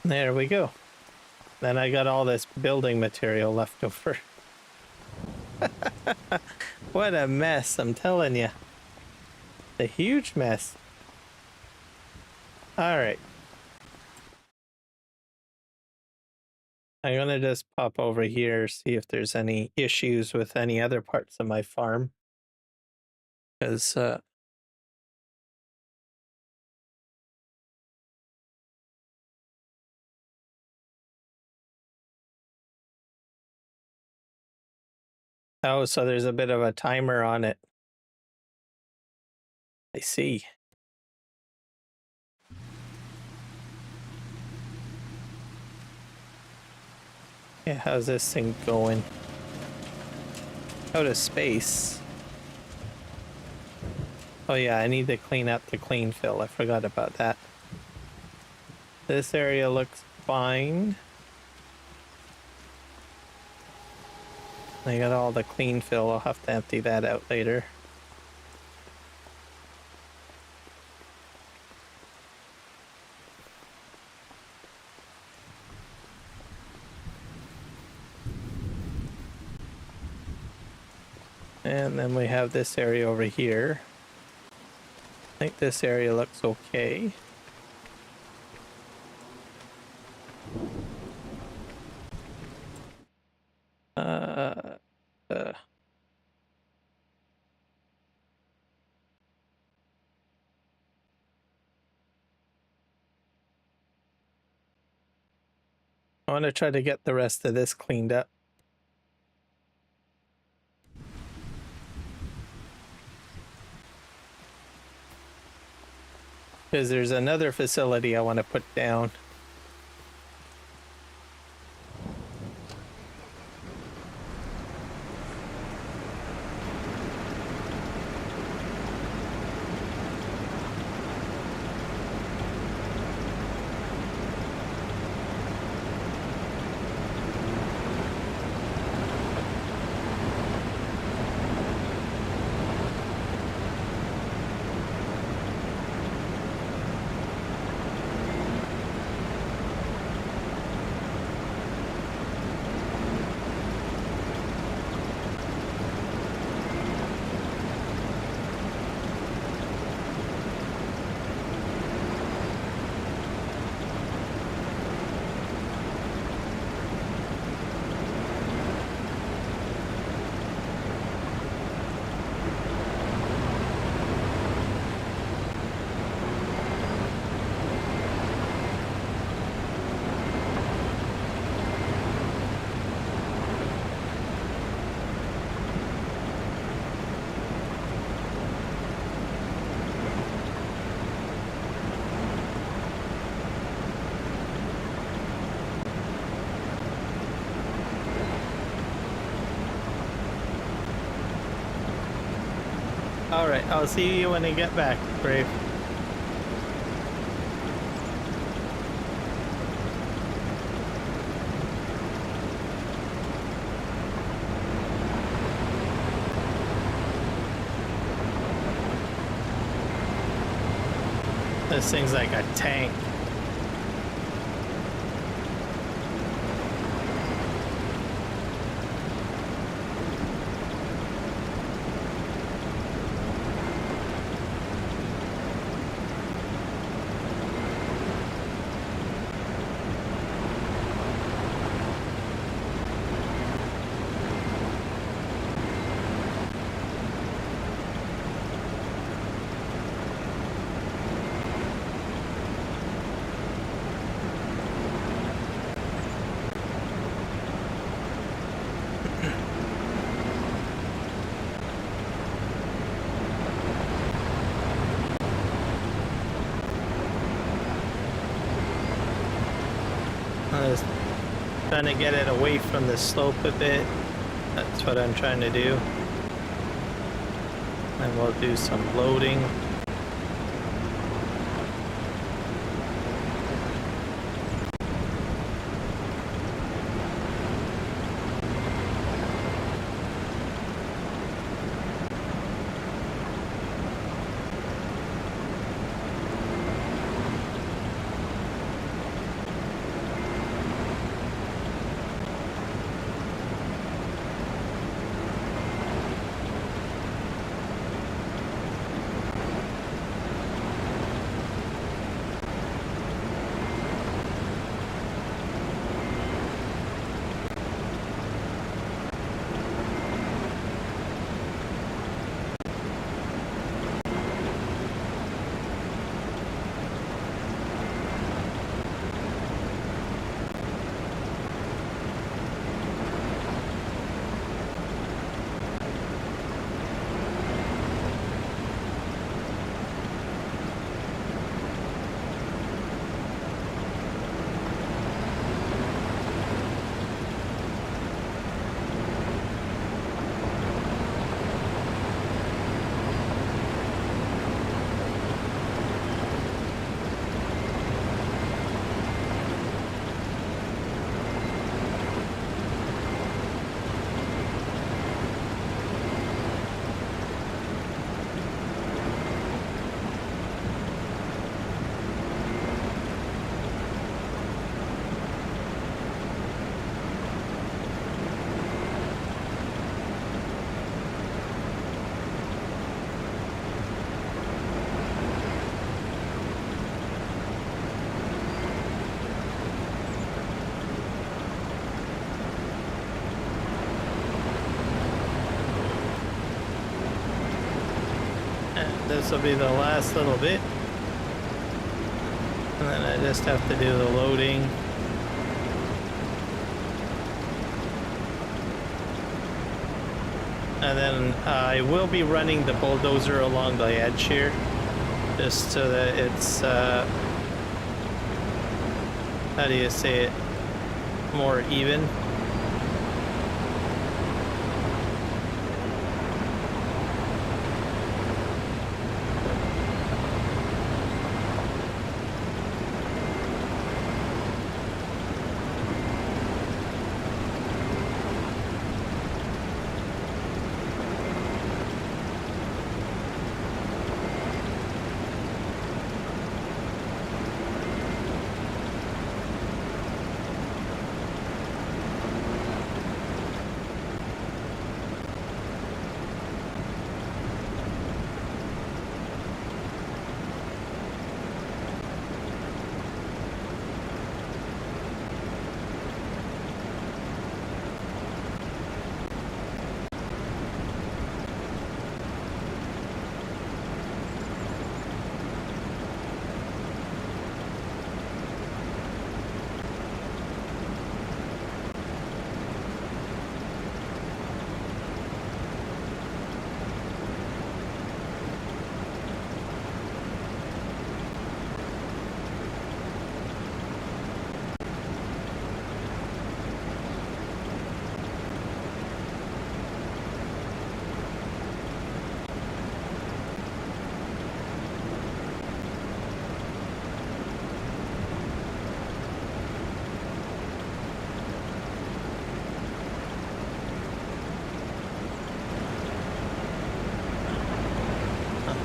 There we go. Then I got all this building material left over. What a mess, I'm telling you. A huge mess. Alright. I'm gonna just pop over here, see if there's any issues with any other parts of my farm. Because, oh, so there's a bit of a timer on it. I see. Yeah, how's this thing going? Out of space. Oh yeah, I need to clean up the clean fill. I forgot about that. This area looks fine. I got all the clean fill. I'll have to empty that out later. And then we have this area over here. I think this area looks okay. I want to try to get the rest of this cleaned up. Because there's another facility I want to put down. Alright, I'll see you when I get back, Brave. This thing's like a tank. I was trying to get it away from the slope a bit. That's what I'm trying to do. And we'll do some loading. this will be the last little bit. And then I just have to do the loading. And then I will be running the bulldozer along the edge here, just so that it's, how do you say it, more even.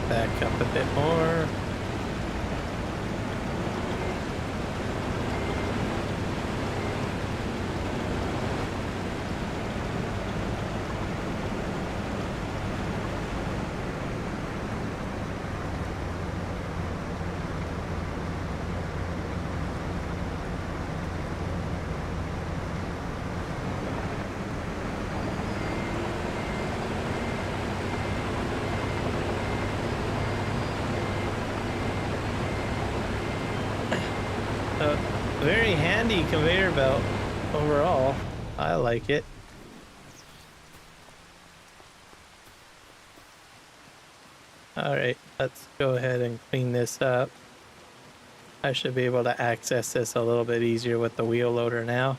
Back up a bit more. Very handy conveyor belt overall. I like it. Alright, let's go ahead and clean this up. I should be able to access this a little bit easier with the wheel loader now.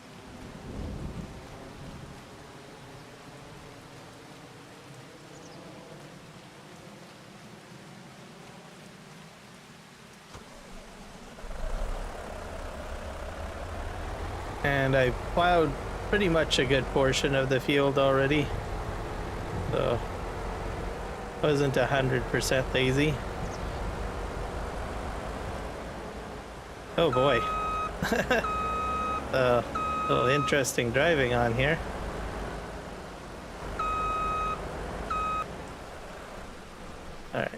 And I plowed pretty much a good portion of the field already, so wasn't 100% lazy. Oh boy. A little interesting driving on here. Alright.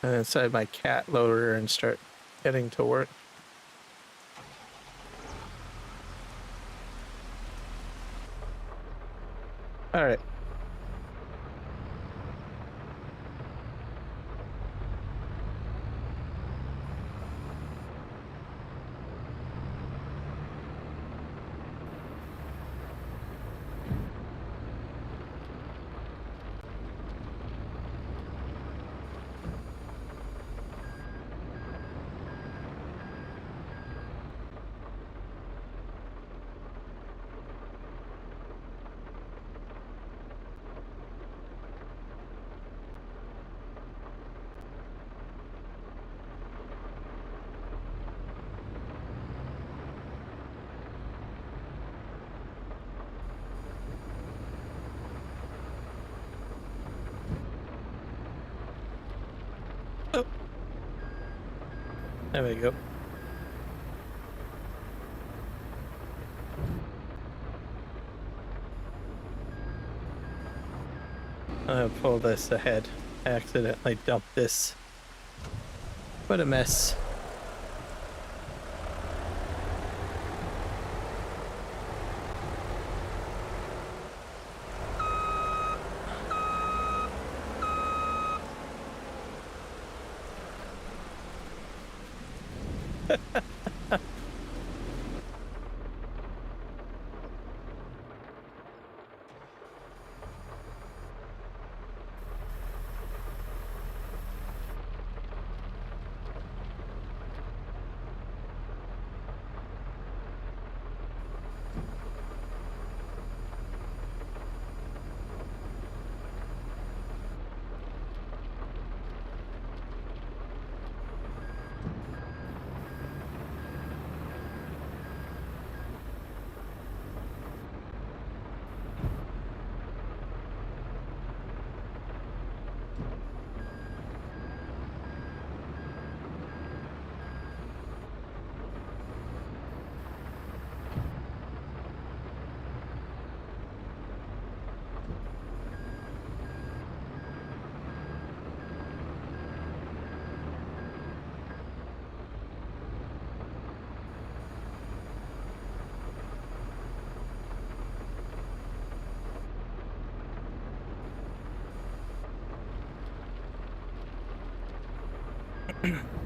Inside my cat loader and start getting to work. All right. Oh. There we go. I'll pull this ahead. I accidentally dumped this. What a mess.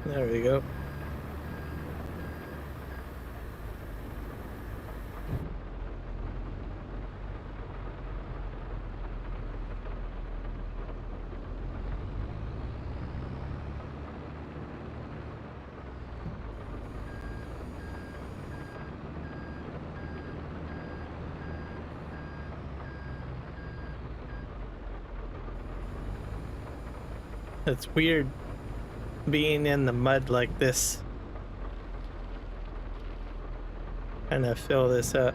There we go. It's weird being in the mud like this. Trying to fill this up.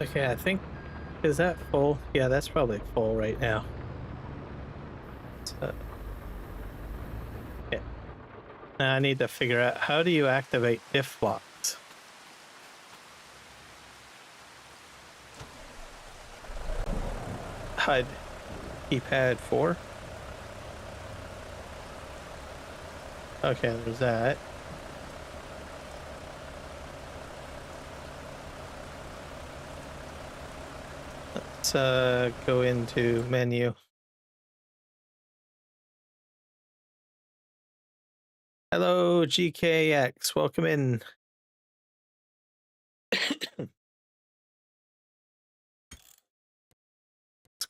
Okay, I think, is that full? Yeah, that's probably full right now. So, yeah. Now I need to figure out, how do you activate diff locks? HUD keypad 4. Okay, there's that. Let's go into menu. Hello, GKX. Welcome in. Let's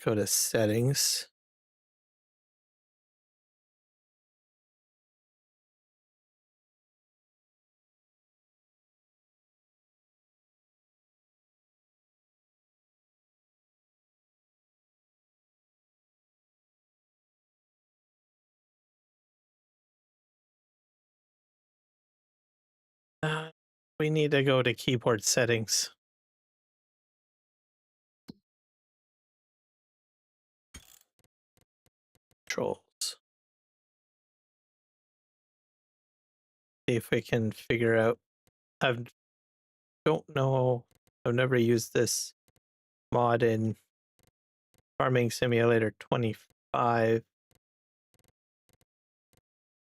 go to settings. We need to go to keyboard settings. Controls. See if we can figure out. I don't know. I've never used this mod in Farming Simulator 20 5.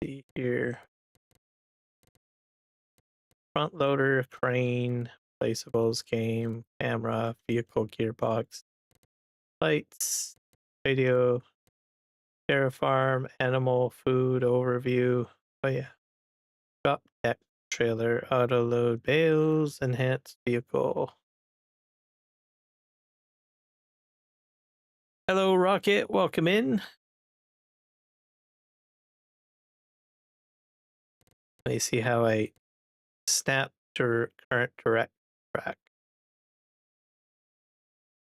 See here. Front loader, crane, placeables, game, camera, vehicle gearbox, lights, radio, terraform, animal, food, overview. Oh yeah. Drop deck, trailer, auto load, bales, enhanced vehicle. Hello, Rocket. Welcome in. Let me see how I snap to current direct track.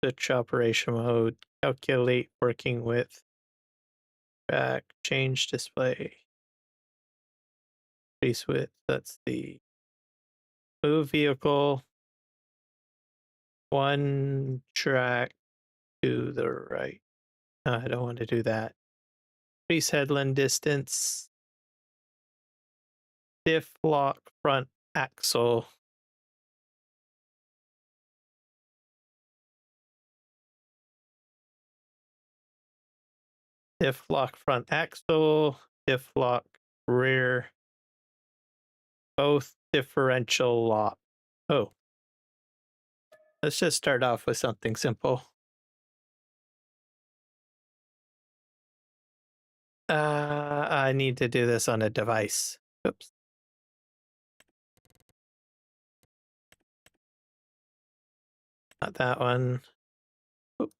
Switch operation mode. Calculate working with track. Change display. Increase width. That's the move vehicle. 1 track to the right. No, I don't want to do that. Increase headland distance. Diff lock front axle. Diff lock front axle. Diff lock rear. Both differential lock. Oh. Let's just start off with something simple. I need to do this on a device. Oops. Not that one. Oop.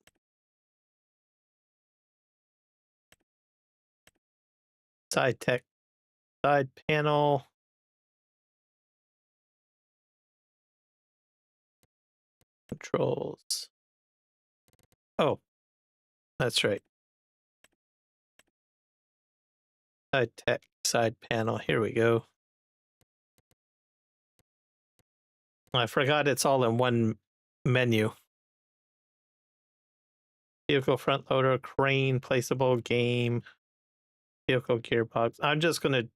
Side tech, side panel. Controls. Oh, that's right. Side tech, side panel. Here we go. I forgot it's all in one menu. Vehicle front loader, crane, placeable, game, vehicle gearbox. I'm just going to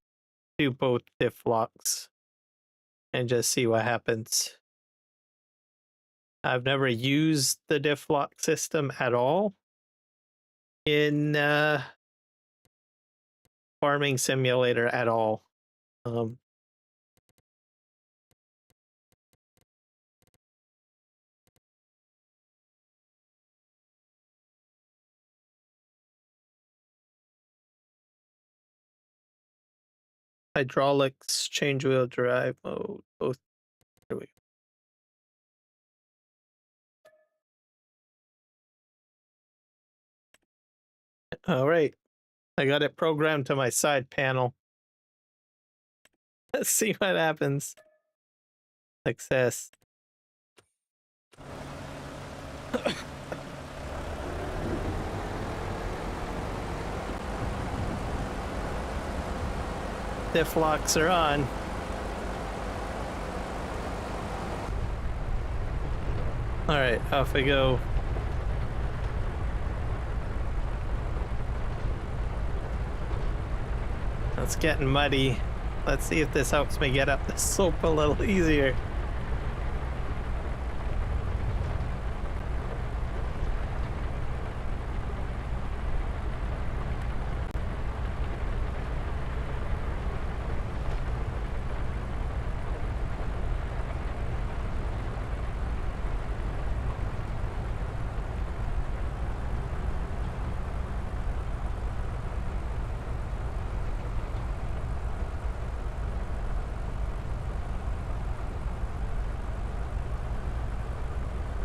do both diff locks and just see what happens. I've never used the diff lock system at all in farming simulator at all. Hydraulics, change wheel drive mode, both. Here we go. All right, I got it programmed to my side panel. Let's see what happens. Success. Diff locks are on. All right, off we go. It's getting muddy. Let's see if this helps me get up the slope a little easier.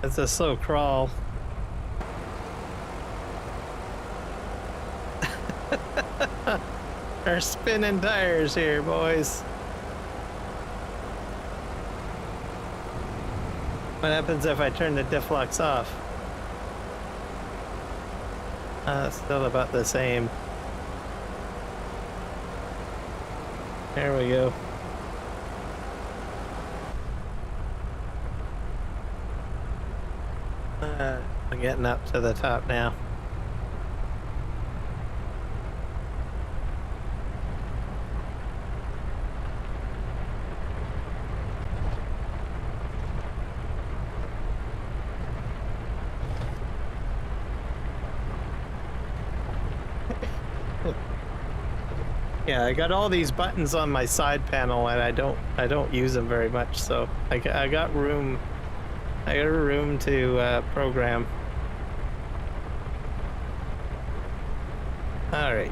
It's a slow crawl. We're spinning tires here, boys. What happens if I turn the diff locks off? Still about the same. There we go. I'm getting up to the top now. Yeah, I got all these buttons on my side panel, and I don't use them very much. So I got room. I got a room to program. All right.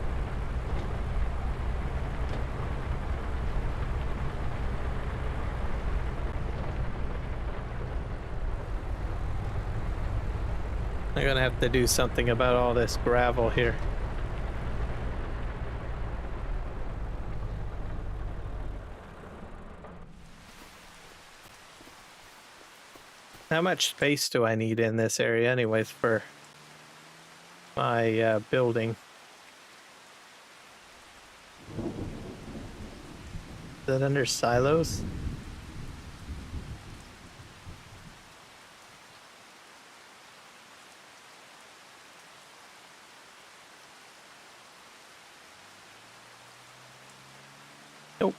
I'm gonna have to do something about all this gravel here. How much space do I need in this area anyways for my building? Is that under silos? Nope.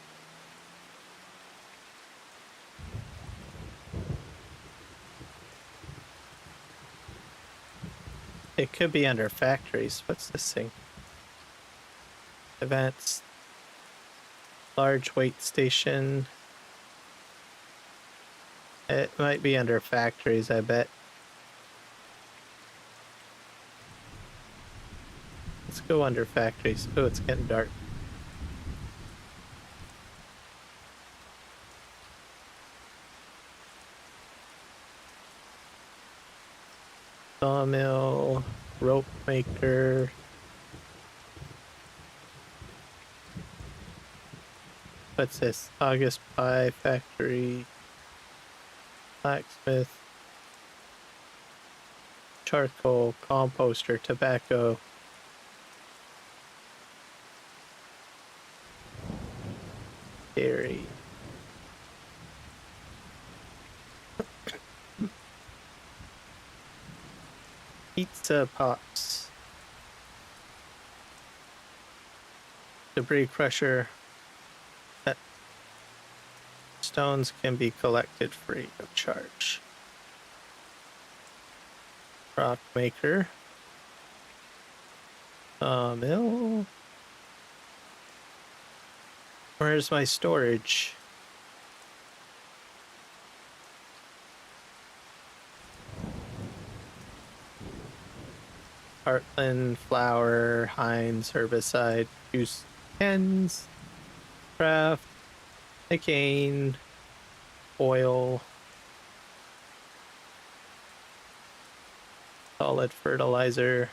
It could be under factories. What's this thing? Events. Large weight station. It might be under factories, I bet. Let's go under factories. Oh, it's getting dark. Sawmill, rope maker. What's this? August Pie Factory. Blacksmith. Charcoal, composter, tobacco. Dairy. Pizza pots. Debris crusher. Stones can be collected free of charge. Rock maker. Mill. Where's my storage? Heartland, flour, Heinz, herbicide, juice cans, craft, cane, oil, solid fertilizer,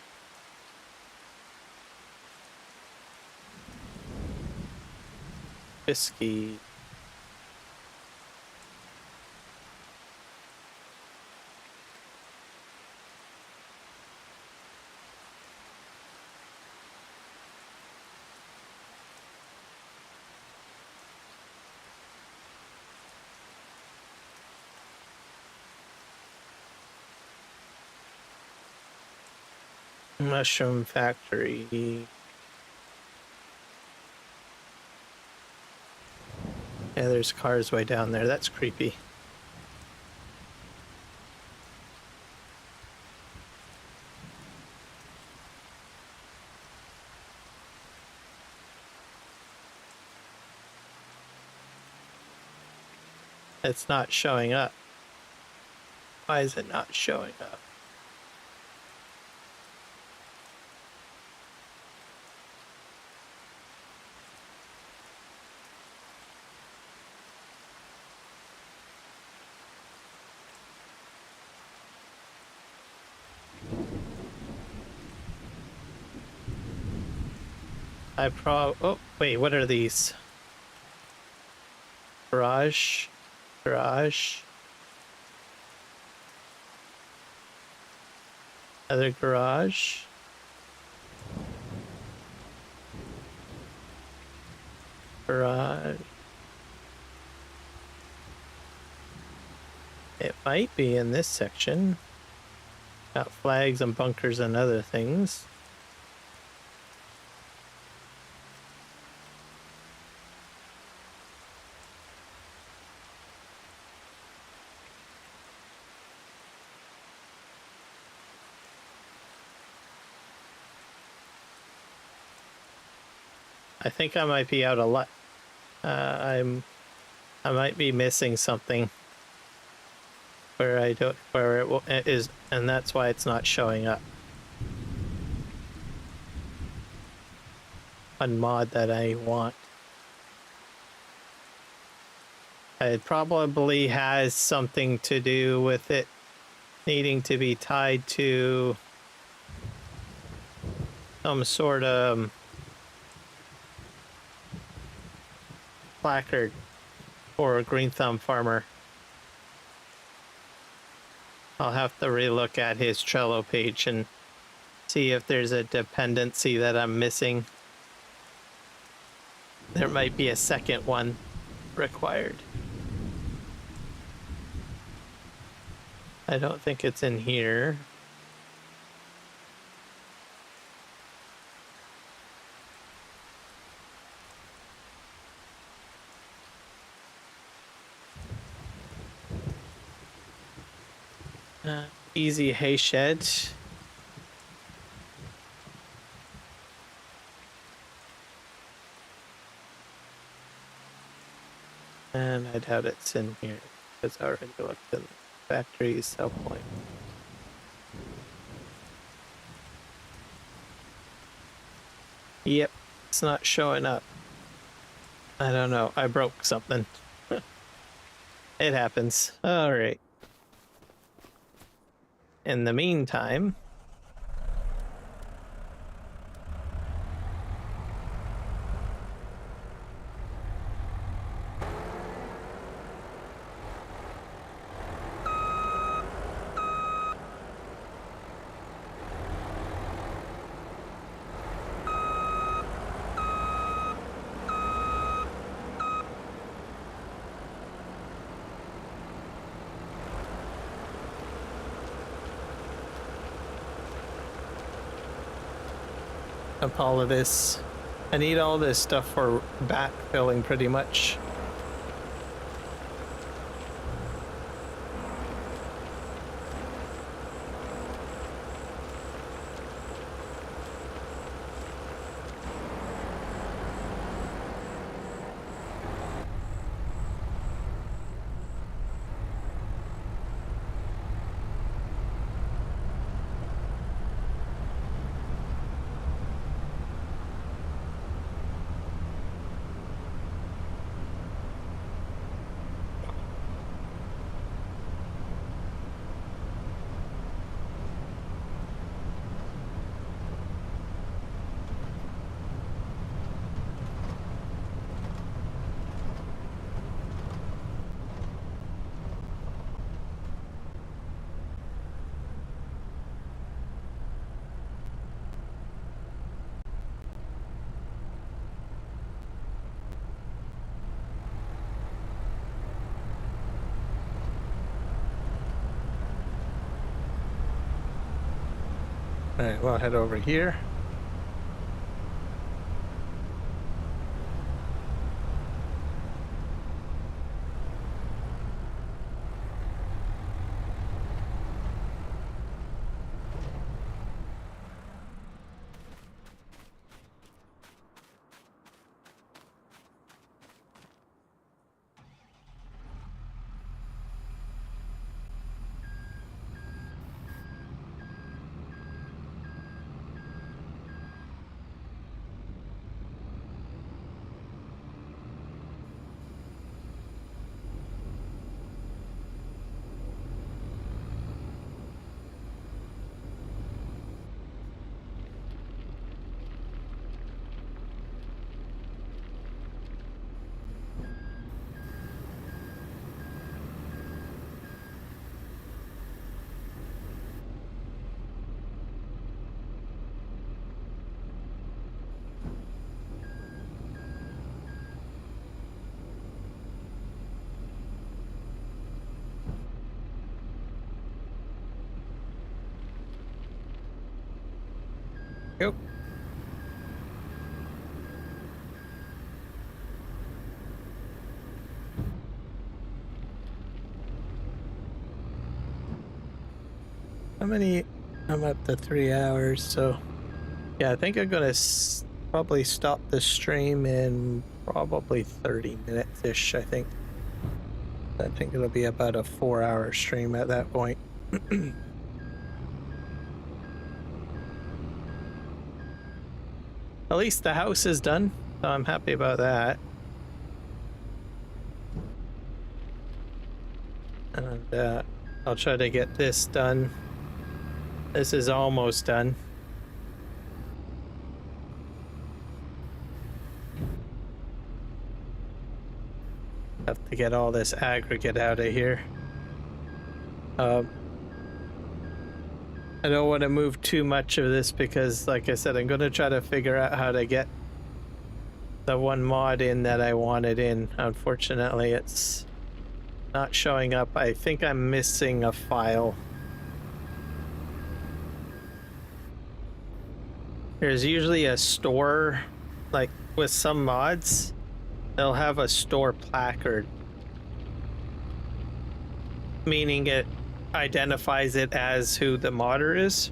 whiskey, mushroom factory. Yeah, there's cars way down there. That's creepy. It's not showing up. Why is it not showing up? Oh, wait, what are these? Garage? Garage? Other garage? Garage? It might be in this section. Got flags and bunkers and other things. I think I might be out of luck. I might be missing something where it is, and that's why it's not showing up on mod that I want. It probably has something to do with it needing to be tied to some sort of placard for a green thumb farmer. I'll have to relook at his Trello page and see if there's a dependency that I'm missing. There might be a second one required. I don't think it's in here. Easy hay shed. And I doubt it's in here because I already looked in the factory sell point. Yep, it's not showing up. I don't know. I broke something. It happens. All right. In the meantime, up all of this. I need all this stuff for backfilling pretty much. All right, we'll head over here. Yep. How many? I'm up to 3 hours, so yeah, I think I'm gonna probably stop the stream in probably 30 minutes-ish, I think. I think it'll be about a 4-hour stream at that point. At least the house is done, so I'm happy about that. And I'll try to get this done. This is almost done. Have to get all this aggregate out of here. I don't want to move too much of this because, like I said, I'm going to try to figure out how to get the one mod in that I wanted in. Unfortunately, it's not showing up. I think I'm missing a file. There's usually a store, like with some mods, they'll have a store placard, meaning it identifies it as who the modder is.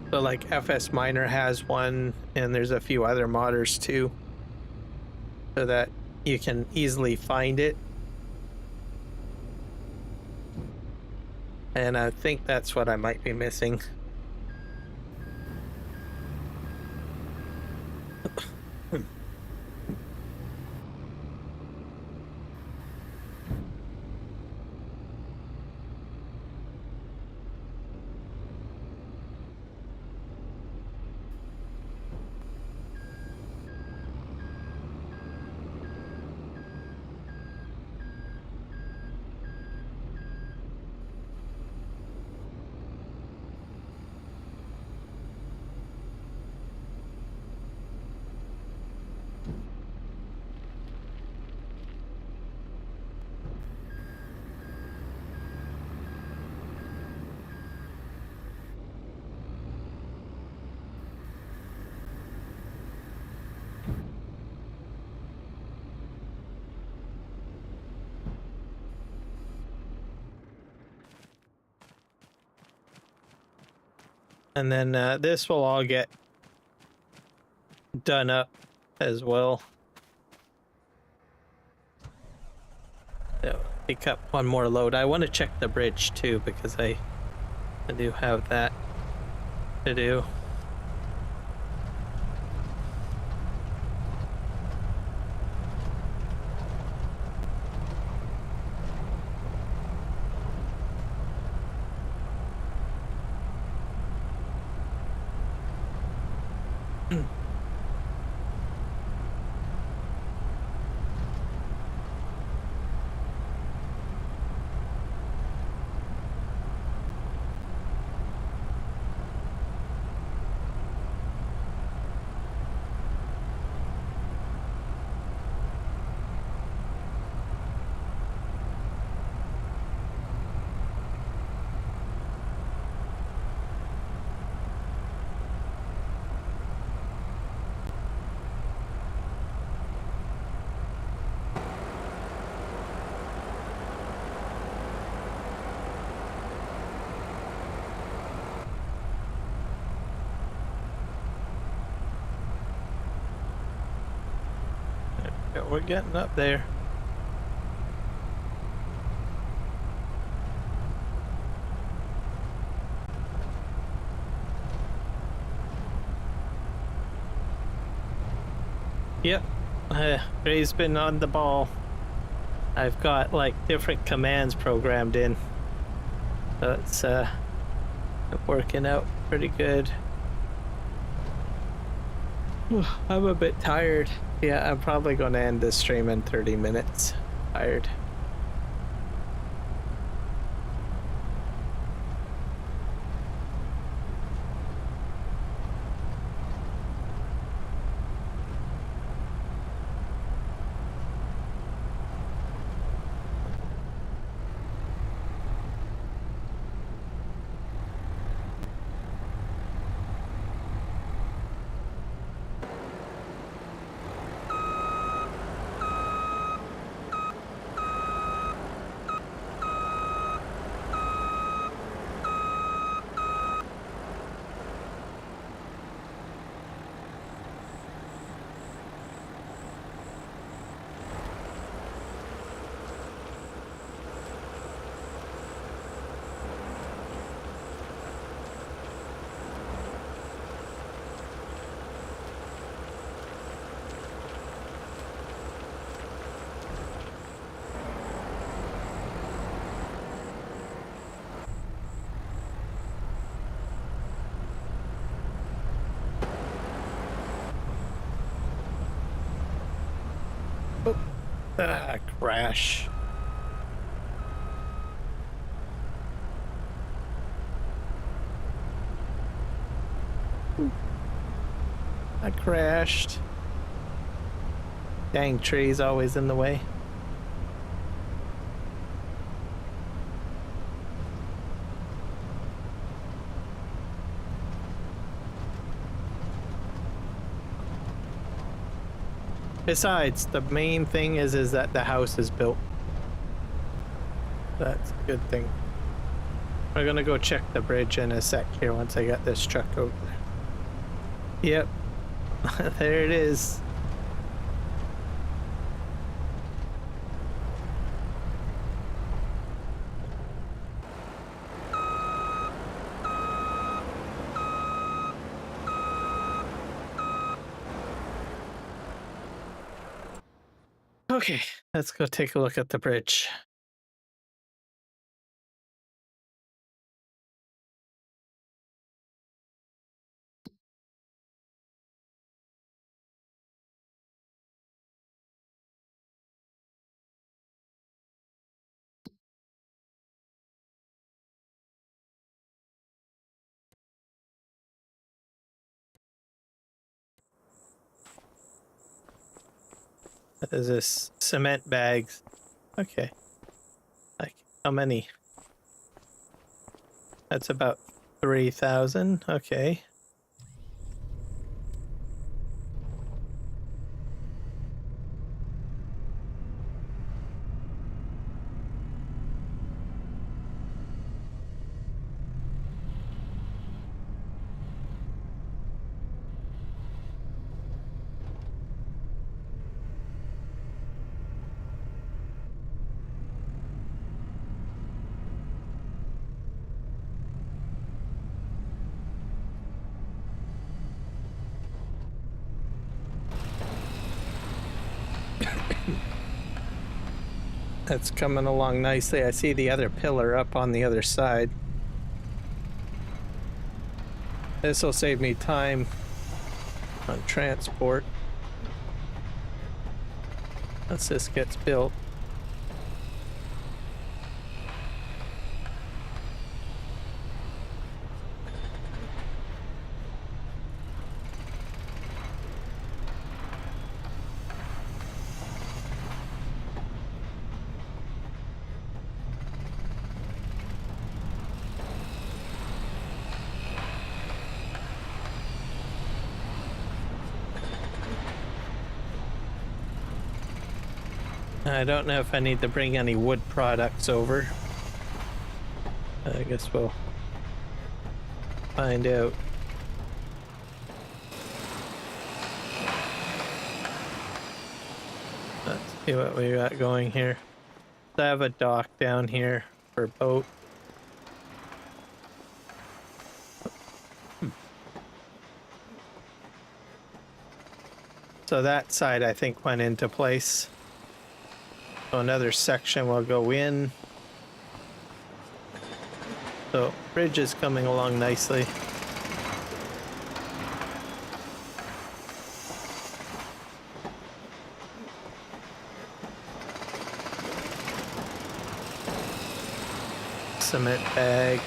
So like FS Miner has one, and there's a few other modders too, so that you can easily find it. And I think that's what I might be missing. And then this will all get done up as well. So pick up one more load. I want to check the bridge too, because I do have that to do. Yeah, we're getting up there. Yep, Ray's been on the ball. I've got like different commands programmed in, so it's working out pretty good. I'm a bit tired. Yeah, I'm probably going to end this stream in 30 minutes. Tired. Ah, crash. I crashed. Dang tree's always in the way. Besides, the main thing is that the house is built. That's a good thing. We're gonna go check the bridge in a sec here once I get this truck out there. Yep. There it is. Okay, let's go take a look at the bridge. What is this? Cement bags. Okay. Like, how many? That's about 3,000. Okay. That's coming along nicely. I see the other pillar up on the other side. This will save me time on transport once this gets built. I don't know if I need to bring any wood products over. I guess we'll find out. Let's see what we got going here. I have a dock down here for a boat. So that side I think went into place. So another section will go in. So bridge is coming along nicely. Cement bag.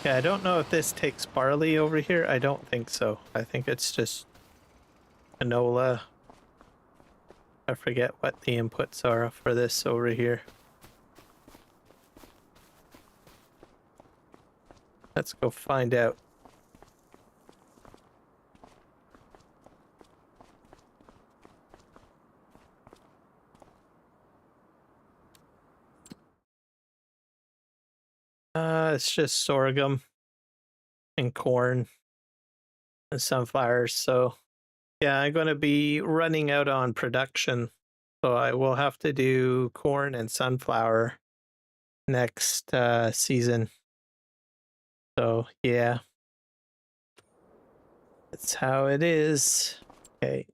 Yeah, I don't know if this takes barley over here. I don't think so. I think it's just canola. I forget what the inputs are for this over here. Let's go find out. It's just sorghum and corn and sunflowers. So yeah, I'm going to be running out on production. So I will have to do corn and sunflower next season. So yeah, that's how it is. Okay,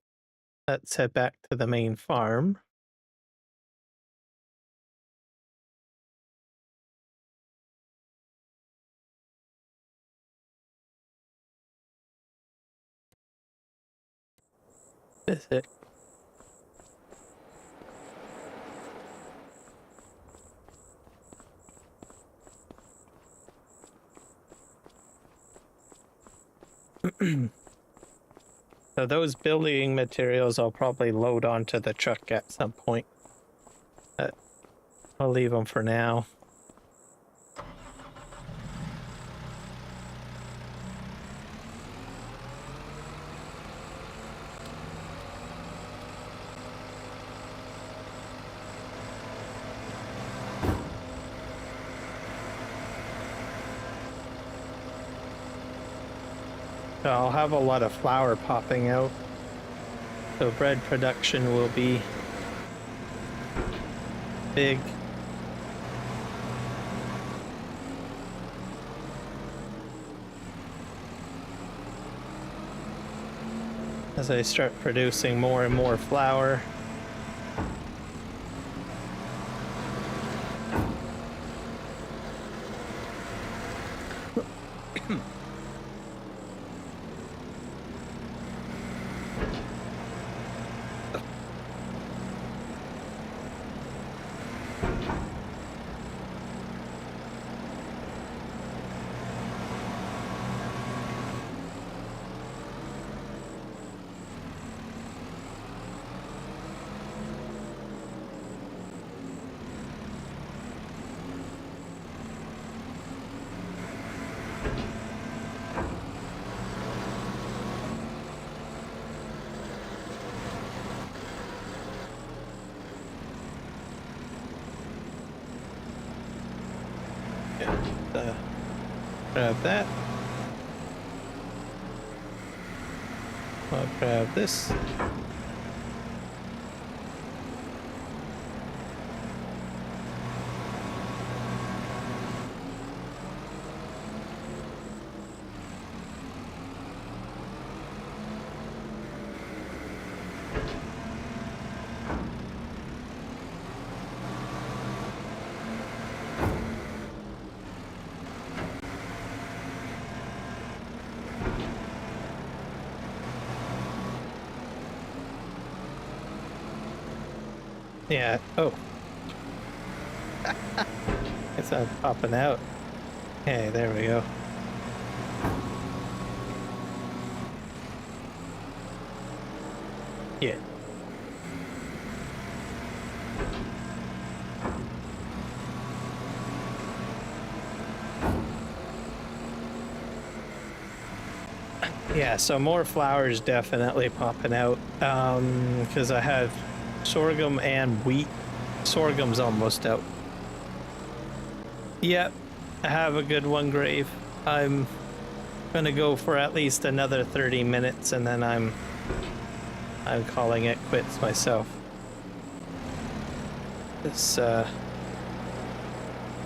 let's head back to the main farm. Is it? So those building materials I'll probably load onto the truck at some point. I'll leave them for now. So I'll have a lot of flour popping out. So bread production will be big. As I start producing more and more flour. Grab that. I'll grab this. Yeah. Oh. It's not popping out. Okay, there we go. Yeah. Yeah, so more flour is definitely popping out because I have sorghum and wheat. Sorghum's almost out. Yep, I have a good one, Grave. I'm gonna go for at least another 30 minutes and then I'm calling it quits myself. It's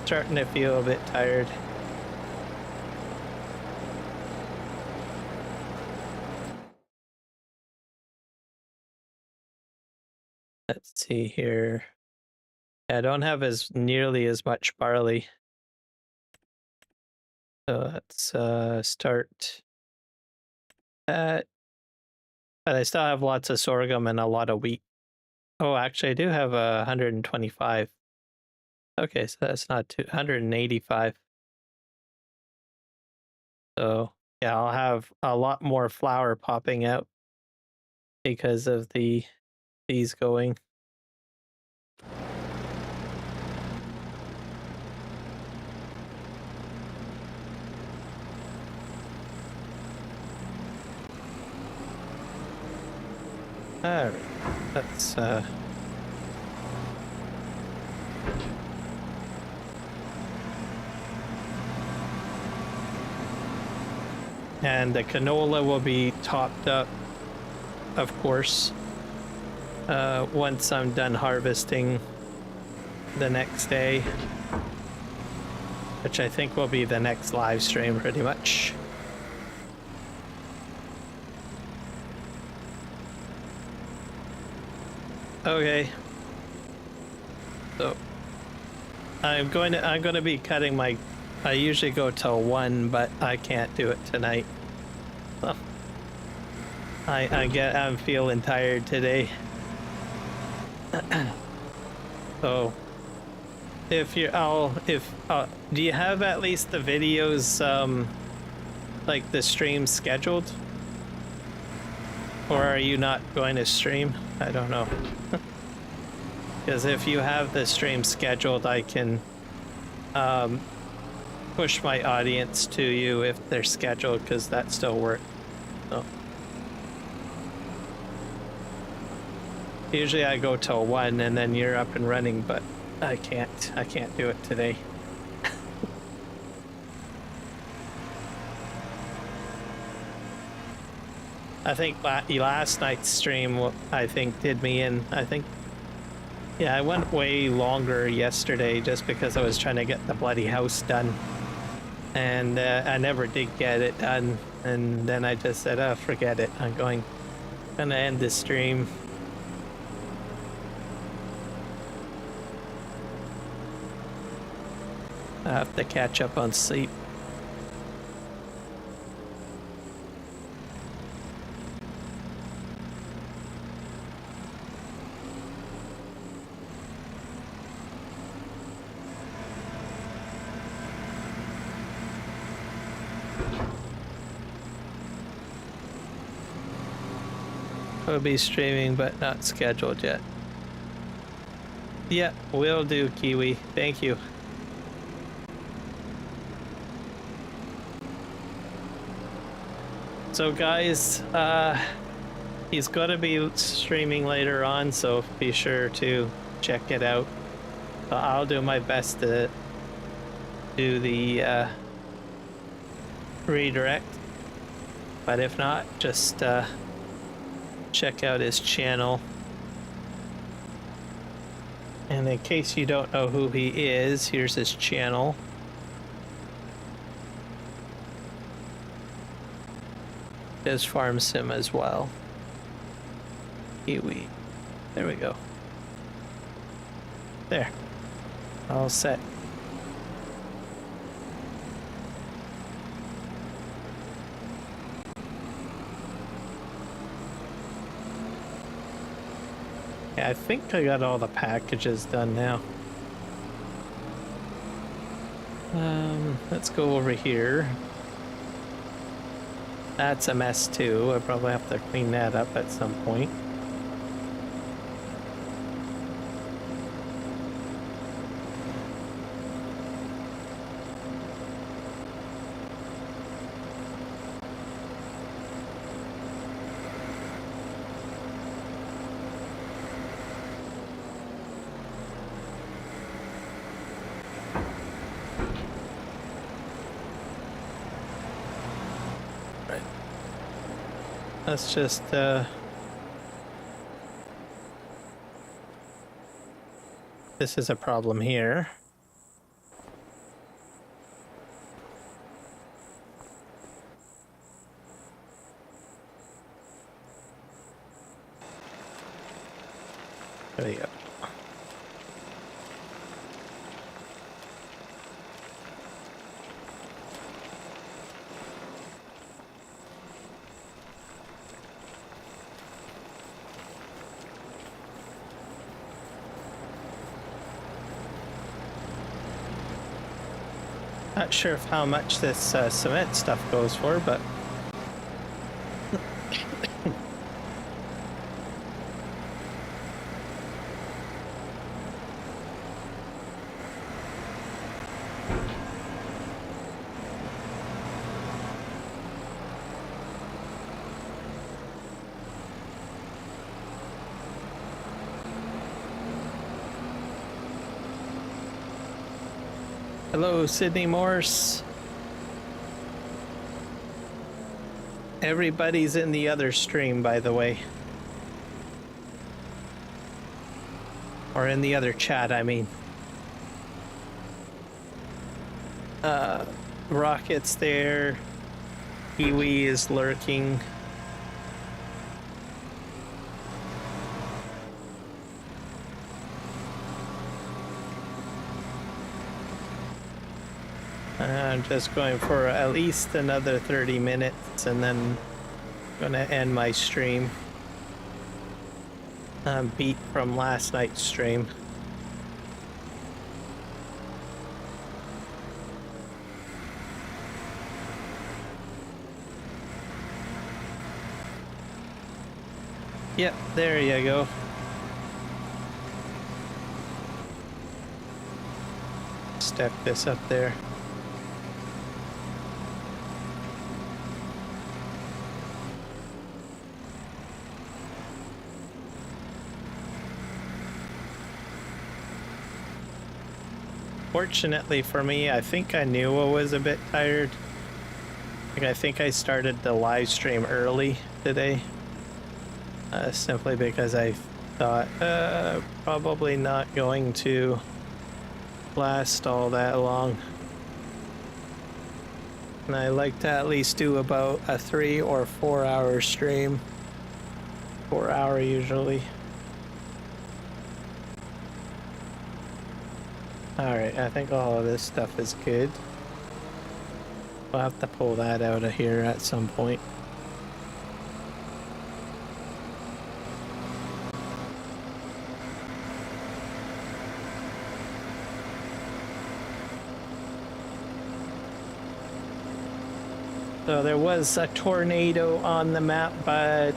starting to feel a bit tired. Let's see here. I don't have nearly as much barley. So let's start that. But I still have lots of sorghum and a lot of wheat. Oh, actually I do have 125. Okay, so that's not 185. So yeah, I'll have a lot more flour popping out because of these going. Alright, let's and the canola will be topped up, of course, once I'm done harvesting the next day, which I think will be the next live stream pretty much. Okay, so I'm going to be cutting my. I usually go till 1, but I can't do it tonight. So I'm feeling tired today. So if you're, do you have at least the videos, like the stream scheduled? Or are you not going to stream? I don't know. Because if you have the stream scheduled, I can push my audience to you if they're scheduled, because that still works. So usually I go till 1 and then you're up and running, but I can't do it today. I think last night's stream, I think, did me in. I think, yeah, I went way longer yesterday just because I was trying to get the bloody house done. And I never did get it done. And then I just said, oh, forget it. I'm gonna end the stream. I have to catch up on sleep. Will be streaming, but not scheduled yet. Yeah, will do, Kiwi. Thank you. So guys, he's going to be streaming later on, so be sure to check it out. I'll do my best to do the redirect, but if not, just check out his channel. And in case you don't know who he is, here's his channel. Does farm sim as well. Kiwi. There we go. There. All set. Yeah, I think I got all the packages done now. Let's go over here. That's a mess too. I probably have to clean that up at some point. Let's just this is a problem here. There you go. Not sure of how much this cement stuff goes for, but hello, Sydney Morse. Everybody's in the other stream, by the way. Or in the other chat, I mean. Rocket's there. Kiwi is lurking. I'm just going for at least another 30 minutes and then I'm gonna end my stream. I'm beat from last night's stream. Yep, there you go. Stack this up there. Fortunately for me, I think I knew I was a bit tired. I think I started the live stream early today. Simply because I thought probably not going to last all that long. And I like to at least do about a 3 or 4 hour stream. 4 hour usually. Alright, I think all of this stuff is good. We'll have to pull that out of here at some point. So there was a tornado on the map, but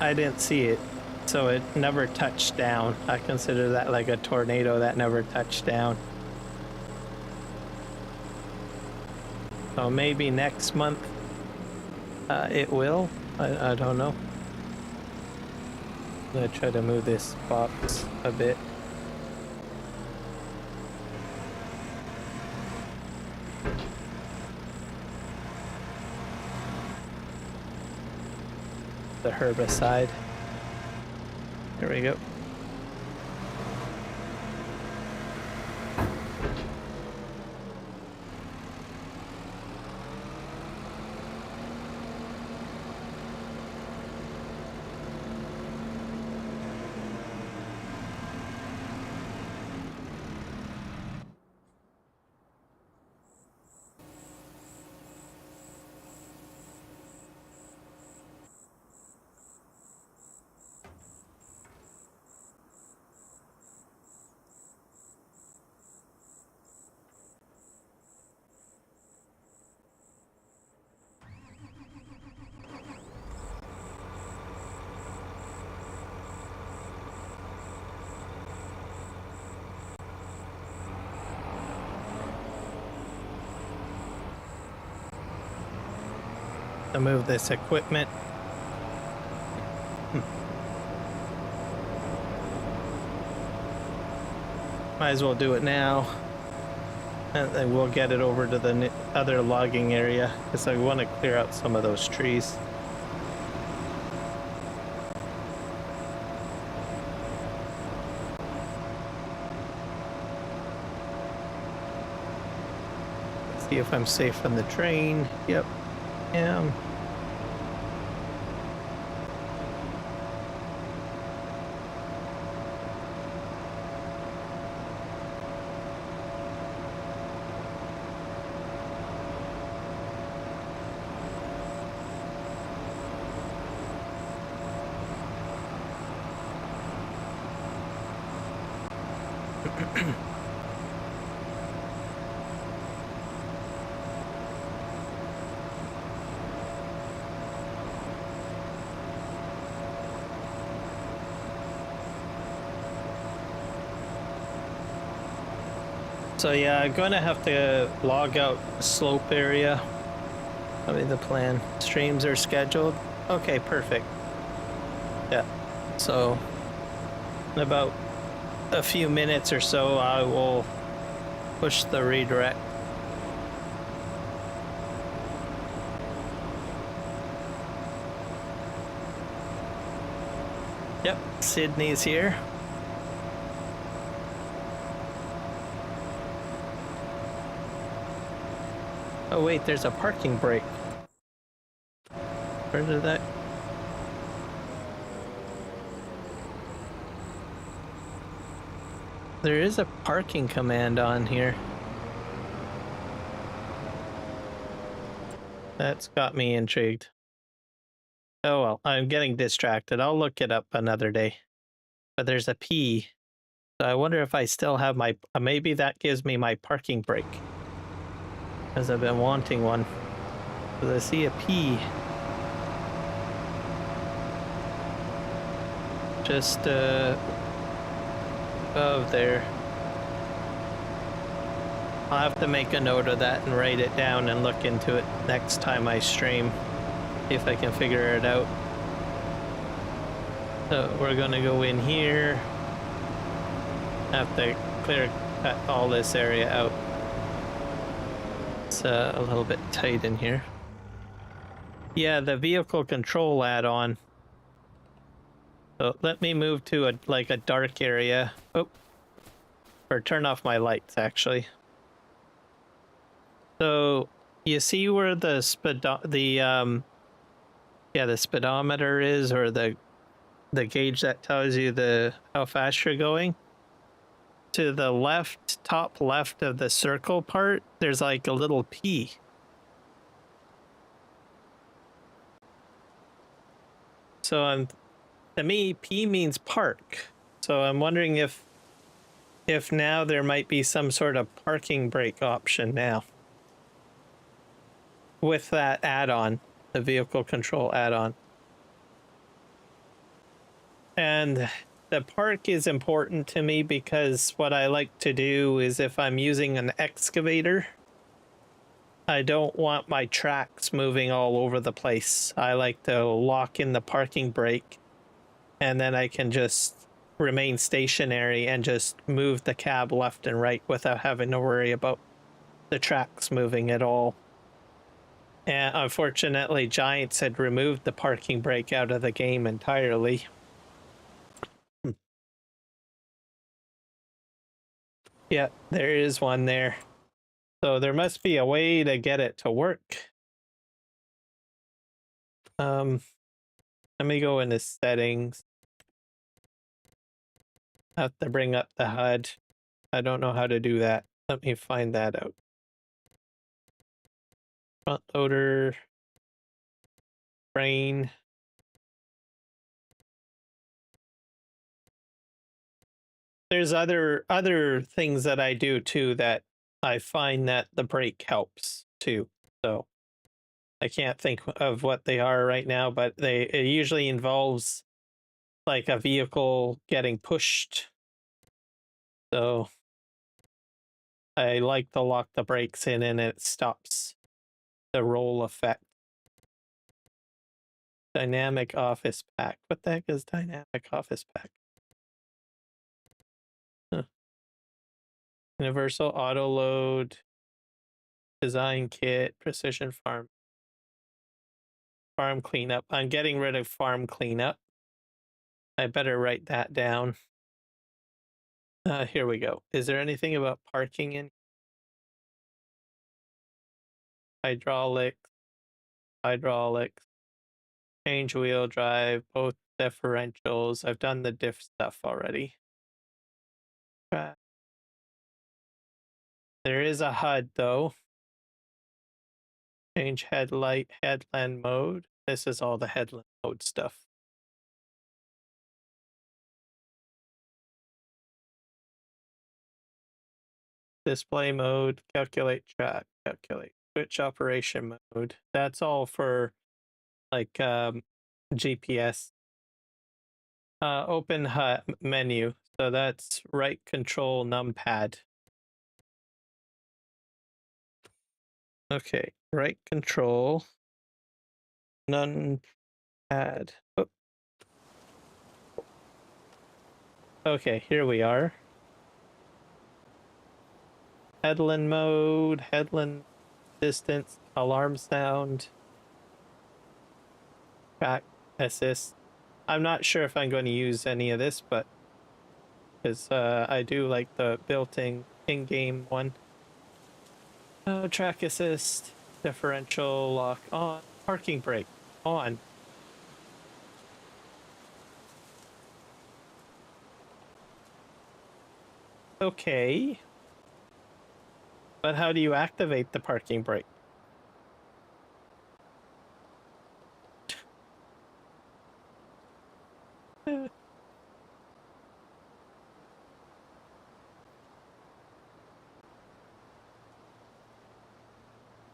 I didn't see it. So it never touched down. I consider that like a tornado that never touched down. So maybe next month it will. I don't know. I'm gonna try to move this box a bit. The herbicide. There we go. To move this equipment. Might as well do it now. And then we'll get it over to the other logging area because I want to clear out some of those trees. Let's see if I'm safe on the train. Yep. Yeah. So yeah, I'm gonna have to log out the slope area. That'll be the plan. Streams are scheduled. Okay, perfect. Yeah. So in about a few minutes or so, I will push the redirect. Yep, Sydney's here. Oh wait, there's a parking brake. Where did that? There is a parking command on here. That's got me intrigued. Oh well, I'm getting distracted. I'll look it up another day. But there's a P. So I wonder if I still have my... maybe that gives me my parking brake. Because I've been wanting one. Because I see a P. just above there. I'll have to make a note of that and write it down and look into it next time I stream. See if I can figure it out. So we're gonna go in here. Have to cut all this area out. It's a little bit tight in here. Yeah, the vehicle control add-on. So let me move to a dark area. Oh, or turn off my lights actually. So you see where the speedometer is, or the gauge that tells you how fast you're going. To the left, top left of the circle part, there's like a little P. So to me, P means park. So I'm wondering if now there might be some sort of parking brake option now with that add-on, the vehicle control add-on. And the park is important to me because what I like to do is, if I'm using an excavator, I don't want my tracks moving all over the place. I like to lock in the parking brake, and then I can just remain stationary and just move the cab left and right without having to worry about the tracks moving at all. And unfortunately, Giants had removed the parking brake out of the game entirely. Yeah, there is one there. So there must be a way to get it to work. Let me go into settings. I have to bring up the HUD. I don't know how to do that. Let me find that out. Front loader. Brain. There's other things that I do too that I find that the brake helps too. So I can't think of what they are right now, but it usually involves like a vehicle getting pushed. So I like to lock the brakes in, and it stops the roll effect. Dynamic office pack. What the heck is dynamic office pack? Huh. Universal auto load. Design kit. Precision farm. Farm cleanup. I'm getting rid of farm cleanup. I better write that down. Here we go. Is there anything about parking in? Hydraulics. Change wheel drive, both differentials. I've done the diff stuff already. There is a HUD though. Change headland mode. This is all the headland mode stuff. Display mode, calculate track, calculate switch operation mode. That's all for like GPS. Open HUD menu. So that's right control numpad. Okay, right control numpad. Oh. Okay, here we are. Headland mode, headland distance, alarm sound, track assist. I'm not sure if I'm going to use any of this, but because I do like the built-in in-game one. Track assist, differential lock on, parking brake on. Okay. But how do you activate the parking brake?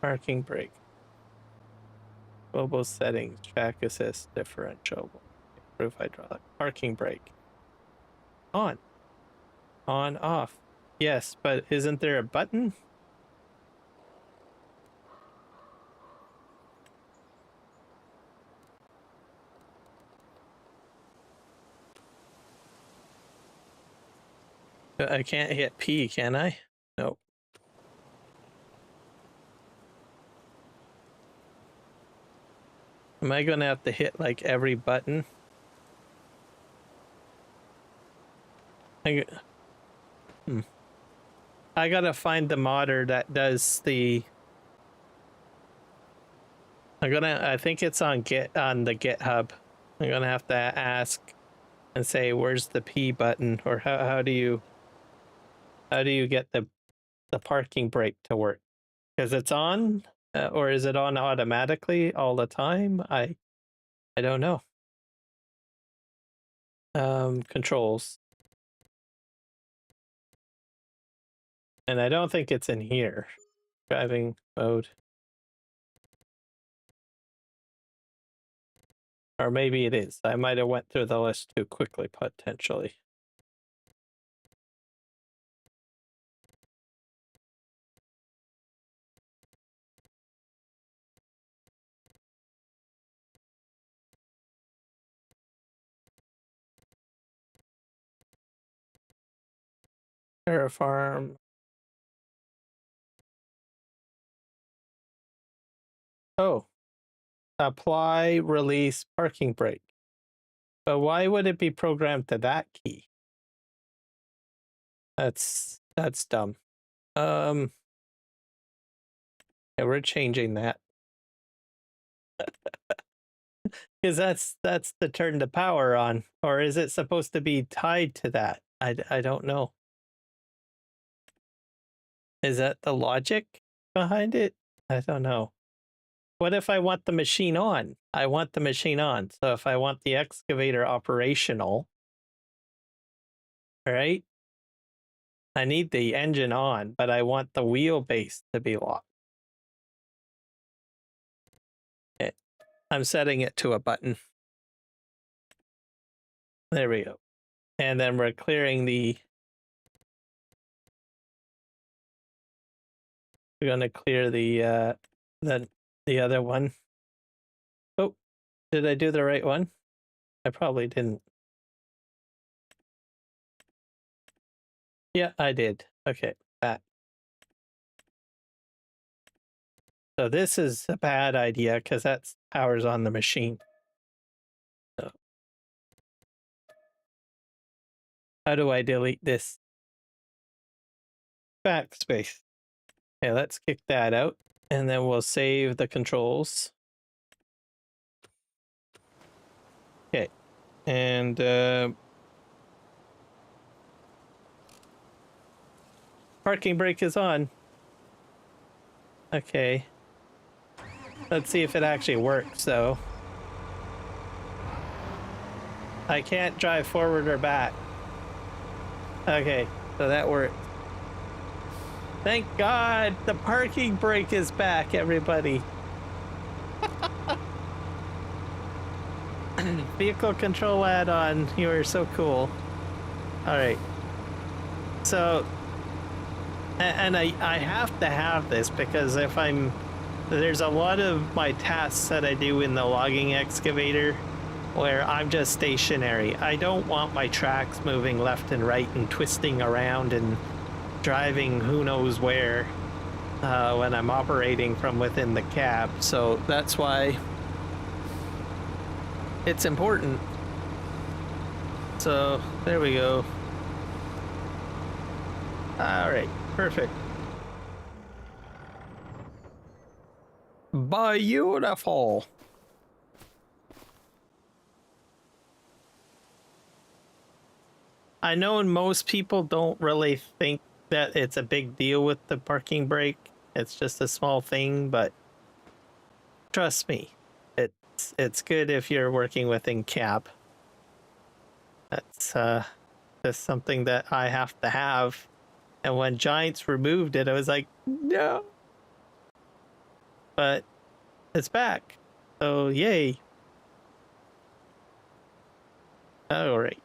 Parking brake. Mobile settings, track assist, differential. Roof hydraulic. Parking brake. On. On, off. Yes, but isn't there a button? I can't hit P, can I? Nope. Am I gonna have to hit like every button? I gotta find the modder that does the. I think it's on the GitHub. I'm gonna have to ask and say, where's the P button, or how do you get the parking brake to work? Because it's on, or is it on automatically all the time? I don't know. Controls. And I don't think it's in here. Driving mode. Or maybe it is. I might have went through the list too quickly, potentially. Terraform. Oh. Apply, release, parking brake. But why would it be programmed to that key? That's dumb. Yeah, we're changing that. Because that's to turn the power on, or is it supposed to be tied to that? I don't know. Is that the logic behind it? I don't know. What if I want the machine on? I want the machine on. So if I want the excavator operational, right? I need the engine on, but I want the wheelbase to be locked. Okay. I'm setting it to a button. There we go. And then we're clearing the. We're gonna clear the other one. Oh, did I do the right one? I probably didn't. Yeah, I did. Okay, that. So this is a bad idea because that's powers on the machine. So how do I delete this? Backspace. Okay, let's kick that out, and then we'll save the controls. Okay, and parking brake is on. Okay. Let's see if it actually works, though. I can't drive forward or back. Okay, so that worked. Thank God the parking brake is back, everybody. Vehicle control add-on. You are so cool. All right. So, and I have to have this because there's a lot of my tasks that I do in the logging excavator where I'm just stationary. I don't want my tracks moving left and right and twisting around and driving who knows where when I'm operating from within the cab. So that's why it's important. So there we go. All right, perfect. Beautiful. I know most people don't really think that it's a big deal with the parking brake. It's just a small thing, but trust me, it's good if you're working within cab. That's just something that I have to have. And when Giants removed it, I was like, no. But it's back. So yay. All right.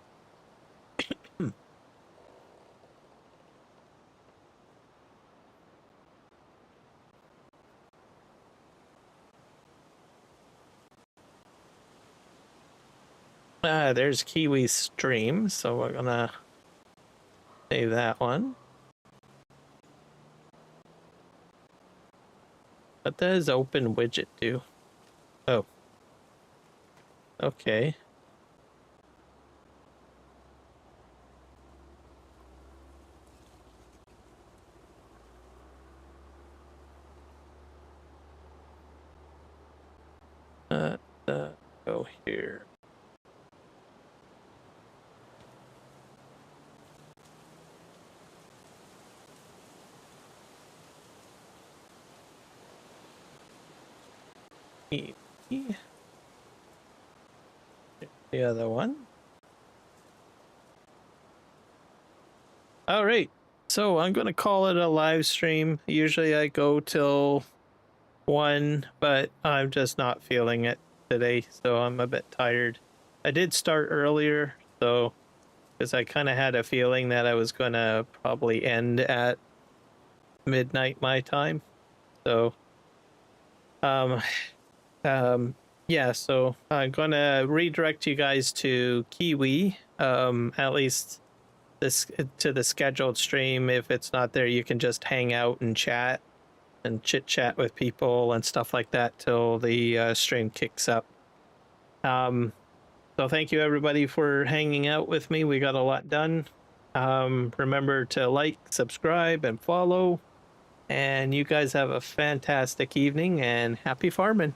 There's Kiwi stream, so we're gonna save that one. What does open widget do? Oh. Okay. Go here. The other one. All right. So I'm going to call it a live stream. Usually I go till 1, but I'm just not feeling it today, so I'm a bit tired. I did start earlier, so because I kind of had a feeling that I was going to probably end at midnight my time. So yeah, so I'm going to redirect you guys to Kiwi, at least this to the scheduled stream. If it's not there, you can just hang out and chat and chit chat with people and stuff like that till the stream kicks up. So thank you everybody for hanging out with me. We got a lot done. Remember to like, subscribe, and follow. And you guys have a fantastic evening and happy farming.